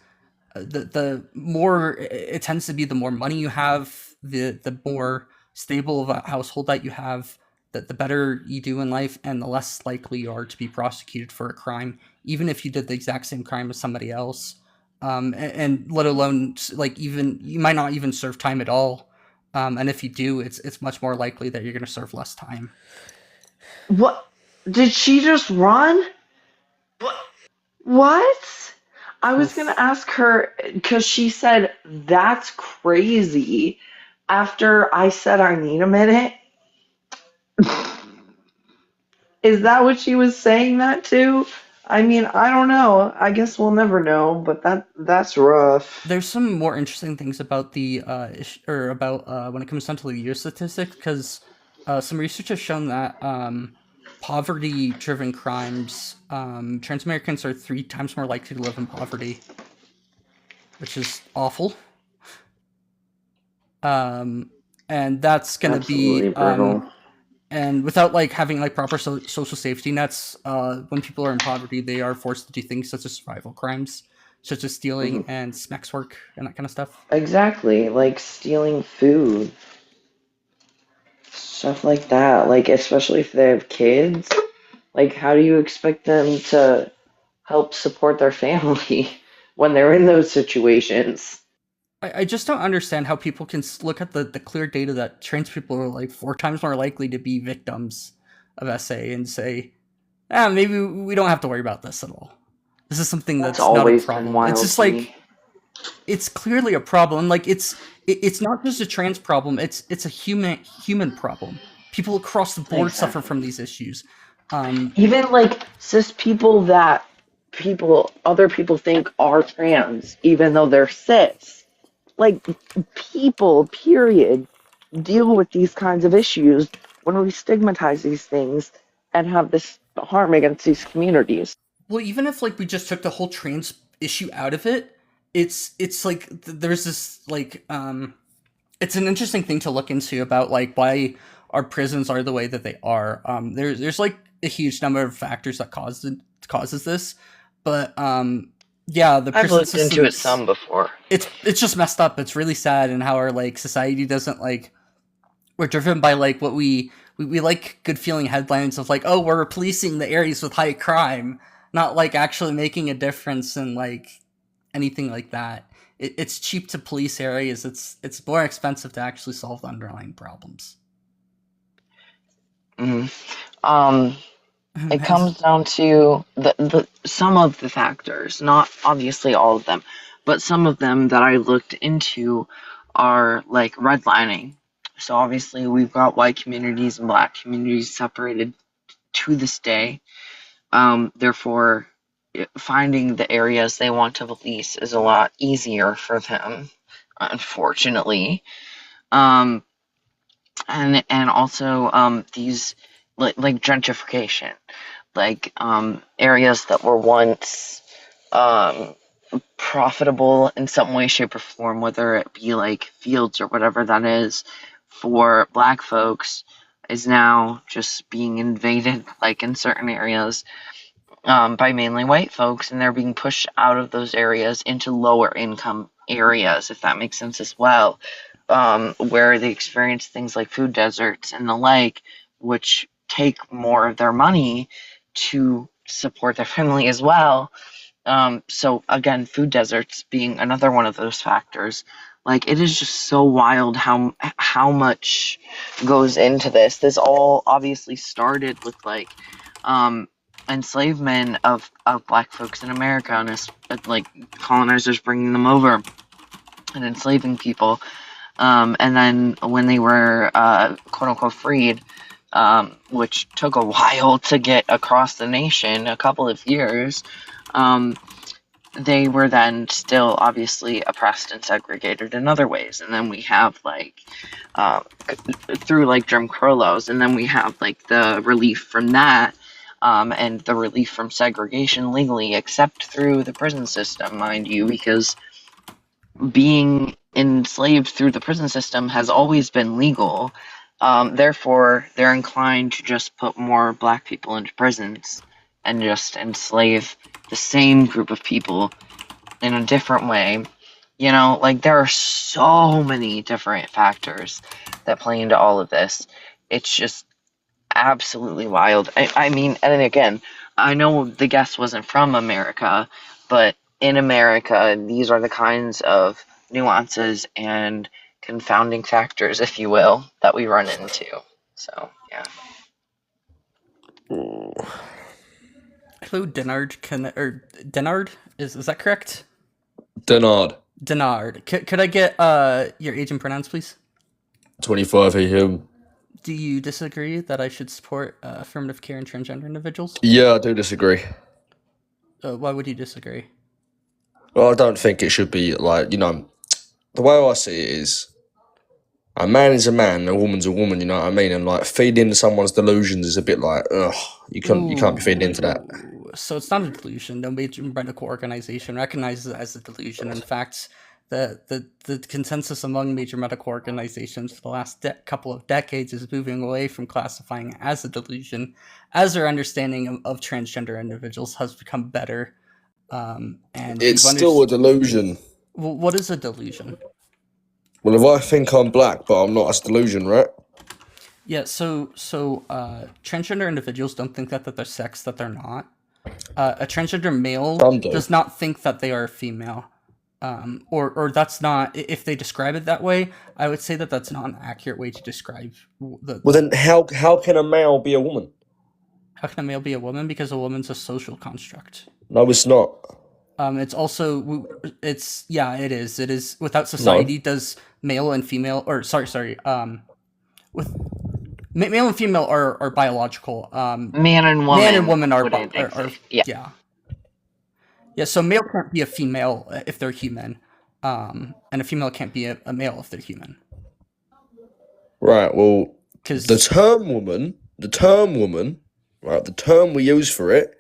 [SPEAKER 1] the more it tends to be, the more money you have, the more stable of a household that you have, the better you do in life, and the less likely you are to be prosecuted for a crime, even if you did the exact same crime as somebody else. And let alone, like, even you might not even serve time at all. And if you do, it's much more likely that you're going to serve less time.
[SPEAKER 2] What? Did she just run? What? I was gonna
[SPEAKER 1] Oof.
[SPEAKER 2] ask her because she said that's crazy. After I said I need a minute, is that what she was saying that to? I mean, I don't know. I guess we'll never know, but that's rough.
[SPEAKER 1] There's some more interesting things about the or about when it comes down to the year statistics, because some research has shown that poverty-driven crimes, trans Americans are 3 times more likely to live in poverty, which is awful. And that's gonna
[SPEAKER 2] Absolutely
[SPEAKER 1] be
[SPEAKER 2] brutal.
[SPEAKER 1] and without like having like proper social safety nets, when people are in poverty, they are forced to do things such as survival crimes, such as stealing
[SPEAKER 2] Mhm.
[SPEAKER 1] and sex work and that kind of stuff.
[SPEAKER 2] Exactly, like stealing food, stuff like that. Like, especially if they have kids, like, how do you expect them to help support their family when they're in those situations?
[SPEAKER 1] I just don't understand how people can look at the clear data that trans people are like 4 times more likely to be victims of SA and say, maybe we don't have to worry about this at all. This is something
[SPEAKER 2] That's
[SPEAKER 1] that's not a
[SPEAKER 2] always been
[SPEAKER 1] problem. It's
[SPEAKER 2] wild
[SPEAKER 1] just
[SPEAKER 2] to me.
[SPEAKER 1] like, it's clearly a problem. Like, it's not just a trans problem. It's a human problem. People across the board suffer
[SPEAKER 2] Exactly.
[SPEAKER 1] from these issues. Um,
[SPEAKER 2] Even like cis people that other people think are trans, even though they're cis. Like, people, period, deal with these kinds of issues when we stigmatize these things and have this harm against these communities.
[SPEAKER 1] well, even if like we just took the whole trans issue out of it, it's like there's this like it's an interesting thing to look into about like why our prisons are the way that they are. There's like a huge number of factors that causes this, but yeah, the
[SPEAKER 2] I've
[SPEAKER 1] prison
[SPEAKER 2] looked into it
[SPEAKER 1] systems,
[SPEAKER 2] some before.
[SPEAKER 1] it's just messed up. It's really sad, and how our like society doesn't like, we're driven by like what we like good feeling headlines of like, oh, we're policing the areas with high crime, not like actually making a difference in like anything like that. It's cheap to police areas. It's more expensive to actually solve the underlying problems.
[SPEAKER 2] Mhm. Um, it comes down to the some of the factors, not obviously all of them, but some of them that I looked into are like redlining. So obviously we've got white communities and black communities separated to this day. Therefore, finding the areas they want to police is a lot easier for them, unfortunately. Um, and also these like gentrification, like areas that were once um, profitable in some way, shape, or form, whether it be like fields or whatever that is for black folks, is now just being invaded, like in certain areas, by mainly white folks, and they're being pushed out of those areas into lower income areas, if that makes sense as well, where they experience things like food deserts and the like, which take more of their money to support their family as well. So again, food deserts being another one of those factors. Like, it is just so wild how much goes into this. This all obviously started with like um enslavement of black folks in America, and like colonizers bringing them over and enslaving people. And then when they were quote unquote freed, which took a while to get across the nation, a couple of years, they were then still obviously oppressed and segregated in other ways. And then we have like through like Jim Crow laws, and then we have like the relief from that, and the relief from segregation legally, except through the prison system, mind you, because being enslaved through the prison system has always been legal. Therefore, they're inclined to just put more black people into prisons and just enslave the same group of people in a different way. You know, like there are so many different factors that play into all of this. It's just absolutely wild. I mean, and again, I know the guest wasn't from America, but in America, these are the kinds of nuances and confounding factors, if you will, that we run into. So, yeah.
[SPEAKER 1] Hello, Denard. Denard? Is that correct?
[SPEAKER 5] Denard.
[SPEAKER 1] Denard. Could I get your age and pronouns, please?
[SPEAKER 5] 25 him.
[SPEAKER 1] Do you disagree that I should support affirmative care and transgender individuals?
[SPEAKER 5] Yeah, I do disagree.
[SPEAKER 1] Why would you disagree?
[SPEAKER 5] Well, I don't think it should be like, the way I see it is a man is a man, a woman's a woman, you know what I mean? And like feeding into someone's delusions is a bit like, ugh, you can't be feeding into that.
[SPEAKER 1] So it's not a delusion. No major medical organization recognizes it as a delusion. In fact, the consensus among major medical organizations for the last couple of decades is moving away from classifying it as a delusion, as their understanding of transgender individuals has become better. And
[SPEAKER 5] it's still a delusion.
[SPEAKER 1] Well, what is a delusion?
[SPEAKER 5] Well, if I think I'm black, but I'm not, that's a delusion, right?
[SPEAKER 1] Yeah, so transgender individuals don't think that they're sex that they're not. A transgender male does not think that they are a female. Or that's not, if they describe it that way, I would say that that's not an accurate way to describe the...
[SPEAKER 5] Well, then how can a male be a woman?
[SPEAKER 1] How can a male be a woman? Because a woman's a social construct.
[SPEAKER 5] No, it's not.
[SPEAKER 1] It's also, it is. Without society, does male and female, or sorry, with male and female are biological.
[SPEAKER 2] Man and woman
[SPEAKER 1] are
[SPEAKER 2] yeah.
[SPEAKER 1] Yeah, so male can't be a female if they're human, and a female can't be a male if they're human.
[SPEAKER 5] Right. Well, the term woman, right? The term we use for it,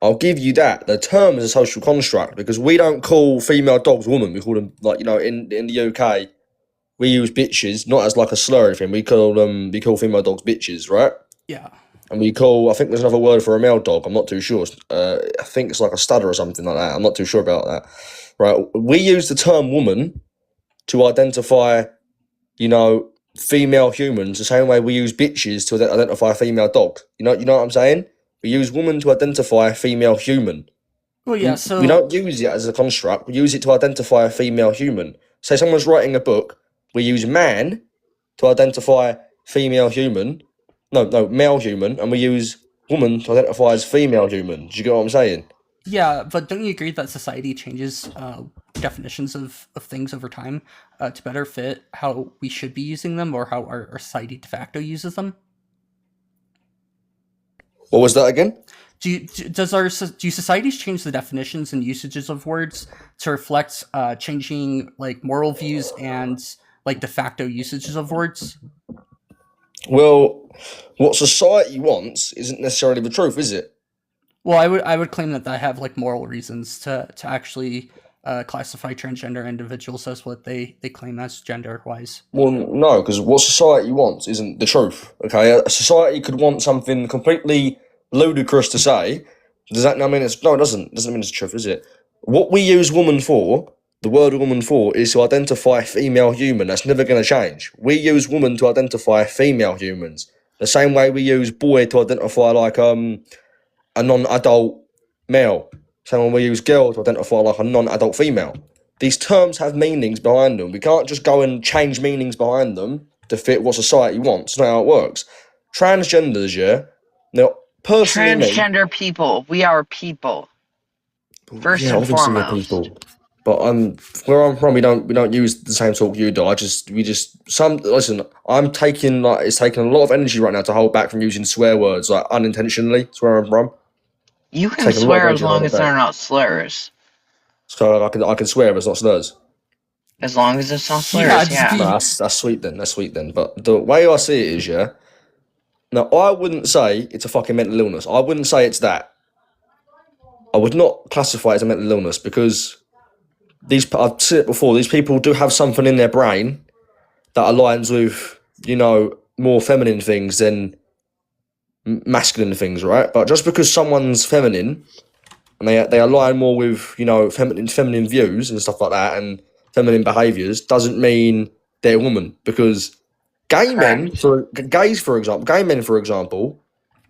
[SPEAKER 5] I'll give you that. The term is a social construct because we don't call female dogs women. We call them, like, in the UK, we use bitches, not as like a slur thing. We call female dogs bitches, right?
[SPEAKER 1] Yeah.
[SPEAKER 5] And I think there's another word for a male dog. I'm not too sure. I think it's like a studder or something like that. I'm not too sure about that. Right. We use the term woman to identify, female humans the same way we use bitches to identify female dogs. You know what I'm saying? We use woman to identify a female human.
[SPEAKER 1] Well, yeah, so...
[SPEAKER 5] We don't use it as a construct. We use it to identify a female human. Say someone's writing a book, we use man to identify female human. No, male human, and we use woman to identify as female human. Do you get what I'm saying?
[SPEAKER 1] Yeah, but don't you agree that society changes definitions of things over time to better fit how we should be using them or how our society de facto uses them?
[SPEAKER 5] What was that again?
[SPEAKER 1] Do societies change the definitions and usages of words to reflect changing like moral views and like de facto usages of words?
[SPEAKER 5] Well, what society wants isn't necessarily the truth, is it?
[SPEAKER 1] Well, I would claim that I have like moral reasons to actually classify transgender individuals as what they claim as gender-wise.
[SPEAKER 5] Well, no, because what society wants isn't the truth. Okay, a society could want something completely ludicrous to say. Does that mean it doesn't? Doesn't mean it's the truth, is it? What we use woman for, the word woman for, is to identify female human. That's never going to change. We use woman to identify female humans. The same way we use boy to identify like a non-adult male. Same way we use girl to identify like a non-adult female. These terms have meanings behind them. We can't just go and change meanings behind them to fit what society wants. That's not how it works. Transgenders, yeah. Now, personally, me,
[SPEAKER 2] Transgender people. We are people. First
[SPEAKER 5] yeah,
[SPEAKER 2] and
[SPEAKER 5] obviously we're
[SPEAKER 2] foremost.
[SPEAKER 5] people. But where I'm from, we don't use the same talk you do. Listen. It's taking a lot of energy right now to hold back from using swear words like unintentionally. That's where I'm from.
[SPEAKER 2] You
[SPEAKER 5] It's
[SPEAKER 2] can
[SPEAKER 5] taking a lot of
[SPEAKER 2] swear as
[SPEAKER 5] energy to hold
[SPEAKER 2] long
[SPEAKER 5] it
[SPEAKER 2] as they're
[SPEAKER 5] back.
[SPEAKER 2] not slurs.
[SPEAKER 5] So I can swear, but it's not slurs.
[SPEAKER 2] As long as it's not slurs,
[SPEAKER 1] Yeah, just
[SPEAKER 2] yeah.
[SPEAKER 1] be-
[SPEAKER 5] No, that's sweet then. That's sweet then. But the way I see it is, yeah. Now I wouldn't say it's a fucking mental illness. I wouldn't say it's that. I would not classify it as a mental illness because I've said it before. These people do have something in their brain that aligns with more feminine things than masculine things, right? But just because someone's feminine and they align more with feminine views and stuff like that and feminine behaviors doesn't mean they're a woman because gay men for example,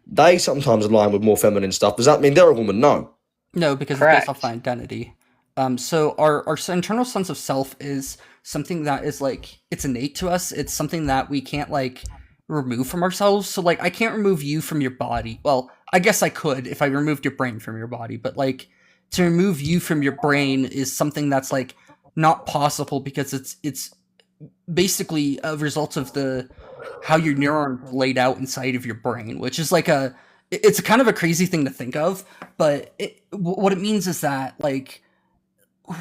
[SPEAKER 5] they sometimes align with more feminine stuff. Does that mean they're a woman? No.
[SPEAKER 1] No, because it's based off identity. So our internal sense of self is something that is like it's innate to us. It's something that we can't like remove from ourselves. So like I can't remove you from your body. Well, I guess I could if I removed your brain from your body, but like to remove you from your brain is something that's like not possible because it's basically a result of how your neurons laid out inside of your brain, which is like it's a kind of a crazy thing to think of, but what it means is that like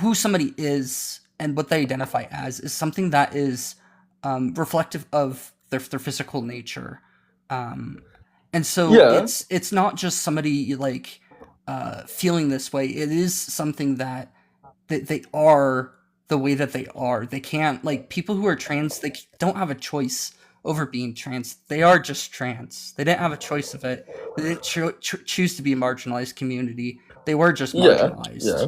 [SPEAKER 1] who somebody is and what they identify as is something that is reflective of their physical nature, and so it's not just somebody like feeling this way. It is something that they are the way that they are. They can't like people who are trans. They don't have a choice over being trans. They are just trans. They didn't have a choice of it. They didn't choose to be a marginalized community. They were just marginalized.
[SPEAKER 5] Yeah.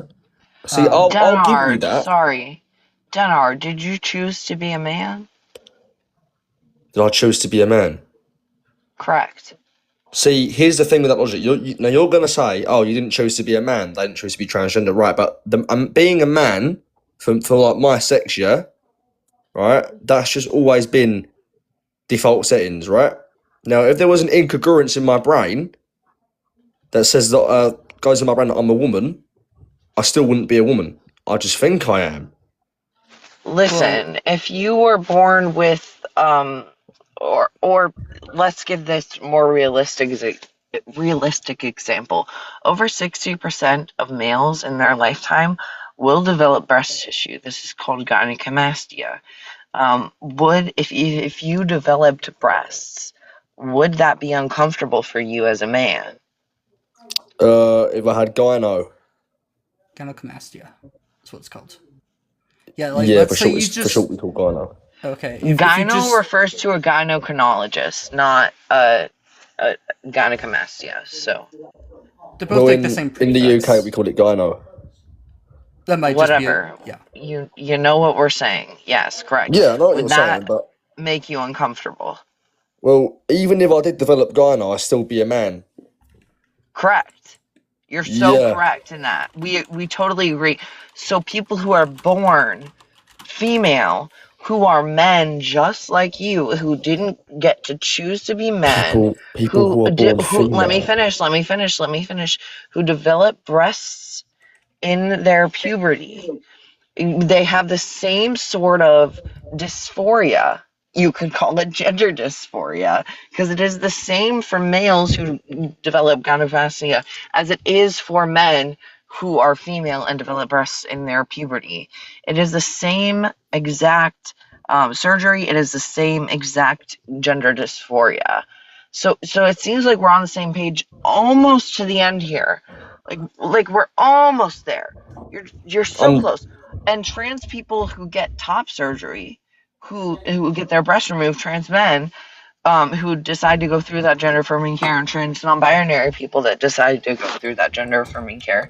[SPEAKER 5] See, I'll give you that.
[SPEAKER 2] Sorry. Denar, did you choose to be a man?
[SPEAKER 5] Did I choose to be a man?
[SPEAKER 2] Correct.
[SPEAKER 5] See, here's the thing with that logic. Now you're going to say, oh, you didn't choose to be a man. They didn't choose to be transgender. Right, but being a man, for like my sex, yeah, right, that's just always been default settings, right? Now, if there was an incongruence in my brain that says that goes in my brain that I'm a woman, I still wouldn't be a woman. I just think I am.
[SPEAKER 2] Listen, if you were born with or let's give this more realistic example. Over 60% of males in their lifetime will develop breast tissue. This is called gynecomastia. If you developed breasts, would that be uncomfortable for you as a man?
[SPEAKER 5] If I had gynecomastia.
[SPEAKER 1] That's what it's called. Yeah, like
[SPEAKER 5] yeah,
[SPEAKER 1] let's
[SPEAKER 5] for
[SPEAKER 1] say
[SPEAKER 5] short,
[SPEAKER 1] you just
[SPEAKER 5] for short we call gyno.
[SPEAKER 1] okay.
[SPEAKER 2] Gyno refers to a gynecologist, not a gynecomastia. So
[SPEAKER 1] they're both like the same.
[SPEAKER 5] In the UK, we call it gyno.
[SPEAKER 1] That might
[SPEAKER 2] whatever.
[SPEAKER 1] Just be
[SPEAKER 2] You know what we're saying? Yes, correct.
[SPEAKER 5] Yeah, I know what
[SPEAKER 2] Would
[SPEAKER 5] you're
[SPEAKER 2] that
[SPEAKER 5] saying, but
[SPEAKER 2] make you uncomfortable?
[SPEAKER 5] well, even if I did develop gyno, I'd still be a man.
[SPEAKER 2] Correct. You're so correct in that. We totally agree. So people who are born female, who are men just like you, who didn't get to choose to be men,
[SPEAKER 5] people who are born female.
[SPEAKER 2] Let me finish. Who develop breasts in their puberty. They have the same sort of dysphoria. You could call it gender dysphoria, because it is the same for males who develop gynecomastia as it is for men who are female and develop breasts in their puberty. It is the same exact surgery. It is the same exact gender dysphoria. So it seems like we're on the same page almost to the end here. Like we're almost there. You're so close. And trans people who get top surgery, who get their breast removed, trans men who decide to go through that gender affirming care, and trans non-binary people that decide to go through that gender affirming care,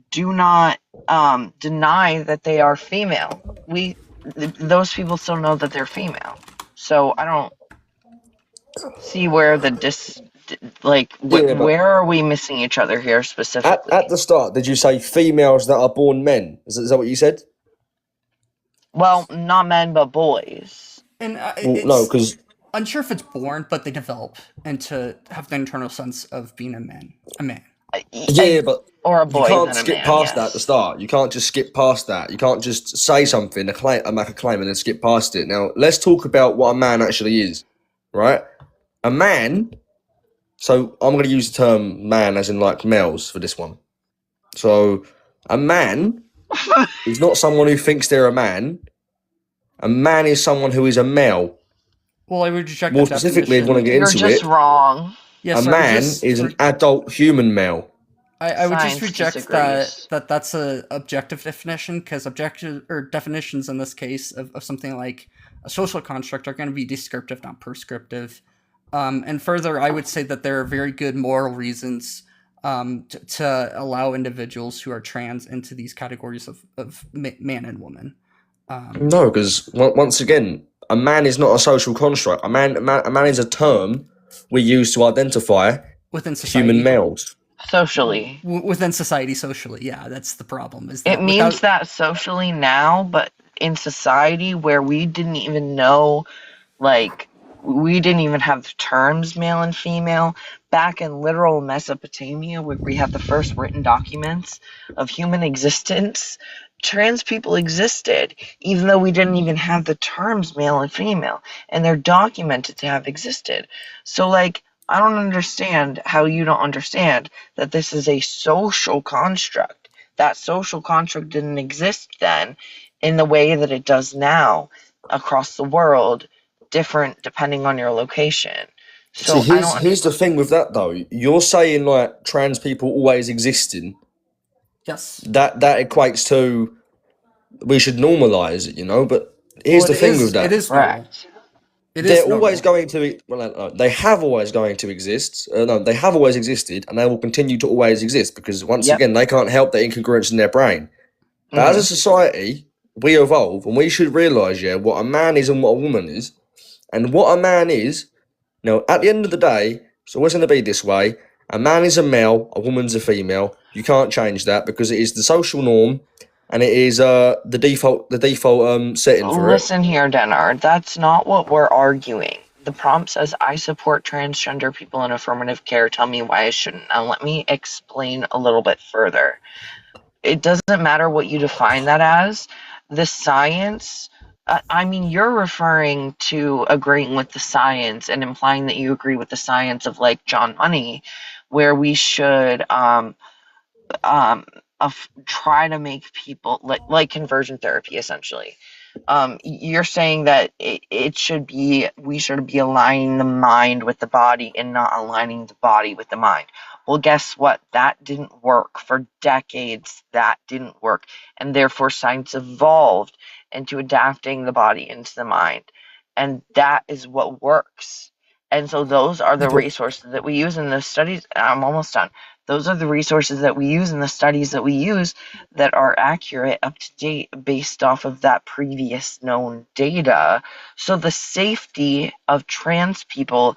[SPEAKER 2] do not deny that they are female. Those people still know that they're female. So I don't see where where are we missing each other here specifically?
[SPEAKER 5] At the start, did you say females that are born men? Is that what you said?
[SPEAKER 2] Well, not men, but boys.
[SPEAKER 1] And
[SPEAKER 5] no, because
[SPEAKER 1] unsure if it's born, but they develop and to have the internal sense of being a man.
[SPEAKER 5] Yeah, but
[SPEAKER 2] or a
[SPEAKER 5] you
[SPEAKER 2] boy
[SPEAKER 5] can't
[SPEAKER 2] than a
[SPEAKER 5] skip
[SPEAKER 2] man.
[SPEAKER 5] past that at the
[SPEAKER 2] Yes.
[SPEAKER 5] start. You can't just skip past that. You can't just say something, make a claim, and then skip past it. Now, let's talk about what a man actually is, right? A man. So I'm going to use the term man as in like males for this one. So a man is not someone who thinks they're a man. A man is someone who is a male.
[SPEAKER 1] Well, I would reject
[SPEAKER 5] More
[SPEAKER 1] that
[SPEAKER 5] specifically, if you want to
[SPEAKER 1] definition.
[SPEAKER 5] get
[SPEAKER 2] You're
[SPEAKER 5] into
[SPEAKER 2] just
[SPEAKER 5] it,
[SPEAKER 2] wrong.
[SPEAKER 1] Yes,
[SPEAKER 5] a
[SPEAKER 1] I would
[SPEAKER 5] man
[SPEAKER 1] just
[SPEAKER 5] is an adult human male.
[SPEAKER 1] I would just
[SPEAKER 2] Science
[SPEAKER 1] reject
[SPEAKER 2] disagrees.
[SPEAKER 1] that's a objective definition, because objective or definitions in this case of something like a social construct are going to be descriptive, not prescriptive. And further, I would say that there are very good moral reasons to allow individuals who are trans into these categories of man and woman.
[SPEAKER 5] No, because once again, a man is not a social construct. A man is a term we use to identify
[SPEAKER 1] Within society,
[SPEAKER 5] human males.
[SPEAKER 2] Socially.
[SPEAKER 1] Within society, socially, yeah, that's the problem. Is
[SPEAKER 2] It
[SPEAKER 1] that
[SPEAKER 2] means that socially now, but in society where we didn't even know, like, we didn't even have the terms male and female. Back in literal Mesopotamia, where we have the first written documents of human existence, trans people existed, even though we didn't even have the terms male and female, and they're documented to have existed. So, like, I don't understand how you don't understand that this is a social construct. That social construct didn't exist then in the way that it does now across the world, different depending on your location. So
[SPEAKER 5] See, here's the thing with that though. You're saying like trans people always existing.
[SPEAKER 1] yes,
[SPEAKER 5] That equates to we should normalize it, you know. But here's the thing with that.
[SPEAKER 1] It is normal.
[SPEAKER 2] correct.
[SPEAKER 1] It
[SPEAKER 5] They're
[SPEAKER 1] is normal.
[SPEAKER 5] always going to. Well, they have always going to exist. No, they have always existed, and they will continue to always exist because once
[SPEAKER 2] Yep.
[SPEAKER 5] again, they can't help the incongruence in their brain. But as a society, we evolve, and we should realise, yeah, what a man is and what a woman is, and what a man is. Now, at the end of the day, it's always going to be this way. A man is a male, a woman's a female. You can't change that because it is the social norm, and it is the default setting for it.
[SPEAKER 2] Listen here, Denard. That's not what we're arguing. The prompt says, I support transgender people in affirmative care. Tell me why I shouldn't. Now, let me explain a little bit further. It doesn't matter what you define that as. The science, I mean, you're referring to agreeing with the science and implying that you agree with the science of, like, John Money, where we should try to make people like conversion therapy, essentially. You're saying that we should be aligning the mind with the body and not aligning the body with the mind. Well, guess what? That didn't work for decades. That didn't work, and therefore science evolved into adapting the body into the mind, and that is what works. And so those are the resources that we use in the studies. I'm almost done. Those are the resources that we use in the studies that we use that are accurate, up to date, based off of that previous known data. So the safety of trans people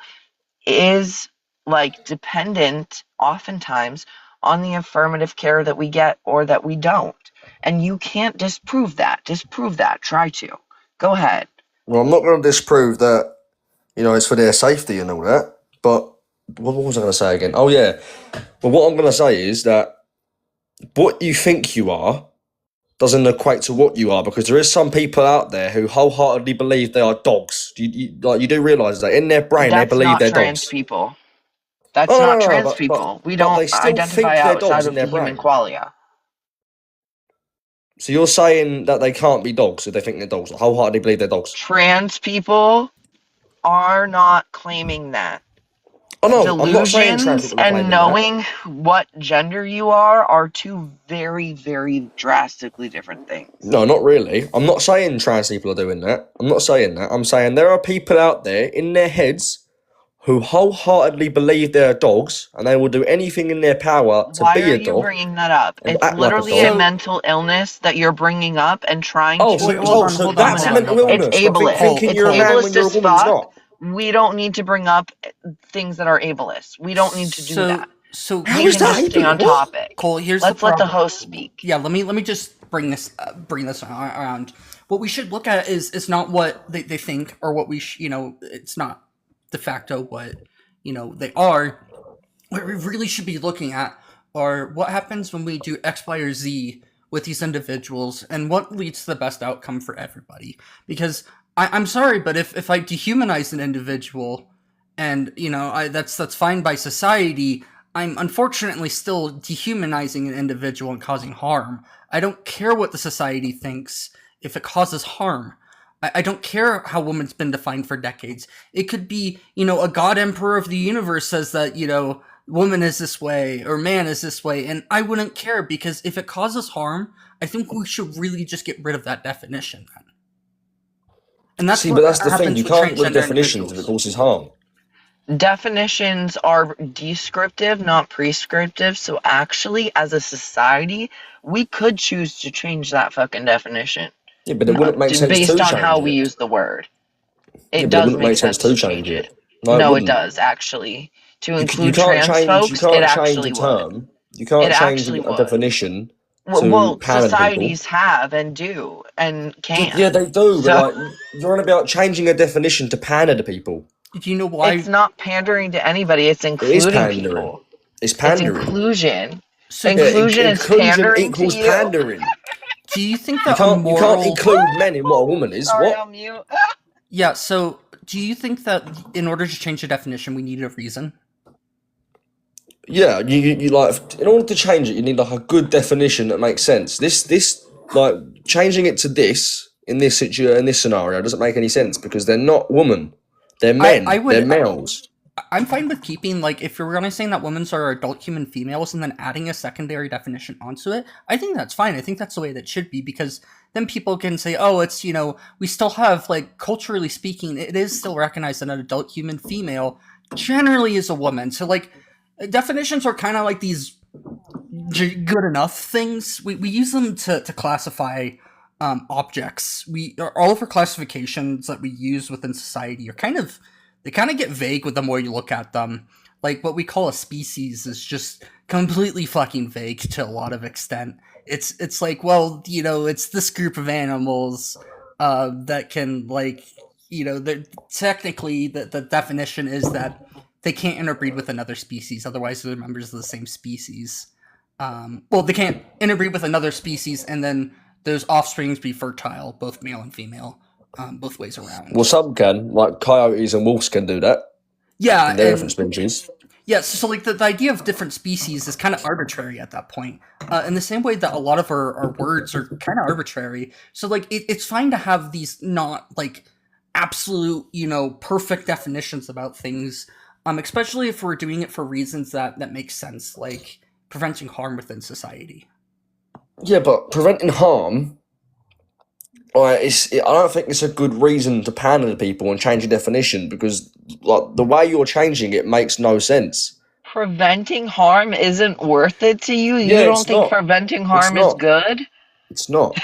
[SPEAKER 2] is, like, dependent oftentimes on the affirmative care that we get or that we don't. And you can't disprove that. Try to. Go ahead.
[SPEAKER 5] Well, I'm not going to disprove that, you know, it's for their safety and all that, but what was I going to say again? Oh, yeah. Well, what I'm going to say is that what you think you are doesn't equate to what you are, because there is some people out there who wholeheartedly believe they are dogs. You do realise that in their brain
[SPEAKER 2] That's
[SPEAKER 5] they believe
[SPEAKER 2] not
[SPEAKER 5] they're
[SPEAKER 2] trans
[SPEAKER 5] dogs.
[SPEAKER 2] people. That's
[SPEAKER 5] Oh,
[SPEAKER 2] not
[SPEAKER 5] no,
[SPEAKER 2] trans
[SPEAKER 5] but
[SPEAKER 2] people. We
[SPEAKER 5] they
[SPEAKER 2] don't
[SPEAKER 5] still think
[SPEAKER 2] identify
[SPEAKER 5] they're dogs
[SPEAKER 2] outside
[SPEAKER 5] in
[SPEAKER 2] of
[SPEAKER 5] their
[SPEAKER 2] the human
[SPEAKER 5] brain.
[SPEAKER 2] qualia.
[SPEAKER 5] So you're saying that they can't be dogs if they think they're dogs, wholeheartedly believe they're dogs.
[SPEAKER 2] Trans people are not claiming that.
[SPEAKER 5] Oh no, I'm not saying trans
[SPEAKER 2] Delusions
[SPEAKER 5] people are claiming
[SPEAKER 2] and
[SPEAKER 5] that.
[SPEAKER 2] knowing what gender you are two very, very drastically different things.
[SPEAKER 5] No, not really. I'm not saying trans people are doing that. I'm not saying that. I'm saying there are people out there in their heads who wholeheartedly believe they're dogs and they will do anything in their power to
[SPEAKER 2] Why
[SPEAKER 5] be
[SPEAKER 2] are
[SPEAKER 5] a
[SPEAKER 2] you
[SPEAKER 5] dog.
[SPEAKER 2] bringing that up?
[SPEAKER 5] and
[SPEAKER 2] It's
[SPEAKER 5] act like a
[SPEAKER 2] literally
[SPEAKER 5] dog.
[SPEAKER 2] a mental illness that you're bringing up and trying
[SPEAKER 5] Oh,
[SPEAKER 2] to
[SPEAKER 5] so,
[SPEAKER 1] Wait, hold on,
[SPEAKER 5] so
[SPEAKER 1] hold on,
[SPEAKER 5] that's a
[SPEAKER 1] hold on,
[SPEAKER 5] mental
[SPEAKER 1] hold on.
[SPEAKER 5] illness.
[SPEAKER 2] It's
[SPEAKER 5] but
[SPEAKER 2] ableist.
[SPEAKER 5] thinking
[SPEAKER 2] It's
[SPEAKER 5] you're a man when
[SPEAKER 2] ableist
[SPEAKER 5] you're a
[SPEAKER 2] as
[SPEAKER 5] woman's
[SPEAKER 2] fuck.
[SPEAKER 5] not.
[SPEAKER 2] We don't need to bring up things that are ableist. We don't need to do that.
[SPEAKER 1] So
[SPEAKER 5] How
[SPEAKER 2] We
[SPEAKER 5] is
[SPEAKER 2] can
[SPEAKER 5] that
[SPEAKER 2] just stay on
[SPEAKER 5] ableist?
[SPEAKER 2] topic.
[SPEAKER 1] Cole, here's
[SPEAKER 2] Let's
[SPEAKER 1] the
[SPEAKER 2] let the
[SPEAKER 1] problem.
[SPEAKER 2] host speak.
[SPEAKER 1] Yeah, let me just bring this around. What we should look at is not what they think or what it's not de facto what they are. What we really should be looking at are what happens when we do X, Y, or Z with these individuals, and what leads to the best outcome for everybody. Because I'm sorry, but if I dehumanize an individual, and that's fine by society, I'm unfortunately still dehumanizing an individual and causing harm. I don't care what the society thinks if it causes harm. I don't care how woman's been defined for decades. It could be, a god emperor of the universe says that, woman is this way or man is this way, and I wouldn't care, because if it causes harm, I think we should really just get rid of that definition then. And that's
[SPEAKER 5] but that's the thing.
[SPEAKER 1] happens
[SPEAKER 5] You
[SPEAKER 1] with
[SPEAKER 5] can't get rid of
[SPEAKER 1] transgender
[SPEAKER 5] definitions if it
[SPEAKER 1] individuals.
[SPEAKER 5] causes harm.
[SPEAKER 2] Definitions are descriptive, not prescriptive. So actually, as a society, we could choose to change that fucking definition
[SPEAKER 5] Yeah, but it wouldn't make sense
[SPEAKER 2] based
[SPEAKER 5] to
[SPEAKER 2] on how
[SPEAKER 5] change
[SPEAKER 2] we
[SPEAKER 5] it.
[SPEAKER 2] use the word.
[SPEAKER 5] Yeah,
[SPEAKER 2] It
[SPEAKER 5] but it
[SPEAKER 2] does
[SPEAKER 5] wouldn't
[SPEAKER 2] make
[SPEAKER 5] make sense
[SPEAKER 2] sense
[SPEAKER 5] to
[SPEAKER 2] to change
[SPEAKER 5] change
[SPEAKER 2] it.
[SPEAKER 5] it. No, it
[SPEAKER 2] No, it
[SPEAKER 5] wouldn't.
[SPEAKER 2] does actually. To
[SPEAKER 5] You
[SPEAKER 2] include
[SPEAKER 5] can't
[SPEAKER 2] trans
[SPEAKER 5] change.
[SPEAKER 2] folks,
[SPEAKER 5] You
[SPEAKER 2] it
[SPEAKER 5] can't change
[SPEAKER 2] actually
[SPEAKER 5] a
[SPEAKER 2] would.
[SPEAKER 5] term. You
[SPEAKER 2] It
[SPEAKER 5] can't change
[SPEAKER 2] actually
[SPEAKER 5] a
[SPEAKER 2] would.
[SPEAKER 5] definition to
[SPEAKER 2] Well,
[SPEAKER 5] pander to people.
[SPEAKER 2] societies have and do and
[SPEAKER 5] Yeah,
[SPEAKER 2] can.
[SPEAKER 5] they do,
[SPEAKER 2] So
[SPEAKER 5] but you're on about changing a definition to pander to people.
[SPEAKER 1] Do you know why?
[SPEAKER 2] it's not pandering to anybody. It's
[SPEAKER 5] It is
[SPEAKER 2] including
[SPEAKER 5] pandering.
[SPEAKER 2] people.
[SPEAKER 5] It's
[SPEAKER 2] It's
[SPEAKER 5] pandering.
[SPEAKER 2] inclusion.
[SPEAKER 1] So
[SPEAKER 5] Yeah,
[SPEAKER 2] Inclusion is
[SPEAKER 5] inclusion
[SPEAKER 2] pandering to
[SPEAKER 5] equals
[SPEAKER 2] you.
[SPEAKER 5] pandering.
[SPEAKER 1] do you think
[SPEAKER 5] You
[SPEAKER 1] that a
[SPEAKER 5] can't
[SPEAKER 1] moral
[SPEAKER 5] include men in what a woman is.
[SPEAKER 2] Sorry,
[SPEAKER 5] What?
[SPEAKER 2] I'm mute.
[SPEAKER 1] Yeah, so do you think that in order to change the definition, we need a reason?
[SPEAKER 5] Yeah, you like, in order to change it, you need like a good definition that makes sense. This like changing it to this in this scenario doesn't make any sense, because they're not women, they're men,
[SPEAKER 1] I would-
[SPEAKER 5] they're males.
[SPEAKER 1] I'm fine with keeping, like, if you're gonna say that women are adult human females and then adding a secondary definition onto it, I think that's fine. I think that's the way that should be, because then people can say, oh, it's, we still have, like, culturally speaking, it is still recognized that an adult human female generally is a woman. So, like, definitions are kind of like these good enough things. We use them to classify objects. All of our classifications that we use within society are they kind of get vague with the more you look at them. Like, what we call a species is just completely fucking vague to a lot of extent. It's like, well, it's this group of animals that can, like, technically the definition is that they can't interbreed with another species, otherwise they're members of the same species. Well, they can't interbreed with another species and then those offsprings be fertile, both male and female. Both ways around.
[SPEAKER 5] Well, some can, like coyotes and wolves can do that.
[SPEAKER 1] Yeah,
[SPEAKER 5] and they're different species.
[SPEAKER 1] Yeah, so like the idea of different species is kind of arbitrary at that point. In the same way that a lot of our words are kind of arbitrary. So like it's fine to have these not like absolute, perfect definitions about things. Especially if we're doing it for reasons that make sense, like preventing harm within society.
[SPEAKER 5] Yeah, but preventing harm, I don't think it's a good reason to pander to people and change a definition, because like the way you're changing it makes no sense.
[SPEAKER 2] Preventing harm isn't worth it to you? You
[SPEAKER 5] Yeah,
[SPEAKER 2] don't
[SPEAKER 5] it's
[SPEAKER 2] think
[SPEAKER 5] not.
[SPEAKER 2] preventing
[SPEAKER 5] It's
[SPEAKER 2] harm is
[SPEAKER 5] not.
[SPEAKER 2] good?
[SPEAKER 5] It's not.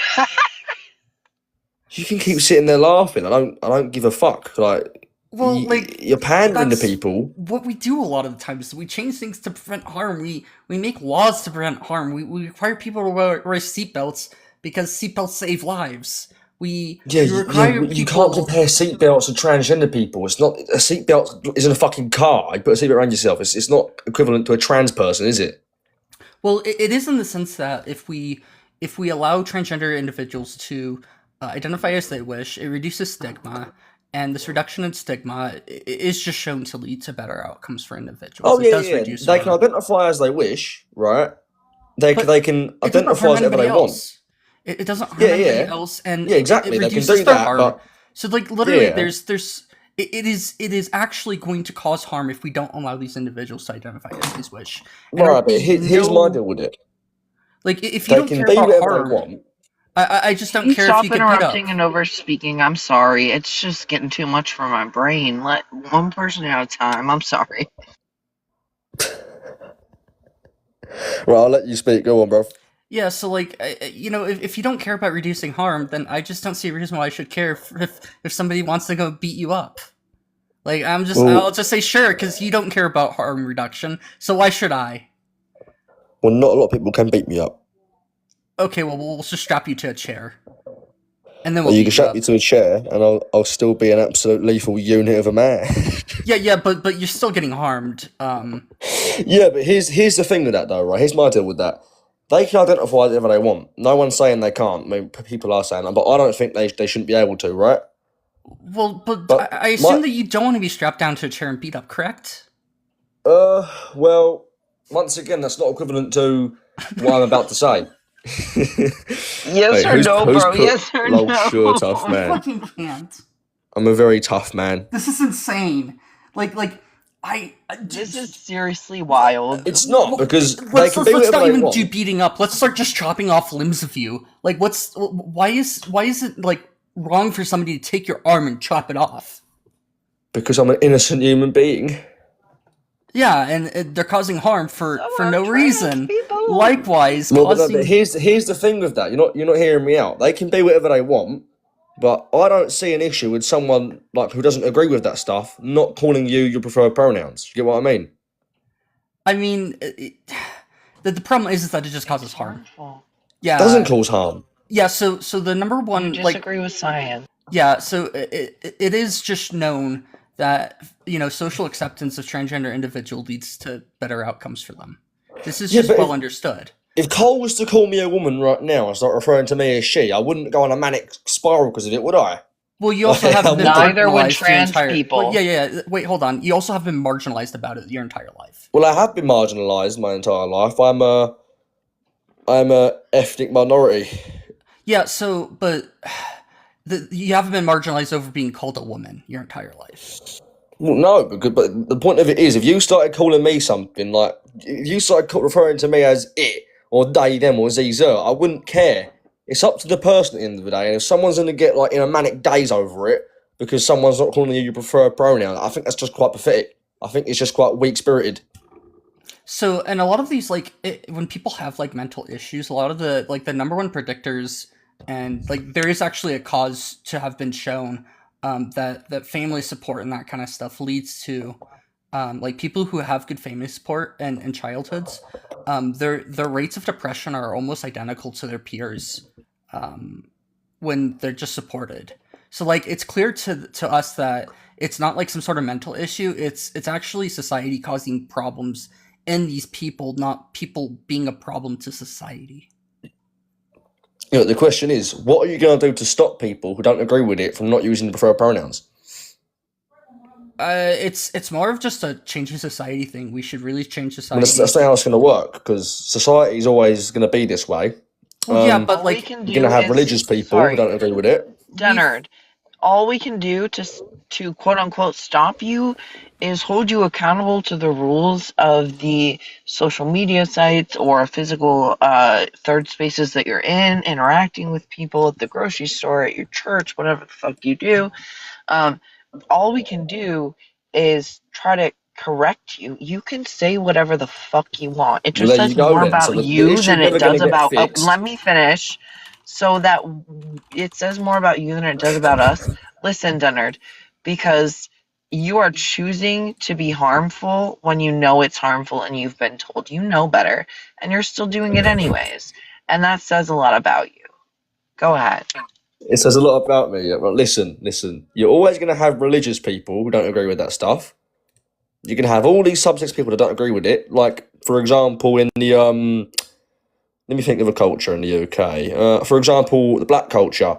[SPEAKER 5] You can keep sitting there laughing. I don't give a fuck. Like,
[SPEAKER 1] Well, like
[SPEAKER 5] you're pandering to
[SPEAKER 1] that's
[SPEAKER 5] people.
[SPEAKER 1] what we do a lot of the time. Is we change things to prevent harm. We make laws to prevent harm. We require people to wear seatbelts because seatbelts save lives. We require
[SPEAKER 5] you
[SPEAKER 1] people.
[SPEAKER 5] can't compare seatbelts to transgender people. It's not, a seatbelt isn't a fucking car. You put a seatbelt around yourself. It's not equivalent to a trans person, is it?
[SPEAKER 1] Well, it is in the sense that if we allow transgender individuals to identify as they wish, it reduces stigma, and this reduction in stigma is just shown to lead to better outcomes for individuals.
[SPEAKER 5] Oh
[SPEAKER 1] It
[SPEAKER 5] yeah,
[SPEAKER 1] does
[SPEAKER 5] yeah.
[SPEAKER 1] reduce
[SPEAKER 5] They can
[SPEAKER 1] harm.
[SPEAKER 5] identify as they wish, right? They
[SPEAKER 1] But
[SPEAKER 5] can
[SPEAKER 1] It doesn't
[SPEAKER 5] identify
[SPEAKER 1] harm
[SPEAKER 5] as whatever
[SPEAKER 1] anybody
[SPEAKER 5] they want.
[SPEAKER 1] else. It doesn't harm
[SPEAKER 5] Yeah,
[SPEAKER 1] anybody
[SPEAKER 5] yeah.
[SPEAKER 1] else, and
[SPEAKER 5] Yeah, exactly.
[SPEAKER 1] it
[SPEAKER 5] They can
[SPEAKER 1] reduces
[SPEAKER 5] do
[SPEAKER 1] their
[SPEAKER 5] that,
[SPEAKER 1] harm.
[SPEAKER 5] but
[SPEAKER 1] So, like, literally,
[SPEAKER 5] yeah.
[SPEAKER 1] it is actually going to cause harm if we don't allow these individuals to identify as they wish. And
[SPEAKER 5] Right,
[SPEAKER 1] there'll
[SPEAKER 5] but
[SPEAKER 1] be
[SPEAKER 5] here's my
[SPEAKER 1] no
[SPEAKER 5] deal with it.
[SPEAKER 1] like if you
[SPEAKER 5] They
[SPEAKER 1] don't
[SPEAKER 5] can
[SPEAKER 1] care
[SPEAKER 5] be
[SPEAKER 1] about
[SPEAKER 5] whatever they
[SPEAKER 1] harm,
[SPEAKER 5] want.
[SPEAKER 1] I just
[SPEAKER 2] Can
[SPEAKER 1] don't
[SPEAKER 2] you
[SPEAKER 1] care if
[SPEAKER 2] stop
[SPEAKER 1] you get beat up.
[SPEAKER 2] interrupting and over speaking? I'm sorry. It's just getting too much for my brain. Let one person at a time. I'm sorry.
[SPEAKER 5] Right, I'll let you speak. Go on, bro.
[SPEAKER 1] Yeah, so like if you don't care about reducing harm, then I just don't see a reason why I should care if somebody wants to go beat you up. Like I'll
[SPEAKER 5] Well,
[SPEAKER 1] just say sure because you don't care about harm reduction, so why should I?
[SPEAKER 5] well, not a lot of people can beat me up.
[SPEAKER 1] Okay, well we'll just strap you to a chair. and then
[SPEAKER 5] Well,
[SPEAKER 1] we'll
[SPEAKER 5] you
[SPEAKER 1] beat
[SPEAKER 5] can
[SPEAKER 1] you
[SPEAKER 5] strap
[SPEAKER 1] up.
[SPEAKER 5] me to a chair, and I'll still be an absolute lethal unit of a man.
[SPEAKER 1] Yeah, but you're still getting harmed.
[SPEAKER 5] Yeah, but here's the thing with that though, right? Here's my deal with that. They can identify whatever they want. No one's saying they can't. I mean, people are saying that, but I don't think they shouldn't be able to, right?
[SPEAKER 1] Well, but I
[SPEAKER 5] But
[SPEAKER 1] assume that you don't want to be strapped down to a chair and beat up, correct?
[SPEAKER 5] well, once again, that's not equivalent to what I'm about to say.
[SPEAKER 2] Yes
[SPEAKER 5] Hey,
[SPEAKER 2] or no,
[SPEAKER 5] who's
[SPEAKER 2] bro?
[SPEAKER 5] put
[SPEAKER 2] Yes or
[SPEAKER 5] lol sure tough
[SPEAKER 2] no?
[SPEAKER 1] I
[SPEAKER 5] man?
[SPEAKER 1] fucking can't.
[SPEAKER 5] I'm a very tough man.
[SPEAKER 1] This is insane. Like
[SPEAKER 2] This is seriously wild.
[SPEAKER 5] It's not because they
[SPEAKER 1] let's
[SPEAKER 5] can be
[SPEAKER 1] let's
[SPEAKER 5] whatever
[SPEAKER 1] not
[SPEAKER 5] they
[SPEAKER 1] even do
[SPEAKER 5] want
[SPEAKER 1] beating up. Let's start just chopping off limbs of you. Like, why is it like wrong for somebody to take your arm and chop it off?
[SPEAKER 5] because I'm an innocent human being.
[SPEAKER 1] Yeah, and they're causing harm for
[SPEAKER 2] So
[SPEAKER 1] no
[SPEAKER 2] are trans
[SPEAKER 1] reason.
[SPEAKER 2] people.
[SPEAKER 1] Likewise,
[SPEAKER 5] Well, but
[SPEAKER 1] causing.
[SPEAKER 5] here's the thing with that. You're not hearing me out. They can be whatever they want, but I don't see an issue with someone like who doesn't agree with that stuff not calling you your preferred pronouns. You get what I mean?
[SPEAKER 1] I mean, the problem is that it just causes harm.
[SPEAKER 2] Harmful.
[SPEAKER 1] Yeah,
[SPEAKER 5] Doesn't cause harm.
[SPEAKER 1] yeah. So the number
[SPEAKER 2] You
[SPEAKER 1] one like
[SPEAKER 2] disagree with science.
[SPEAKER 1] yeah. So it is just known that social acceptance of transgender individual leads to better outcomes for them. This is
[SPEAKER 5] Yeah,
[SPEAKER 1] just
[SPEAKER 5] but
[SPEAKER 1] well understood.
[SPEAKER 5] if Cole was to call me a woman right now and start referring to me as she, I wouldn't go on a manic spiral because of it, would I?
[SPEAKER 1] Well, you also
[SPEAKER 5] Like, I
[SPEAKER 1] haven't been
[SPEAKER 5] wouldn't.
[SPEAKER 2] Neither would
[SPEAKER 1] marginalized your
[SPEAKER 2] trans
[SPEAKER 1] entire.
[SPEAKER 2] people.
[SPEAKER 1] Well, yeah. Wait, hold on. You also have been marginalized about it your entire life.
[SPEAKER 5] Well, I have been marginalised my entire life. I'm a ethnic minority.
[SPEAKER 1] Yeah. So, but you haven't been marginalized over being called a woman your entire life.
[SPEAKER 5] Well, no, but the point of it is, if you started calling me something like, if you started referring to me as it, or they, them, or ze, zer, I wouldn't care. It's up to the person at the end of the day, and if someone's going to get like in a manic daze over it because someone's not calling you your preferred pronoun, I think that's just quite pathetic. I think it's just quite weak-spirited.
[SPEAKER 1] So, and a lot of these, when people have like mental issues, a lot of the number one predictors, and like there is actually a cause to have been shown that family support and that kind of stuff leads to like people who have good family support and childhoods, their rates of depression are almost identical to their peers when they're just supported. So like it's clear to us that it's not like some sort of mental issue. It's actually society causing problems in these people, not people being a problem to society.
[SPEAKER 5] The question is, what are you going to do to stop people who don't agree with it from not using the preferred pronouns?
[SPEAKER 1] It's more of just a changing society thing. We should really change
[SPEAKER 5] I mean,
[SPEAKER 1] society.
[SPEAKER 5] that's not how it's going to work, because society is always going to be this way.
[SPEAKER 1] Well, yeah, but
[SPEAKER 2] All we
[SPEAKER 1] like
[SPEAKER 2] can
[SPEAKER 5] You're going to have
[SPEAKER 2] is-
[SPEAKER 5] religious people who don't agree with it.
[SPEAKER 2] Dennard, all we can do to quote unquote stop you is hold you accountable to the rules of the social media sites or physical third spaces that you're in, interacting with people at the grocery store, at your church, whatever the fuck you do. All we can do is try to correct you. You can say whatever the fuck you want. It just
[SPEAKER 5] Well, there
[SPEAKER 2] says
[SPEAKER 5] you go
[SPEAKER 2] more
[SPEAKER 5] then.
[SPEAKER 2] about
[SPEAKER 5] So the
[SPEAKER 2] you
[SPEAKER 5] issue's
[SPEAKER 2] than
[SPEAKER 5] never
[SPEAKER 2] it
[SPEAKER 5] gonna
[SPEAKER 2] does
[SPEAKER 5] get
[SPEAKER 2] about.
[SPEAKER 5] fixed.
[SPEAKER 2] Let me finish. So that it says more about you than it does about us. Listen, Dennard, because you are choosing to be harmful when you know it's harmful and you've been told you know better, and you're still doing it anyways. And that says a lot about you. Go ahead.
[SPEAKER 5] It says a lot about me. Yeah, well, listen. You're always going to have religious people who don't agree with that stuff. You're going to have all these subjects people that don't agree with it. Like, for example, in the let me think of a culture in the UK. For example, the black culture,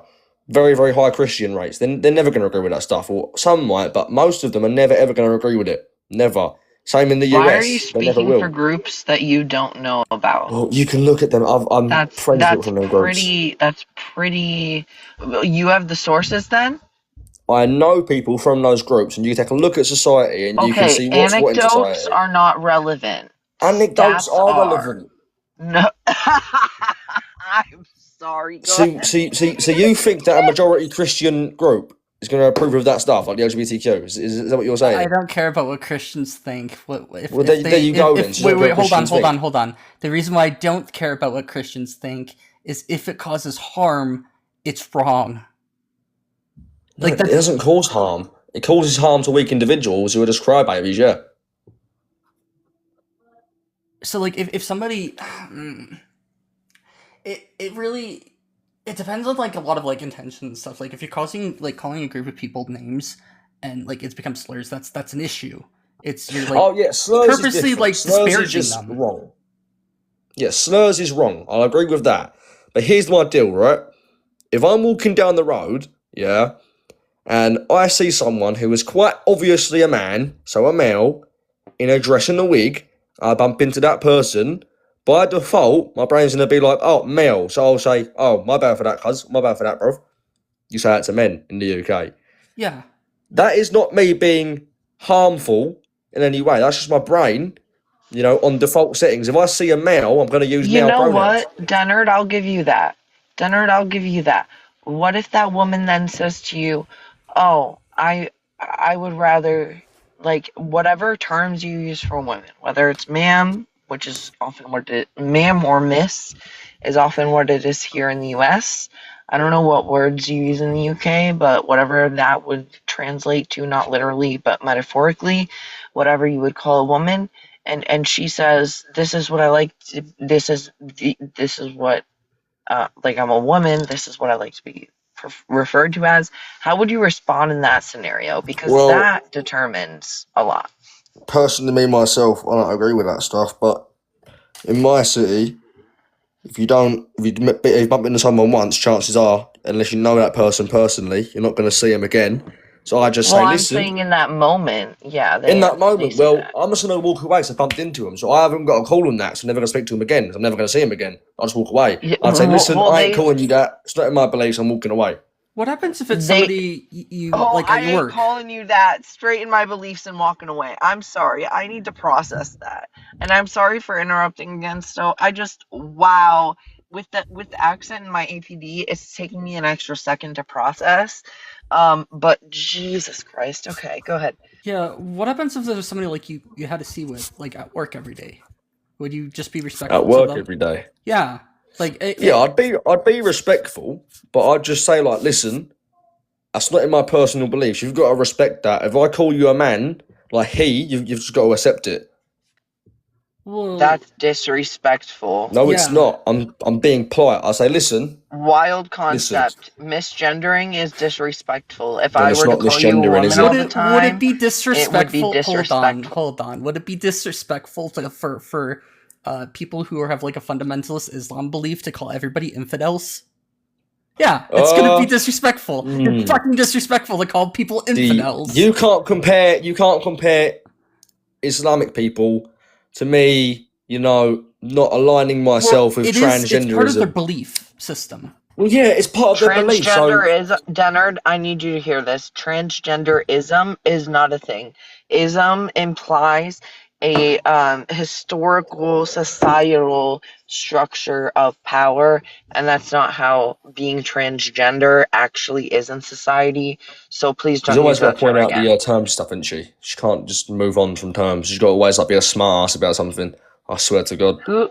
[SPEAKER 5] very, very high Christian rates. They're never going to agree with that stuff. Or some might, but most of them are never, ever going to agree with it. Never. Same in the US.
[SPEAKER 2] Why are you
[SPEAKER 5] They never
[SPEAKER 2] speaking
[SPEAKER 5] will.
[SPEAKER 2] for groups that you don't know about?
[SPEAKER 5] Well, you can look at them. I'm
[SPEAKER 2] That's
[SPEAKER 5] friends with
[SPEAKER 2] that's
[SPEAKER 5] from them groups.
[SPEAKER 2] pretty. You have the sources then?
[SPEAKER 5] I know people from those groups, and you can take a look at society, and you can see
[SPEAKER 2] Okay,
[SPEAKER 5] what's what in
[SPEAKER 2] anecdotes
[SPEAKER 5] society.
[SPEAKER 2] are not relevant.
[SPEAKER 5] Anecdotes
[SPEAKER 2] Stats
[SPEAKER 5] are
[SPEAKER 2] are.
[SPEAKER 5] relevant.
[SPEAKER 2] No, I'm sorry. Go
[SPEAKER 5] So
[SPEAKER 2] ahead.
[SPEAKER 5] you think that a majority Christian group is going to approve of that stuff, like the LGBTQ? Is that what you're saying?
[SPEAKER 1] I don't care about what Christians think.
[SPEAKER 5] Well, there you go then. So you don't
[SPEAKER 1] Wait,
[SPEAKER 5] care what Christians think.
[SPEAKER 1] hold on. The reason why I don't care about what Christians think is if it causes harm, it's wrong.
[SPEAKER 5] No, it doesn't cause harm. It causes harm to weak individuals who are just crybabies, yeah.
[SPEAKER 1] So like if somebody it really It depends on like a lot of like intention and stuff. Like if you're causing like calling a group of people names and like it's become slurs, that's an issue. It's you're like
[SPEAKER 5] Oh yeah, slurs is
[SPEAKER 1] purposely
[SPEAKER 5] different.
[SPEAKER 1] like
[SPEAKER 5] Slurs is
[SPEAKER 1] disparaging
[SPEAKER 5] just
[SPEAKER 1] them.
[SPEAKER 5] wrong. Yeah, slurs is wrong. I'll agree with that. But here's my deal, right? If I'm walking down the road, yeah, and I see someone who is quite obviously a man, so a male, in a dress and a wig, I bump into that person, by default, my brain's gonna be like, oh, male. So I'll say, oh, my bad for that, cuz. My bad for that, bro. You say that to men in the UK.
[SPEAKER 1] Yeah.
[SPEAKER 5] That is not me being harmful in any way. That's just my brain, on default settings. If I see a male, I'm going to use
[SPEAKER 2] You
[SPEAKER 5] male
[SPEAKER 2] know
[SPEAKER 5] pronouns.
[SPEAKER 2] what, Dennard, I'll give you that. Dennard, I'll give you that. What if that woman then says to you, oh, I would rather, like, whatever terms you use for women, whether it's ma'am, which is often what it, ma'am or miss is often what it is here in the US. I don't know what words you use in the UK, but whatever that would translate to, not literally, but metaphorically, whatever you would call a woman, and she says, this is what I like to, this is what, like, I'm a woman, this is what I like to be referred to as. How would you respond in that scenario? Because
[SPEAKER 5] Well,
[SPEAKER 2] that determines a lot.
[SPEAKER 5] personally, me, myself, I don't agree with that stuff. But in my city, if you bump into someone once, chances are, unless you know that person personally, you're not going to see him again. So I just
[SPEAKER 2] Well,
[SPEAKER 5] say,
[SPEAKER 2] I'm
[SPEAKER 5] listen,
[SPEAKER 2] saying in that moment, yeah,
[SPEAKER 5] in that
[SPEAKER 2] they
[SPEAKER 5] moment,
[SPEAKER 2] say
[SPEAKER 5] well,
[SPEAKER 2] that.
[SPEAKER 5] I'm just going to walk away because I bumped into him. So I haven't got a call on that. So I'm never going to speak to him again. I'm never going to see him again. I'll just walk away.
[SPEAKER 2] Yeah,
[SPEAKER 5] I'd say, listen,
[SPEAKER 2] well,
[SPEAKER 5] I ain't
[SPEAKER 2] they,
[SPEAKER 5] calling you that. It's not in my beliefs. I'm walking away.
[SPEAKER 1] What happens if it's
[SPEAKER 2] they,
[SPEAKER 1] somebody you
[SPEAKER 2] oh,
[SPEAKER 1] like
[SPEAKER 2] I
[SPEAKER 1] at
[SPEAKER 2] ain't
[SPEAKER 1] work?
[SPEAKER 2] calling you that. Straight in my beliefs and walking away. I'm sorry. I need to process that. And I'm sorry for interrupting again, so I just, wow. With the accent in my APD, it's taking me an extra second to process. But Jesus Christ. Okay, go ahead.
[SPEAKER 1] Yeah, what happens if there's somebody like you had to see with like at work every day? Would you just be respectful
[SPEAKER 5] At
[SPEAKER 1] to
[SPEAKER 5] work
[SPEAKER 1] them?
[SPEAKER 5] every day.
[SPEAKER 1] Yeah, like
[SPEAKER 5] Yeah, I'd be respectful, but I'd just say, like, listen, that's not in my personal beliefs. You've got to respect that. If I call you a man, like you've just got to accept it.
[SPEAKER 1] well,
[SPEAKER 2] That's disrespectful.
[SPEAKER 5] No, it's
[SPEAKER 1] yeah.
[SPEAKER 5] not. I'm being polite. I say, listen,
[SPEAKER 2] Wild
[SPEAKER 5] listen.
[SPEAKER 2] concept. Misgendering is disrespectful. If
[SPEAKER 5] Then
[SPEAKER 2] I
[SPEAKER 5] it's
[SPEAKER 2] were to
[SPEAKER 5] not
[SPEAKER 2] call you a
[SPEAKER 5] misgendering, is
[SPEAKER 2] woman
[SPEAKER 5] it?
[SPEAKER 2] all the time,
[SPEAKER 1] Would it be
[SPEAKER 2] it would be
[SPEAKER 1] disrespectful?
[SPEAKER 2] disrespectful.
[SPEAKER 1] Hold on. Would it be disrespectful for people who have like a fundamentalist Islam belief to call everybody infidels? Yeah, it's gonna be disrespectful. It's fucking disrespectful to call people infidels.
[SPEAKER 5] You can't compare Islamic people to me, not aligning myself with
[SPEAKER 1] It's part of their
[SPEAKER 5] transgenderism.
[SPEAKER 1] belief system.
[SPEAKER 5] Well, yeah, it's part of their belief. So
[SPEAKER 2] Transgender is, Dennard, I need you to hear this. Transgenderism is not a thing. Ism implies a historical, societal structure of power, and that's not how being transgender actually is in society. So please
[SPEAKER 5] she's
[SPEAKER 2] don't
[SPEAKER 5] always
[SPEAKER 2] use
[SPEAKER 5] got
[SPEAKER 2] that
[SPEAKER 5] to point
[SPEAKER 2] term
[SPEAKER 5] out
[SPEAKER 2] again.
[SPEAKER 5] the term stuff, isn't she? She can't just move on from terms. She's got to always be a smart ass about something. I swear to God.
[SPEAKER 2] Who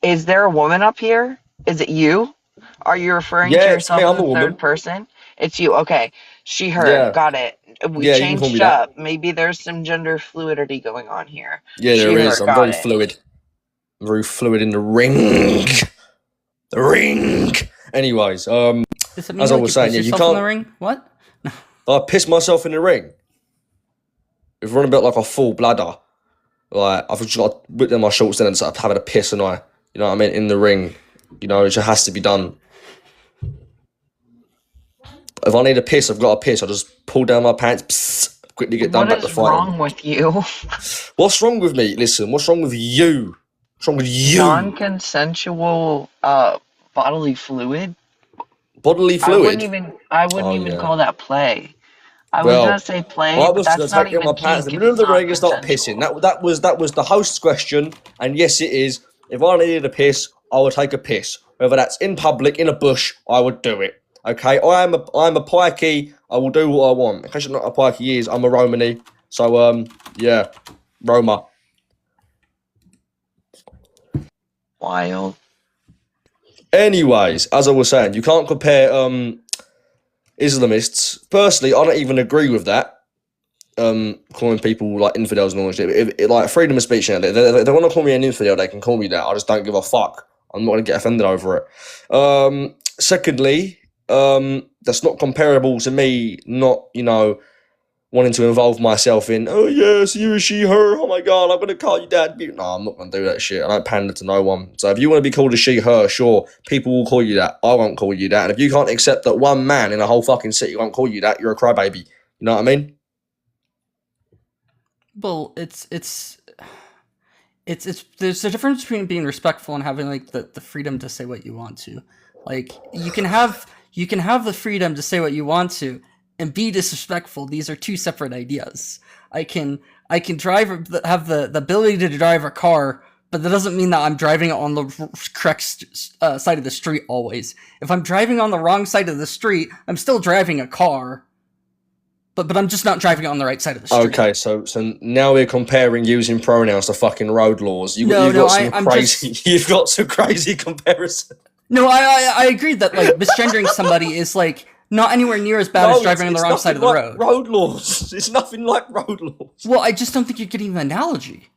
[SPEAKER 2] is there a woman up here? Is it you? Are you referring to
[SPEAKER 5] Yeah, it's
[SPEAKER 2] yourself
[SPEAKER 5] me. I'm
[SPEAKER 2] as
[SPEAKER 5] a
[SPEAKER 2] a third
[SPEAKER 5] woman.
[SPEAKER 2] person? It's you. Okay. She, her.
[SPEAKER 5] Yeah,
[SPEAKER 2] Got it. We
[SPEAKER 5] yeah. You can call me
[SPEAKER 2] changed
[SPEAKER 5] that.
[SPEAKER 2] up. Maybe there's some gender fluidity going on here.
[SPEAKER 5] Yeah,
[SPEAKER 2] She,
[SPEAKER 5] there
[SPEAKER 2] her.
[SPEAKER 5] is. I'm
[SPEAKER 2] Got
[SPEAKER 5] very
[SPEAKER 2] it.
[SPEAKER 5] fluid. I'm very fluid in the ring. The ring. Anyways,
[SPEAKER 1] Does it mean
[SPEAKER 5] as I
[SPEAKER 1] like
[SPEAKER 5] was
[SPEAKER 1] you
[SPEAKER 5] saying,
[SPEAKER 1] piss
[SPEAKER 5] yeah, you
[SPEAKER 1] yourself in the
[SPEAKER 5] can't.
[SPEAKER 1] ring? What?
[SPEAKER 5] I piss myself in the ring. If we're on about like a full bladder, like I've just got to whip down my shorts then and start having a piss, and you know what I mean, in the ring. It just has to be done. If I need a piss, I've got a piss. I just pull down my pants, psst, quickly get done,
[SPEAKER 2] What
[SPEAKER 5] back to
[SPEAKER 2] is
[SPEAKER 5] fighting.
[SPEAKER 2] wrong with you?
[SPEAKER 5] What's wrong with me? Listen, what's wrong with you? What's wrong with you?
[SPEAKER 2] Non-consensual bodily fluid?
[SPEAKER 5] Bodily
[SPEAKER 2] I wouldn't
[SPEAKER 5] fluid?
[SPEAKER 2] even
[SPEAKER 5] Oh, yeah.
[SPEAKER 2] call that play. I was gonna
[SPEAKER 5] Well,
[SPEAKER 2] say play,
[SPEAKER 5] I
[SPEAKER 2] but
[SPEAKER 5] was
[SPEAKER 2] that's
[SPEAKER 5] going to
[SPEAKER 2] not
[SPEAKER 5] take down my
[SPEAKER 2] even
[SPEAKER 5] pants in
[SPEAKER 2] kink
[SPEAKER 5] the
[SPEAKER 2] if
[SPEAKER 5] middle of
[SPEAKER 2] it's
[SPEAKER 5] the ring and start pissing.
[SPEAKER 2] non-consensual.
[SPEAKER 5] That was the host's question, and yes, it is. If I needed a piss, I would take a piss. Whether that's in public, in a bush, I would do it. Okay, I'm a pikey. I will do what I want. In case you're not a pikey, is I'm a Romany. So yeah, Roma.
[SPEAKER 2] Wild.
[SPEAKER 5] Anyways, as I was saying, you can't compare Islamists. Personally, I don't even agree with that. Calling people like infidels and all that shit. If like freedom of speech, if they want to call me an infidel, they can call me that. I just don't give a fuck. I'm not gonna get offended over it. secondly, that's not comparable to me not, wanting to involve myself in, oh yes, you, she, her, oh my god, I'm gonna call you dad. No, I'm not gonna do that shit. I don't pander to no one. So if you want to be called a she, her, sure, people will call you that. I won't call you that. And if you can't accept that one man in a whole fucking city won't call you that, you're a crybaby. You know what I mean?
[SPEAKER 1] Well, it's there's a difference between being respectful and having like the freedom to say what you want to. Like you can have the freedom to say what you want to and be disrespectful. These are two separate ideas. I can have the ability to drive a car, but that doesn't mean that I'm driving it on the correct side of the street always. If I'm driving on the wrong side of the street, I'm still driving a car. But I'm just not driving it on the right side of the street.
[SPEAKER 5] Okay, so now we're comparing using pronouns to fucking road laws. You've got some crazy comparison.
[SPEAKER 1] No, I agree that like misgendering somebody is like not anywhere near as bad as driving on the wrong side of the road.
[SPEAKER 5] Road laws. It's nothing like road laws.
[SPEAKER 1] Well, I just don't think you're getting the analogy.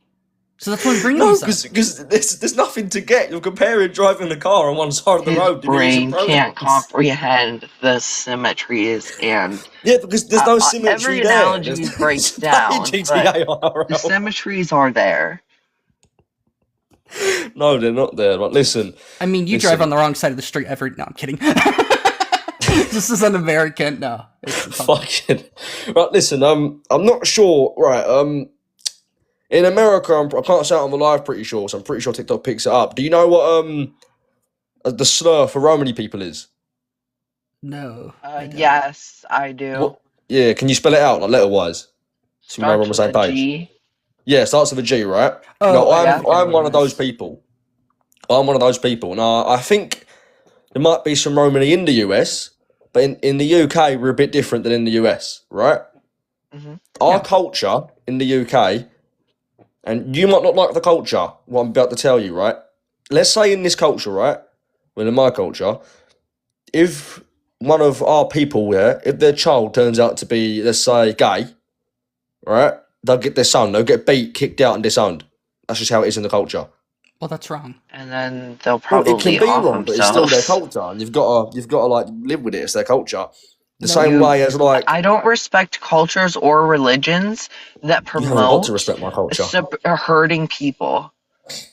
[SPEAKER 1] So that's what I'm bringing
[SPEAKER 5] No,
[SPEAKER 1] these up.
[SPEAKER 5] because there's nothing to get. You're comparing driving a car on one side of the road.
[SPEAKER 2] His brain can't comprehend the symmetries and
[SPEAKER 5] yeah, because there's no symmetry
[SPEAKER 2] every
[SPEAKER 5] there.
[SPEAKER 2] analogy breaks down. But the symmetries are there.
[SPEAKER 5] No, they're not there. But listen,
[SPEAKER 1] I mean, you drive on the wrong side of the street every. No, I'm kidding. Just as an American, no.
[SPEAKER 5] Fucking right. Listen, I'm not sure. Right, in America, I can't say it on the live. Pretty sure, so I'm pretty sure TikTok picks it up. Do you know what the slur for Romani people is?
[SPEAKER 1] No.
[SPEAKER 2] Yes, I do.
[SPEAKER 5] What? Yeah, can you spell it out like letter wise? So we're on the same page.
[SPEAKER 2] G.
[SPEAKER 5] Yeah, it starts with a G, right?
[SPEAKER 1] Oh,
[SPEAKER 5] no,
[SPEAKER 1] yeah.
[SPEAKER 5] I'm one of those people. I'm one of those people. Now, I think there might be some Romani in the US, but in the UK, we're a bit different than in the US, right?
[SPEAKER 2] Mm-hmm.
[SPEAKER 5] Our culture in the UK, and you might not like the culture, what I'm about to tell you, right? Let's say in this culture, right? Well, in my culture, if one of our people there, if their child turns out to be, let's say, gay, right? They'll get beat, kicked out, and disowned. That's just how it is in the culture.
[SPEAKER 1] Well, that's wrong.
[SPEAKER 2] And then they'll probably
[SPEAKER 5] it can be
[SPEAKER 2] off
[SPEAKER 5] wrong, but it's still their
[SPEAKER 2] themselves.
[SPEAKER 5] culture, and you've got to like live with it. It's their culture. The same way as like
[SPEAKER 2] I don't respect cultures or religions that
[SPEAKER 5] you haven't got
[SPEAKER 2] promote
[SPEAKER 5] to respect my culture.
[SPEAKER 2] hurting people.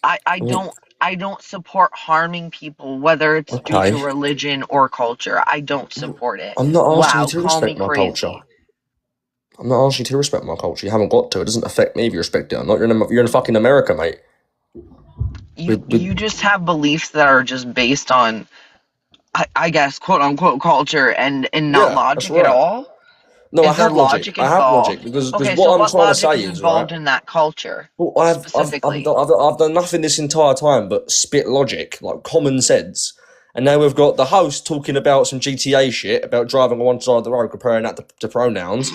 [SPEAKER 2] I don't support harming people, whether it's due to religion or culture. I don't support it.
[SPEAKER 5] I'm not asking you to
[SPEAKER 2] call me
[SPEAKER 5] respect my
[SPEAKER 2] crazy.
[SPEAKER 5] culture. I'm not asking you to respect my culture. You haven't got to. It doesn't affect me if you respect it or not. You're in fucking America, mate.
[SPEAKER 2] You just have beliefs that are just based on, I guess, quote unquote culture and not logic at all.
[SPEAKER 5] No, I have logic. I have logic because what I'm trying to say is
[SPEAKER 2] involved in that culture.
[SPEAKER 5] Well, I've done nothing this entire time but spit logic, like common sense. And now we've got the host talking about some GTA shit about driving on one side of the road, comparing that to pronouns.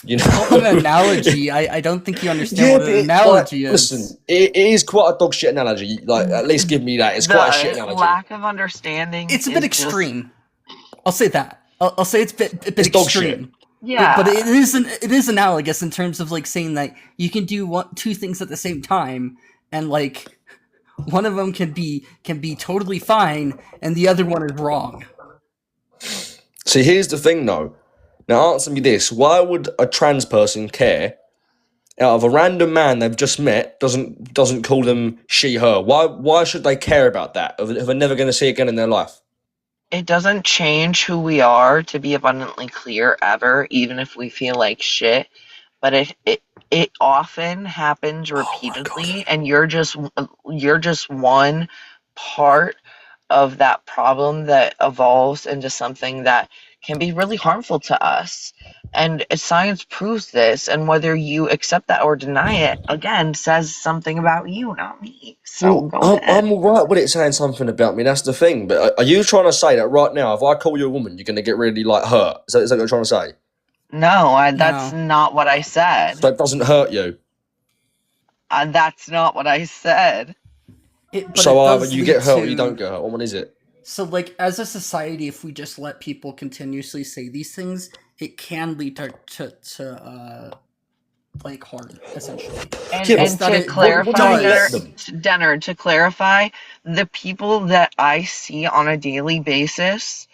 [SPEAKER 5] You know,
[SPEAKER 1] an analogy. I don't think you understand what an analogy is.
[SPEAKER 5] Listen, it is quite a dog shit analogy. Like, at least give me that. It's quite a shit analogy.
[SPEAKER 2] Lack of understanding.
[SPEAKER 1] It's a bit extreme. I'll say that. I'll say it's a bit extreme.
[SPEAKER 5] Dog shit.
[SPEAKER 2] Yeah,
[SPEAKER 1] but it is analogous in terms of like saying that you can do two things at the same time, and like one of them can be totally fine, and the other one is wrong.
[SPEAKER 5] See, here's the thing, though. Now, answer me this: why would a trans person care? Out of a random man they've just met, doesn't call them she, her. Why should they care about that if they're never going to see again in their life?
[SPEAKER 2] It doesn't change who we are, to be abundantly clear, ever, even if we feel like shit. But it often happens repeatedly, and you're just one part of that problem that evolves into something that can be really harmful to us. And science proves this, and whether you accept that or deny it, again, says something about you, not me. So
[SPEAKER 5] I'm alright with it saying something about me, that's the thing. But are you trying to say that right now, if I call you a woman, you're going to get really, like, hurt? Is that what you're trying to say?
[SPEAKER 2] No, that's not what I said.
[SPEAKER 5] So it doesn't hurt you?
[SPEAKER 2] That's not what I said.
[SPEAKER 5] So either you get hurt or you don't get hurt. What is it?
[SPEAKER 1] So, like, as a society, if we just let people continuously say these things, it can lead to like harm essentially.
[SPEAKER 2] And
[SPEAKER 5] Yeah,
[SPEAKER 1] It's
[SPEAKER 2] and
[SPEAKER 1] that
[SPEAKER 2] to
[SPEAKER 1] it
[SPEAKER 5] what do
[SPEAKER 2] clarify,
[SPEAKER 5] you let
[SPEAKER 1] does.
[SPEAKER 5] them?
[SPEAKER 2] Denner, to clarify, the people that I see on a daily basis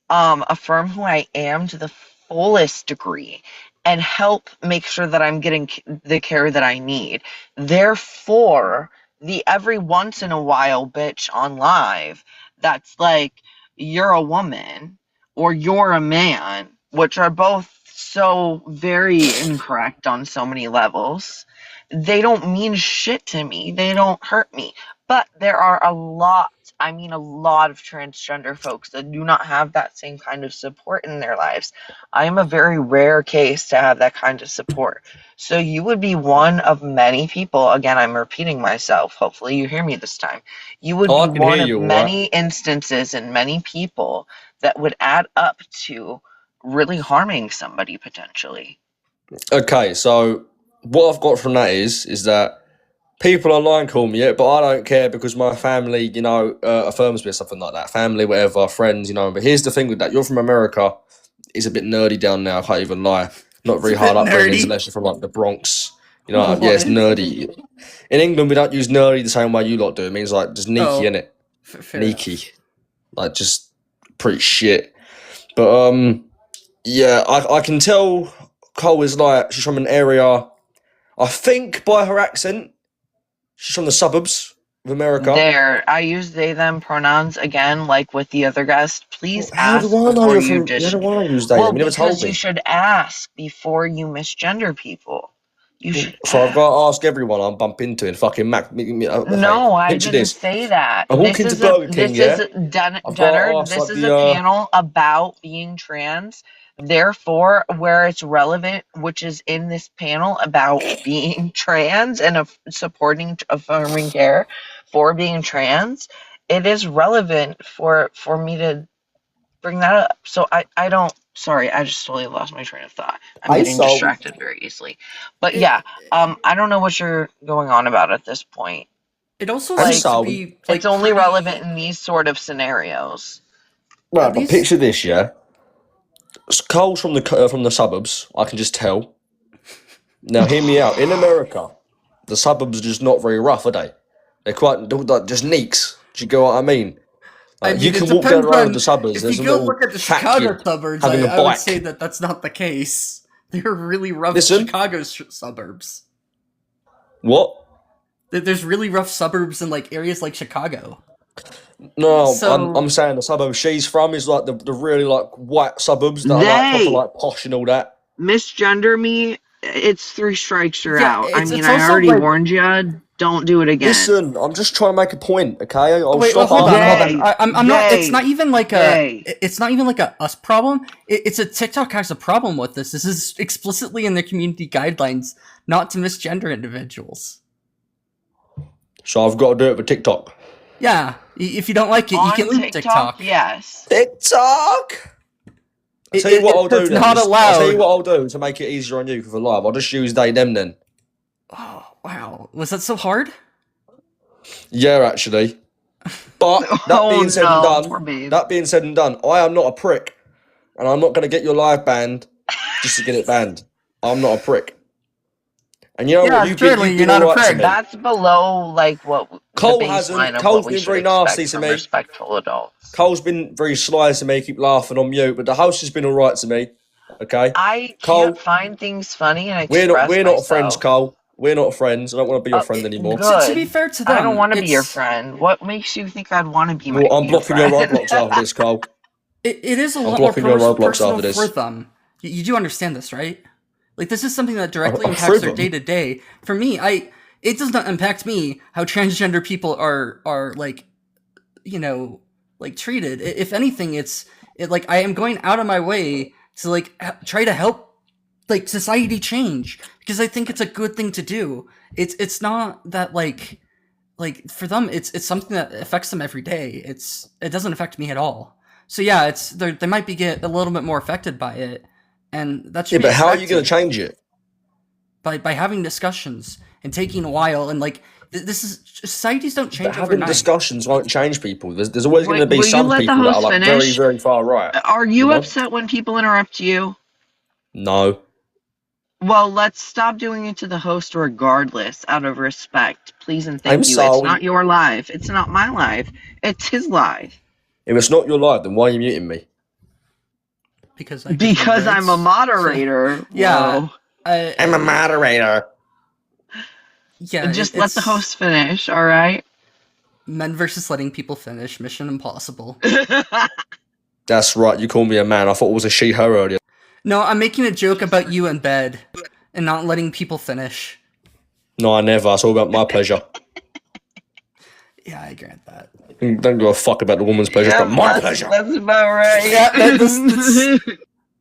[SPEAKER 2] affirm who I am to the fullest degree and help make sure that I'm getting the care that I need. Therefore, the every once in a while bitch on live that's like, you're a woman or you're a man, which are both so very incorrect on so many levels, they don't mean shit to me. They don't hurt me. But there are a lot of transgender folks that do not have that same kind of support in their lives. I am a very rare case to have that kind of support. So you would be one of many people, again, I'm repeating myself, hopefully you hear me this time. You would
[SPEAKER 5] Oh,
[SPEAKER 2] be
[SPEAKER 5] I can hear
[SPEAKER 2] one of
[SPEAKER 5] you, all right.
[SPEAKER 2] many instances and many people that would add up to really harming somebody potentially.
[SPEAKER 5] Okay, so what I've got from that is that people online call me it, but I don't care because my family, affirms me or something like that. Family, whatever, friends, But here's the thing with that: you're from America. It's a bit nerdy down there. I can't even lie. Not
[SPEAKER 1] It's
[SPEAKER 5] very
[SPEAKER 1] a
[SPEAKER 5] hard
[SPEAKER 1] bit
[SPEAKER 5] upbringing
[SPEAKER 1] nerdy.
[SPEAKER 5] unless you're from like the Bronx. Yeah, it's
[SPEAKER 1] What?
[SPEAKER 5] nerdy. In England, we don't use nerdy the same way you lot do. It means like just neaky,
[SPEAKER 1] Oh,
[SPEAKER 5] innit?
[SPEAKER 1] fair
[SPEAKER 5] Neaky,
[SPEAKER 1] enough.
[SPEAKER 5] like just pretty shit. But yeah, I can tell Cole is like she's from an area. I think by her accent, she's from the suburbs of America.
[SPEAKER 2] There, I use they them pronouns again, like with the other guest. Please
[SPEAKER 5] How
[SPEAKER 2] ask
[SPEAKER 5] do I know
[SPEAKER 2] before
[SPEAKER 5] you're
[SPEAKER 2] you
[SPEAKER 5] from? How
[SPEAKER 2] just.
[SPEAKER 5] do I use they?
[SPEAKER 2] Well,
[SPEAKER 5] You never told
[SPEAKER 2] because you
[SPEAKER 5] me.
[SPEAKER 2] should ask before you misgender people. You should
[SPEAKER 5] So I've
[SPEAKER 2] ask.
[SPEAKER 5] got to ask everyone I bump into in fucking Mac. Okay,
[SPEAKER 2] No, I
[SPEAKER 5] picture
[SPEAKER 2] didn't
[SPEAKER 5] this.
[SPEAKER 2] say that.
[SPEAKER 5] I walk into Burger King, yeah. I've got
[SPEAKER 2] Denner,
[SPEAKER 5] to ask
[SPEAKER 2] this
[SPEAKER 5] like
[SPEAKER 2] is a
[SPEAKER 5] the
[SPEAKER 2] panel about being trans. Therefore, where it's relevant, which is in this panel about being trans and supporting affirming care for being trans, it is relevant for me to bring that up. So I don't. Sorry, I just totally lost my train of thought. I'm getting distracted very easily. But yeah, I don't know what you're going on about at this point.
[SPEAKER 1] It also
[SPEAKER 5] I'm
[SPEAKER 1] seems to
[SPEAKER 5] sorry.
[SPEAKER 1] be
[SPEAKER 2] It's
[SPEAKER 1] like
[SPEAKER 2] only
[SPEAKER 1] pretty.
[SPEAKER 2] relevant in these sort of scenarios.
[SPEAKER 5] Right,
[SPEAKER 1] At
[SPEAKER 5] but
[SPEAKER 1] least
[SPEAKER 5] picture this, yeah. Cole's from the suburbs. I can just tell. Now, hear me out. In America, the suburbs are just not very rough, are they? They're quite like just neeks. Do you get what I mean?
[SPEAKER 1] I
[SPEAKER 5] You
[SPEAKER 1] mean, it
[SPEAKER 5] can walk down
[SPEAKER 1] depends
[SPEAKER 5] the road in
[SPEAKER 1] on
[SPEAKER 5] the suburbs.
[SPEAKER 1] if
[SPEAKER 5] There's
[SPEAKER 1] you
[SPEAKER 5] a
[SPEAKER 1] go
[SPEAKER 5] little
[SPEAKER 1] look at the
[SPEAKER 5] fat
[SPEAKER 1] Chicago
[SPEAKER 5] kid
[SPEAKER 1] suburbs.
[SPEAKER 5] having a
[SPEAKER 1] I would say
[SPEAKER 5] bike.
[SPEAKER 1] that that's not the case. They're really rough
[SPEAKER 5] Listen.
[SPEAKER 1] Chicago suburbs.
[SPEAKER 5] What?
[SPEAKER 1] There's really rough suburbs in like areas like Chicago.
[SPEAKER 5] No,
[SPEAKER 1] So
[SPEAKER 5] I'm saying the suburb she's from is like the really like white suburbs that are like proper
[SPEAKER 2] They
[SPEAKER 5] like posh and all that.
[SPEAKER 2] misgender me. It's 3 strikes you're
[SPEAKER 1] yeah,
[SPEAKER 2] out. I
[SPEAKER 1] it's
[SPEAKER 2] mean,
[SPEAKER 1] it's
[SPEAKER 2] I
[SPEAKER 1] also
[SPEAKER 2] already
[SPEAKER 1] like
[SPEAKER 2] warned you. Don't do it again.
[SPEAKER 5] Listen, I'm just trying to make a point, okay? I'll
[SPEAKER 1] wait, well,
[SPEAKER 5] stop
[SPEAKER 1] hold on,
[SPEAKER 5] asking.
[SPEAKER 1] hold on. I'm not. It's not even like
[SPEAKER 2] They.
[SPEAKER 1] It's not even like a us problem. It's a TikTok has a problem with this. This is explicitly in their community guidelines not to misgender individuals.
[SPEAKER 5] So I've got to do it with TikTok.
[SPEAKER 1] Yeah, if you don't like it, you
[SPEAKER 2] On
[SPEAKER 1] can leave
[SPEAKER 2] TikTok,
[SPEAKER 1] TikTok.
[SPEAKER 2] yes.
[SPEAKER 5] TikTok. I'll tell you what I'll do
[SPEAKER 1] It's
[SPEAKER 5] then.
[SPEAKER 1] not
[SPEAKER 5] I'll tell you
[SPEAKER 1] allowed.
[SPEAKER 5] what I'll do to make it easier on you for live. I'll just use they them then.
[SPEAKER 1] Oh wow, was that so hard?
[SPEAKER 5] Yeah, actually. But that being said and done,
[SPEAKER 2] poor babe.
[SPEAKER 5] that being said and done, I am not a prick, and I'm not going to get your live banned just to get it banned. I'm not a prick. And you know
[SPEAKER 1] Yeah,
[SPEAKER 5] what? You've
[SPEAKER 1] surely
[SPEAKER 5] been
[SPEAKER 1] you're not a
[SPEAKER 5] alright to
[SPEAKER 1] prick.
[SPEAKER 5] me.
[SPEAKER 2] That's below like what
[SPEAKER 5] Cole
[SPEAKER 2] the
[SPEAKER 5] hasn't.
[SPEAKER 2] baseline of
[SPEAKER 5] Cole's
[SPEAKER 2] what we
[SPEAKER 5] been
[SPEAKER 2] should
[SPEAKER 5] very nasty
[SPEAKER 2] expect
[SPEAKER 5] to
[SPEAKER 2] from
[SPEAKER 5] me.
[SPEAKER 2] respectful adults.
[SPEAKER 5] Cole's been very sly to me, keep laughing on mute, but the host has been alright to me. Okay?
[SPEAKER 2] I
[SPEAKER 5] Cole,
[SPEAKER 2] can't find things funny and
[SPEAKER 5] we're
[SPEAKER 2] express
[SPEAKER 5] not friends,
[SPEAKER 2] myself.
[SPEAKER 5] Cole. We're not friends. I don't want to be your friend anymore.
[SPEAKER 1] To be
[SPEAKER 2] Good.
[SPEAKER 1] fair to
[SPEAKER 2] I
[SPEAKER 1] them,
[SPEAKER 2] don't want to be your
[SPEAKER 1] it's
[SPEAKER 2] friend. What makes you think I'd want to be
[SPEAKER 5] Well, I'm
[SPEAKER 2] your
[SPEAKER 5] blocking your
[SPEAKER 2] friend?
[SPEAKER 5] Roblox after this, Cole.
[SPEAKER 1] it is a
[SPEAKER 5] I'm
[SPEAKER 1] lot more
[SPEAKER 5] blocking your Roblox
[SPEAKER 1] personal
[SPEAKER 5] after this.
[SPEAKER 1] for them. You do understand this, right? Like this is something that directly
[SPEAKER 5] I'm
[SPEAKER 1] impacts
[SPEAKER 5] through
[SPEAKER 1] their day
[SPEAKER 5] them.
[SPEAKER 1] to day. For me, it does not impact me how transgender people are like, like treated. If anything, it like I am going out of my way to like try to help like society change because I think it's a good thing to do. It's not that like for them it's something that affects them every day. It doesn't affect me at all. So yeah, they might get a little bit more affected by it, and that should
[SPEAKER 5] Yeah,
[SPEAKER 1] be
[SPEAKER 5] but how are you going to
[SPEAKER 1] expected
[SPEAKER 5] change it?
[SPEAKER 1] by having discussions and taking a while and like this is societies don't
[SPEAKER 5] But
[SPEAKER 1] change
[SPEAKER 5] having
[SPEAKER 1] overnight.
[SPEAKER 5] discussions won't change people. There's always going to be
[SPEAKER 2] Will you
[SPEAKER 5] some
[SPEAKER 2] let the
[SPEAKER 5] people that
[SPEAKER 2] host
[SPEAKER 5] are like very,
[SPEAKER 2] finish?
[SPEAKER 5] very far right.
[SPEAKER 2] Are
[SPEAKER 5] You
[SPEAKER 2] you
[SPEAKER 5] know?
[SPEAKER 2] upset when people interrupt you?
[SPEAKER 5] No.
[SPEAKER 2] Well, let's stop doing it to the host regardless, out of respect. Please and thank
[SPEAKER 5] I'm
[SPEAKER 2] you. It's
[SPEAKER 5] sorry.
[SPEAKER 2] not your life. It's not my life. It's his life.
[SPEAKER 5] If it's not your life, then why are you muting me?
[SPEAKER 1] Because I give you
[SPEAKER 2] Because I'm a
[SPEAKER 1] rights.
[SPEAKER 2] moderator.
[SPEAKER 1] Yeah.
[SPEAKER 2] Whoa.
[SPEAKER 5] I'm a moderator.
[SPEAKER 1] Yeah,
[SPEAKER 2] Just let the host finish, alright?
[SPEAKER 1] Men versus letting people finish. Mission Impossible.
[SPEAKER 5] That's right. You called me a man. I thought it was a she, her earlier.
[SPEAKER 1] No, I'm making a joke about you in bed and not letting people finish.
[SPEAKER 5] No, I never. It's all about my pleasure.
[SPEAKER 1] Yeah, I grant that.
[SPEAKER 5] Don't give a fuck about the woman's pleasure. It's about my pleasure.
[SPEAKER 2] That's about right.
[SPEAKER 1] Yeah, this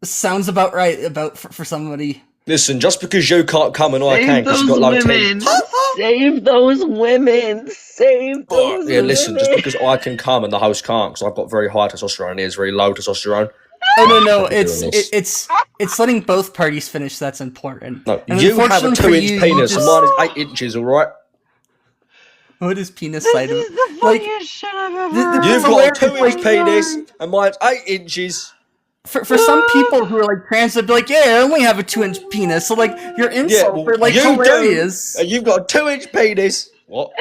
[SPEAKER 1] sounds about right for somebody.
[SPEAKER 5] Listen, just because you can't come and I
[SPEAKER 2] Save
[SPEAKER 5] can because
[SPEAKER 2] those
[SPEAKER 5] you got low
[SPEAKER 2] women.
[SPEAKER 5] teeth.
[SPEAKER 2] Save those women. Save those
[SPEAKER 5] Yeah, listen, just
[SPEAKER 2] women.
[SPEAKER 5] because I can come and the host can't, because I've got very high testosterone, he has very low testosterone.
[SPEAKER 1] Oh no,
[SPEAKER 5] Fucking
[SPEAKER 1] it's
[SPEAKER 5] doing this.
[SPEAKER 1] it's letting both parties finish that's important.
[SPEAKER 5] No,
[SPEAKER 1] And
[SPEAKER 5] you have a
[SPEAKER 1] unfortunately for
[SPEAKER 5] 2-inch
[SPEAKER 1] you, you
[SPEAKER 5] penis and
[SPEAKER 1] just-
[SPEAKER 5] mine is 8 inches, alright?
[SPEAKER 1] What is penis
[SPEAKER 2] This
[SPEAKER 1] side of
[SPEAKER 2] is the
[SPEAKER 1] like
[SPEAKER 2] funniest shit I've ever
[SPEAKER 1] the-
[SPEAKER 2] heard.
[SPEAKER 5] You've
[SPEAKER 1] hilarious,
[SPEAKER 5] got a 2-inch
[SPEAKER 2] Oh my
[SPEAKER 5] penis
[SPEAKER 2] God.
[SPEAKER 5] and mine's 8 inches.
[SPEAKER 1] for some people who are like trans, they'd be like, yeah, I only have a 2-inch penis. So like your insults
[SPEAKER 5] well,
[SPEAKER 1] are like
[SPEAKER 5] you do.
[SPEAKER 1] hilarious.
[SPEAKER 5] And you've got a 2-inch penis. What?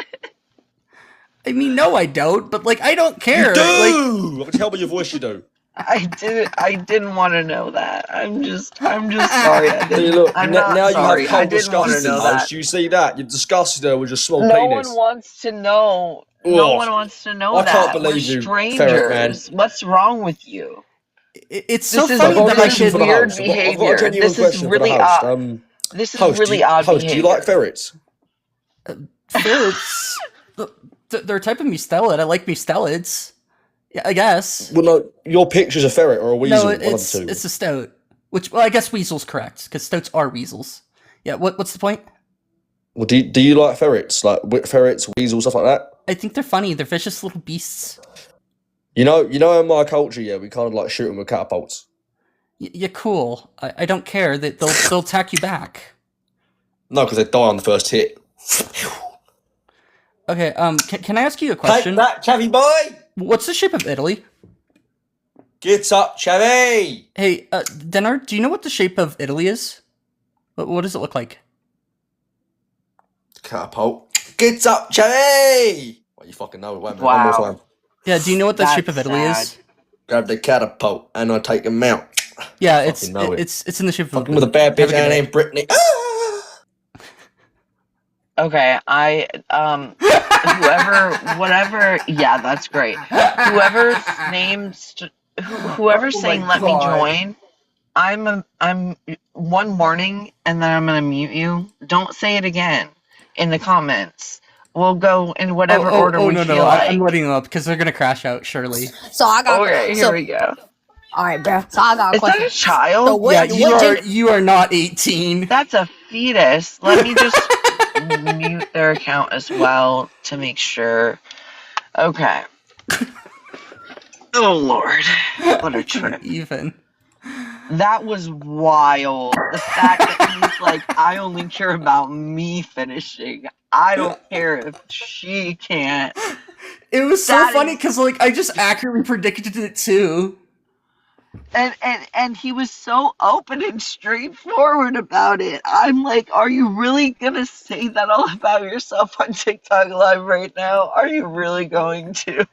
[SPEAKER 1] I mean, no, I don't, but like I don't care.
[SPEAKER 5] You do!
[SPEAKER 1] Like,
[SPEAKER 5] I can tell by your voice you do.
[SPEAKER 2] I didn't want to know that. I'm just sorry. I
[SPEAKER 5] See,
[SPEAKER 2] didn't.
[SPEAKER 5] look,
[SPEAKER 2] I'm
[SPEAKER 5] now
[SPEAKER 2] not
[SPEAKER 5] you
[SPEAKER 2] sorry.
[SPEAKER 5] have
[SPEAKER 2] I
[SPEAKER 5] cold
[SPEAKER 2] didn't want to
[SPEAKER 5] disgusting
[SPEAKER 2] know
[SPEAKER 5] host.
[SPEAKER 2] that.
[SPEAKER 5] You see that? You've disgusted her with your small
[SPEAKER 2] No
[SPEAKER 5] penis.
[SPEAKER 2] one wants to know. No
[SPEAKER 5] Ugh.
[SPEAKER 2] one wants to know
[SPEAKER 5] I
[SPEAKER 2] that.
[SPEAKER 5] can't believe
[SPEAKER 2] We're
[SPEAKER 5] you,
[SPEAKER 2] strangers.
[SPEAKER 5] ferret man.
[SPEAKER 2] What's wrong with you?
[SPEAKER 1] it's so
[SPEAKER 2] This is
[SPEAKER 1] funny
[SPEAKER 5] I've got
[SPEAKER 1] that
[SPEAKER 5] a
[SPEAKER 1] I
[SPEAKER 5] question
[SPEAKER 1] should.
[SPEAKER 5] for the
[SPEAKER 2] weird
[SPEAKER 5] host. I've got a
[SPEAKER 2] behavior.
[SPEAKER 5] genuine
[SPEAKER 2] This is
[SPEAKER 5] question for the
[SPEAKER 2] really
[SPEAKER 5] host.
[SPEAKER 2] odd. This is
[SPEAKER 5] Host,
[SPEAKER 2] really odd
[SPEAKER 5] host, do you
[SPEAKER 2] behavior.
[SPEAKER 5] like ferrets?
[SPEAKER 1] Ferrets, they're a type of mustelid. I like mustelids. Yeah, I guess.
[SPEAKER 5] Well, no, your picture's a ferret or a weasel.
[SPEAKER 1] No,
[SPEAKER 5] one of the
[SPEAKER 1] it's
[SPEAKER 5] two.
[SPEAKER 1] a stoat. Which, well, I guess weasel's correct because stoats are weasels. Yeah. What's the point?
[SPEAKER 5] Well, do you like ferrets? Like ferrets, weasels, stuff like that?
[SPEAKER 1] I think they're funny. They're vicious little beasts.
[SPEAKER 5] You know, in my culture, yeah, we kind of like shoot them with catapults.
[SPEAKER 1] You're cool. I don't care. They'll attack you back.
[SPEAKER 5] No, because they die on the first hit.
[SPEAKER 1] Okay. Can I ask you a question?
[SPEAKER 5] Take that, Chavy boy!
[SPEAKER 1] What's the shape of Italy?
[SPEAKER 5] Get up, Chavy!
[SPEAKER 1] Hey, Denard, do you know what the shape of Italy is? What does it look like?
[SPEAKER 5] Catapult. Get up, Chavy! Well, you fucking know it, wait a minute. One
[SPEAKER 2] Wow.
[SPEAKER 5] more time.
[SPEAKER 1] Yeah. Do you know what the
[SPEAKER 2] That's
[SPEAKER 1] shape of Italy is?
[SPEAKER 2] sad.
[SPEAKER 5] Grab the catapult and I take them out.
[SPEAKER 1] Yeah,
[SPEAKER 5] Fucking know it.
[SPEAKER 1] it's in the shape of
[SPEAKER 5] Fucking with a bad
[SPEAKER 1] Have
[SPEAKER 5] bitch
[SPEAKER 1] a good
[SPEAKER 5] and
[SPEAKER 1] day.
[SPEAKER 5] named Brittany. Ah!
[SPEAKER 2] Okay, whoever, yeah, that's great. Whoever's
[SPEAKER 1] Oh
[SPEAKER 2] saying
[SPEAKER 1] my
[SPEAKER 2] let me
[SPEAKER 1] God.
[SPEAKER 2] join, I'm one warning and then I'm gonna mute you. Don't say it again in the comments. We'll go in whatever order we
[SPEAKER 1] no,
[SPEAKER 2] feel
[SPEAKER 1] no,
[SPEAKER 2] like.
[SPEAKER 1] I'm letting them up because they're gonna crash out surely.
[SPEAKER 6] So I got.
[SPEAKER 2] Okay, here
[SPEAKER 6] so,
[SPEAKER 2] we go.
[SPEAKER 6] all right, bro. So I got a
[SPEAKER 2] Is that
[SPEAKER 6] question.
[SPEAKER 2] a child?
[SPEAKER 6] So what-
[SPEAKER 1] Yeah, you are not 18.
[SPEAKER 2] That's a fetus. Let me just mute their account as well to make sure. Okay. Oh Lord, what a trip.
[SPEAKER 1] Even.
[SPEAKER 2] That was wild. The fact that he's like, I only care about me finishing. I don't care if she can't.
[SPEAKER 1] It was so
[SPEAKER 2] That
[SPEAKER 1] funny
[SPEAKER 2] is-
[SPEAKER 1] because like I just accurately predicted it too.
[SPEAKER 2] And he was so open and straightforward about it. I'm like, are you really gonna say that all about yourself on TikTok Live right now? Are you really going to?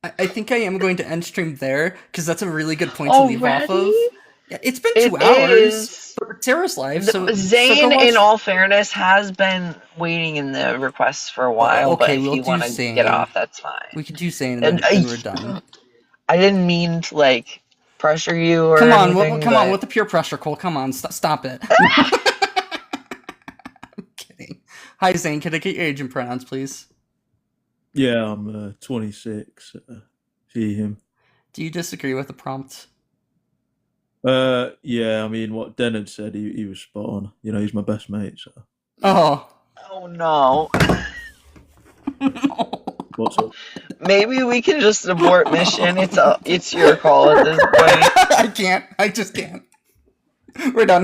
[SPEAKER 1] I think I am going to end stream there because that's a really good point to leave off of.
[SPEAKER 2] Already?
[SPEAKER 1] Yeah, it's been
[SPEAKER 2] It
[SPEAKER 1] 2 hours.
[SPEAKER 2] is.
[SPEAKER 1] But Sarah's live, so
[SPEAKER 2] Zane,
[SPEAKER 1] go watch-
[SPEAKER 2] in all fairness, has been waiting in the requests for a while.
[SPEAKER 1] okay,
[SPEAKER 2] but if
[SPEAKER 1] we'll
[SPEAKER 2] you
[SPEAKER 1] do
[SPEAKER 2] want to
[SPEAKER 1] Zane.
[SPEAKER 2] get off, that's fine.
[SPEAKER 1] we could do Zane
[SPEAKER 2] And
[SPEAKER 1] and then we're done.
[SPEAKER 2] I didn't mean to like pressure you or
[SPEAKER 1] Come on,
[SPEAKER 2] anything,
[SPEAKER 1] come on
[SPEAKER 2] but-
[SPEAKER 1] with the peer pressure, Cole. Come on, stop it. I'm kidding. Hi Zane, can I get your age and pronouns, please?
[SPEAKER 7] Yeah, I'm 26. See him.
[SPEAKER 1] Do you disagree with the prompt?
[SPEAKER 7] Yeah, I mean, what Den had said, he was spot on. You know, he's my best mate, so.
[SPEAKER 1] Oh.
[SPEAKER 2] Oh no.
[SPEAKER 7] What's up?
[SPEAKER 2] Maybe we can just abort mission. It's your call at this point.
[SPEAKER 1] I can't. I just can't. We're done.